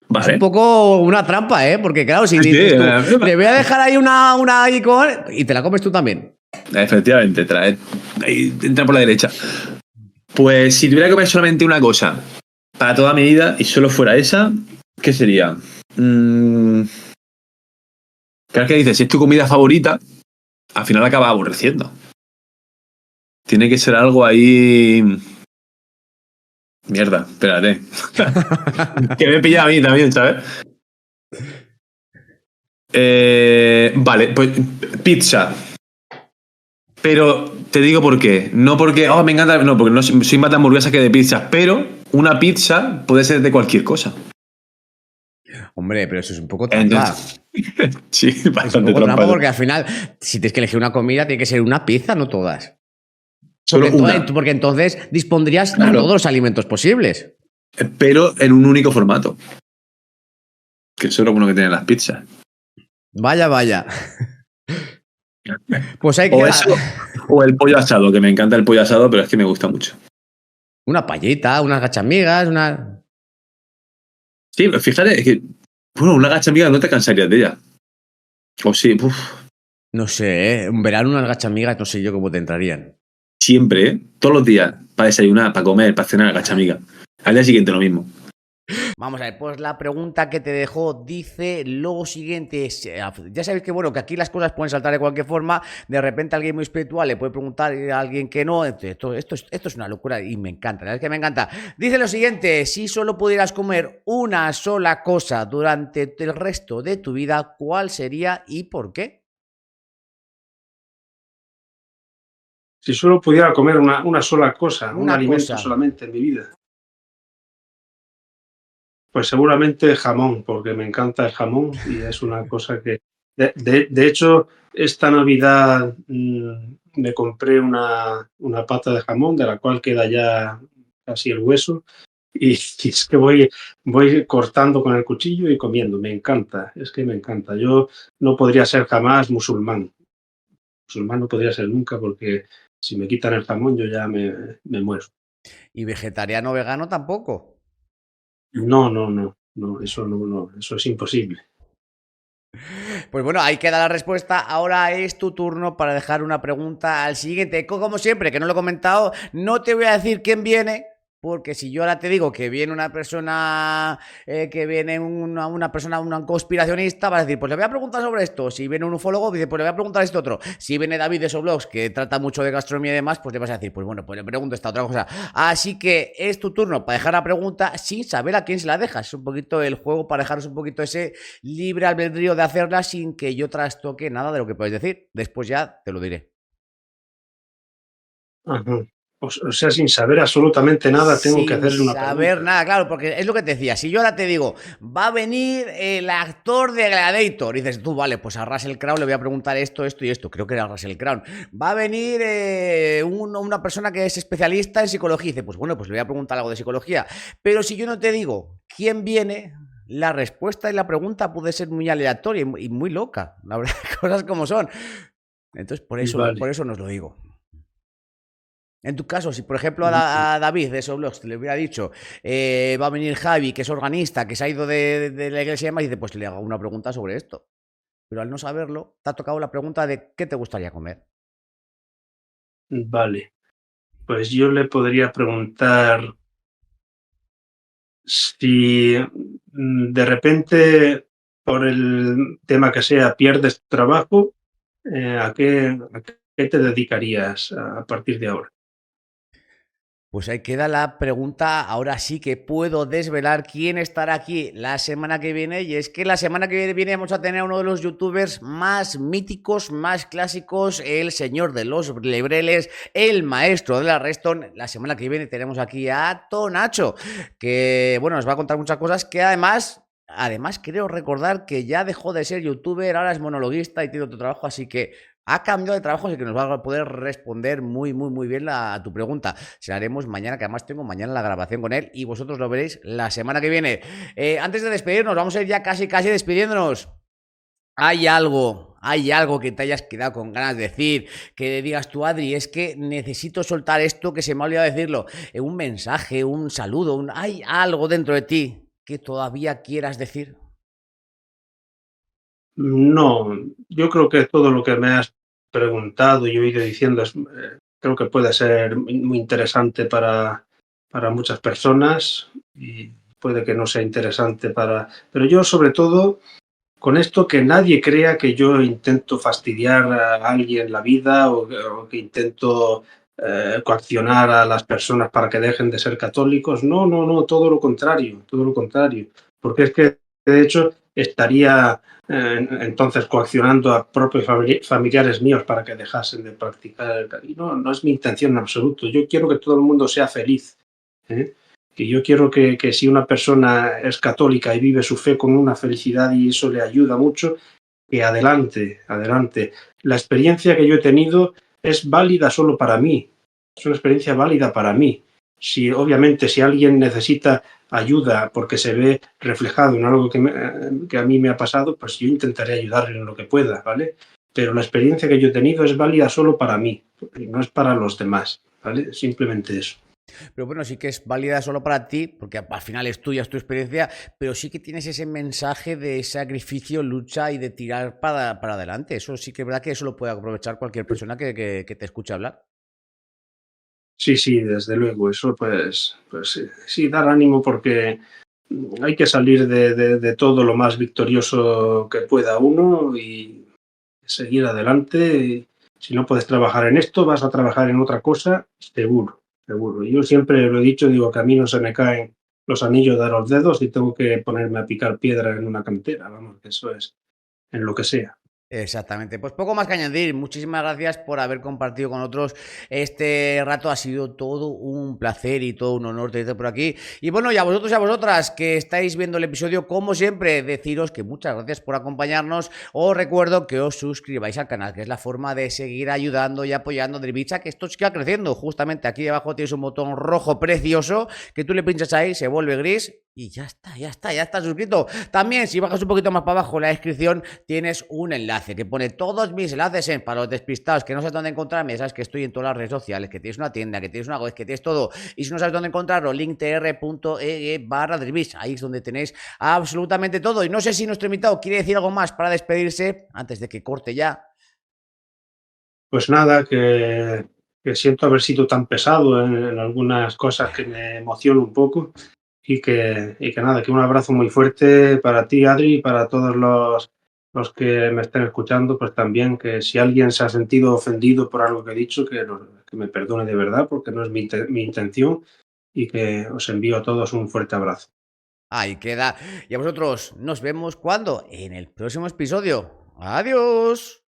Vale. Es un poco una trampa, porque claro, si dices tú, le voy a dejar ahí una icon y te la comes tú también. Efectivamente, entra por la derecha. Pues si tuviera que comer solamente una cosa para toda mi vida y solo fuera esa, ¿qué sería? Claro que dices, si es tu comida favorita, al final acaba aborreciendo. Tiene que ser algo ahí... Mierda, espérate. Que me pilla a mí también, ¿sabes? Vale, pues pizza. Pero te digo por qué. No porque, me encanta, no, porque no soy más de hamburguesas que de pizzas, pero una pizza puede ser de cualquier cosa. Hombre, pero eso es un poco trampa. Sí, bastante es un poco trampa. Porque al final, si tienes que elegir una comida, tiene que ser una pizza, no todas. Porque entonces dispondrías de todos los alimentos posibles. Pero en un único formato. Que eso es lo bueno que tienen las pizzas. Vaya. Pues hay que... O el pollo asado, que me encanta el pollo asado, pero es que me gusta mucho. Una paellita, unas gachamigas, una... Sí, fíjate, es que... Bueno, una gachamiga no te cansarías de ella. O sí, No sé, en verano unas gachamigas no sé yo cómo te entrarían. Siempre, todos los días, para desayunar, para comer, para cenar, gachamiga. Al día siguiente lo mismo. Vamos a ver, pues la pregunta que te dejó dice lo siguiente. Ya sabéis que bueno, que aquí las cosas pueden saltar de cualquier forma. De repente alguien muy espiritual le puede preguntar a alguien que no. Esto es una locura y me encanta, la verdad es que me encanta. Dice lo siguiente: si solo pudieras comer una sola cosa durante el resto de tu vida, ¿cuál sería y por qué? Si solo pudiera comer una sola cosa, un alimento solamente en mi vida. Pues seguramente jamón, porque me encanta el jamón y es una cosa que... De hecho, esta Navidad me compré una pata de jamón, de la cual queda ya casi el hueso. Y es que voy cortando con el cuchillo y comiendo. Me encanta, es que me encanta. Yo no podría ser jamás musulmán. Musulmán no podría ser nunca porque si me quitan el jamón yo ya me muero. ¿Y vegetariano vegano tampoco? No, no, no, no, eso es imposible. Pues bueno, ahí queda la respuesta. Ahora es tu turno para dejar una pregunta al siguiente. Como siempre, que no lo he comentado, no te voy a decir quién viene, porque si yo ahora te digo que viene una persona, una conspiracionista, vas a decir, pues le voy a preguntar sobre esto. Si viene un ufólogo, dice, pues le voy a preguntar esto otro. Si viene David de Soblogs, que trata mucho de gastronomía y demás, pues le vas a decir, pues bueno, pues le pregunto esta otra cosa. Así que es tu turno para dejar la pregunta sin saber a quién se la dejas. Es un poquito el juego para dejaros un poquito ese libre albedrío de hacerla sin que yo trastoque nada de lo que podéis decir. Después ya te lo diré. Ajá. O sea, sin saber absolutamente nada, tengo que hacerle una pregunta. Sin saber nada, claro, porque es lo que te decía. Si yo ahora te digo, va a venir el actor de Gladiator, y dices tú, vale, pues a Russell Crowe le voy a preguntar esto, esto y esto. Creo que era Russell Crowe. Va a venir una persona que es especialista en psicología. Y dice, pues bueno, pues le voy a preguntar algo de psicología. Pero si yo no te digo quién viene, la respuesta y la pregunta puede ser muy aleatoria y muy loca. La verdad, cosas como son. Entonces, por eso nos lo digo. En tu caso, si por ejemplo a David de Soblogs le hubiera dicho va a venir Javi, que es organista, que se ha ido de la iglesia y demás, y dice, pues le hago una pregunta sobre esto. Pero al no saberlo, te ha tocado la pregunta de ¿qué te gustaría comer? Vale, pues yo le podría preguntar si de repente, por el tema que sea, pierdes tu trabajo, ¿a qué te dedicarías a partir de ahora? Pues ahí queda la pregunta. Ahora sí que puedo desvelar quién estará aquí la semana que viene. Y es que la semana que viene vamos a tener a uno de los youtubers más míticos, más clásicos, el señor de los lebreles, el maestro de la Redstone. La semana que viene tenemos aquí a Tonacho, que bueno, nos va a contar muchas cosas que además creo recordar que ya dejó de ser youtuber, ahora es monologuista y tiene otro trabajo, así que ha cambiado de trabajo, así que nos va a poder responder muy bien a tu pregunta. Se la haremos mañana, que además tengo mañana la grabación con él y vosotros lo veréis la semana que viene. Antes de despedirnos, vamos a ir ya casi despidiéndonos. ¿Hay algo que te hayas quedado con ganas de decir? Que digas tú, Adri, es que necesito soltar esto que se me ha olvidado decirlo. Un mensaje, un saludo, ¿hay algo dentro de ti que todavía quieras decir? No, yo creo que todo lo que me has preguntado y he ido diciendo creo que puede ser muy interesante para muchas personas y puede que no sea interesante Pero yo sobre todo con esto que nadie crea que yo intento fastidiar a alguien la vida o que intento coaccionar a las personas para que dejen de ser católicos. No, no, no, todo lo contrario, porque es que de hecho estaría entonces coaccionando a propios familiares míos para que dejasen de practicar el camino. No es mi intención en absoluto. Yo quiero que todo el mundo sea feliz, ¿eh? Que yo quiero que si una persona es católica y vive su fe con una felicidad y eso le ayuda mucho, que adelante, adelante. La experiencia que yo he tenido es válida solo para mí, es una experiencia válida para mí. Obviamente, si alguien necesita ayuda porque se ve reflejado en algo que a mí me ha pasado, pues yo intentaré ayudarle en lo que pueda, ¿vale? Pero la experiencia que yo he tenido es válida solo para mí, no es para los demás, ¿vale? Simplemente eso. Pero bueno, sí que es válida solo para ti, porque al final es tuya, es tu experiencia, pero sí que tienes ese mensaje de sacrificio, lucha y de tirar para adelante. Eso sí que es verdad que eso lo puede aprovechar cualquier persona que te escuche hablar. Sí, desde luego, eso pues sí, dar ánimo porque hay que salir de todo lo más victorioso que pueda uno y seguir adelante. Si no puedes trabajar en esto, vas a trabajar en otra cosa, seguro. Yo siempre lo he dicho, digo que a mí no se me caen los anillos de los dedos y tengo que ponerme a picar piedra en una cantera, vamos, que eso es en lo que sea. Exactamente, pues poco más que añadir. Muchísimas gracias por haber compartido con nosotros este rato. Ha sido todo un placer y todo un honor tenerte por aquí. Y bueno, y a vosotros y a vosotras que estáis viendo el episodio, como siempre, deciros que muchas gracias por acompañarnos. Os recuerdo que os suscribáis al canal, que es la forma de seguir ayudando y apoyando a Drip a que esto siga creciendo. Justamente aquí debajo tienes un botón rojo precioso que tú le pinchas ahí, se vuelve gris y ya está suscrito. También, si bajas un poquito más para abajo en la descripción, tienes un enlace que pone todos mis enlaces para los despistados, que no sabes dónde encontrarme. Sabes que estoy en todas las redes sociales, que tienes una tienda, que tienes una web, que tienes todo. Y si no sabes dónde encontrarlo, linktr.ee/Drip. Ahí es donde tenéis absolutamente todo. Y no sé si nuestro invitado quiere decir algo más para despedirse antes de que corte ya. Pues nada, que siento haber sido tan pesado en algunas cosas que me emociono un poco. Y que nada, que un abrazo muy fuerte para ti, Adri, y para todos los que me estén escuchando, pues también que si alguien se ha sentido ofendido por algo que he dicho, que me perdone de verdad, porque no es mi intención, y que os envío a todos un fuerte abrazo. Ahí queda. Y a vosotros nos vemos cuando en el próximo episodio. Adiós.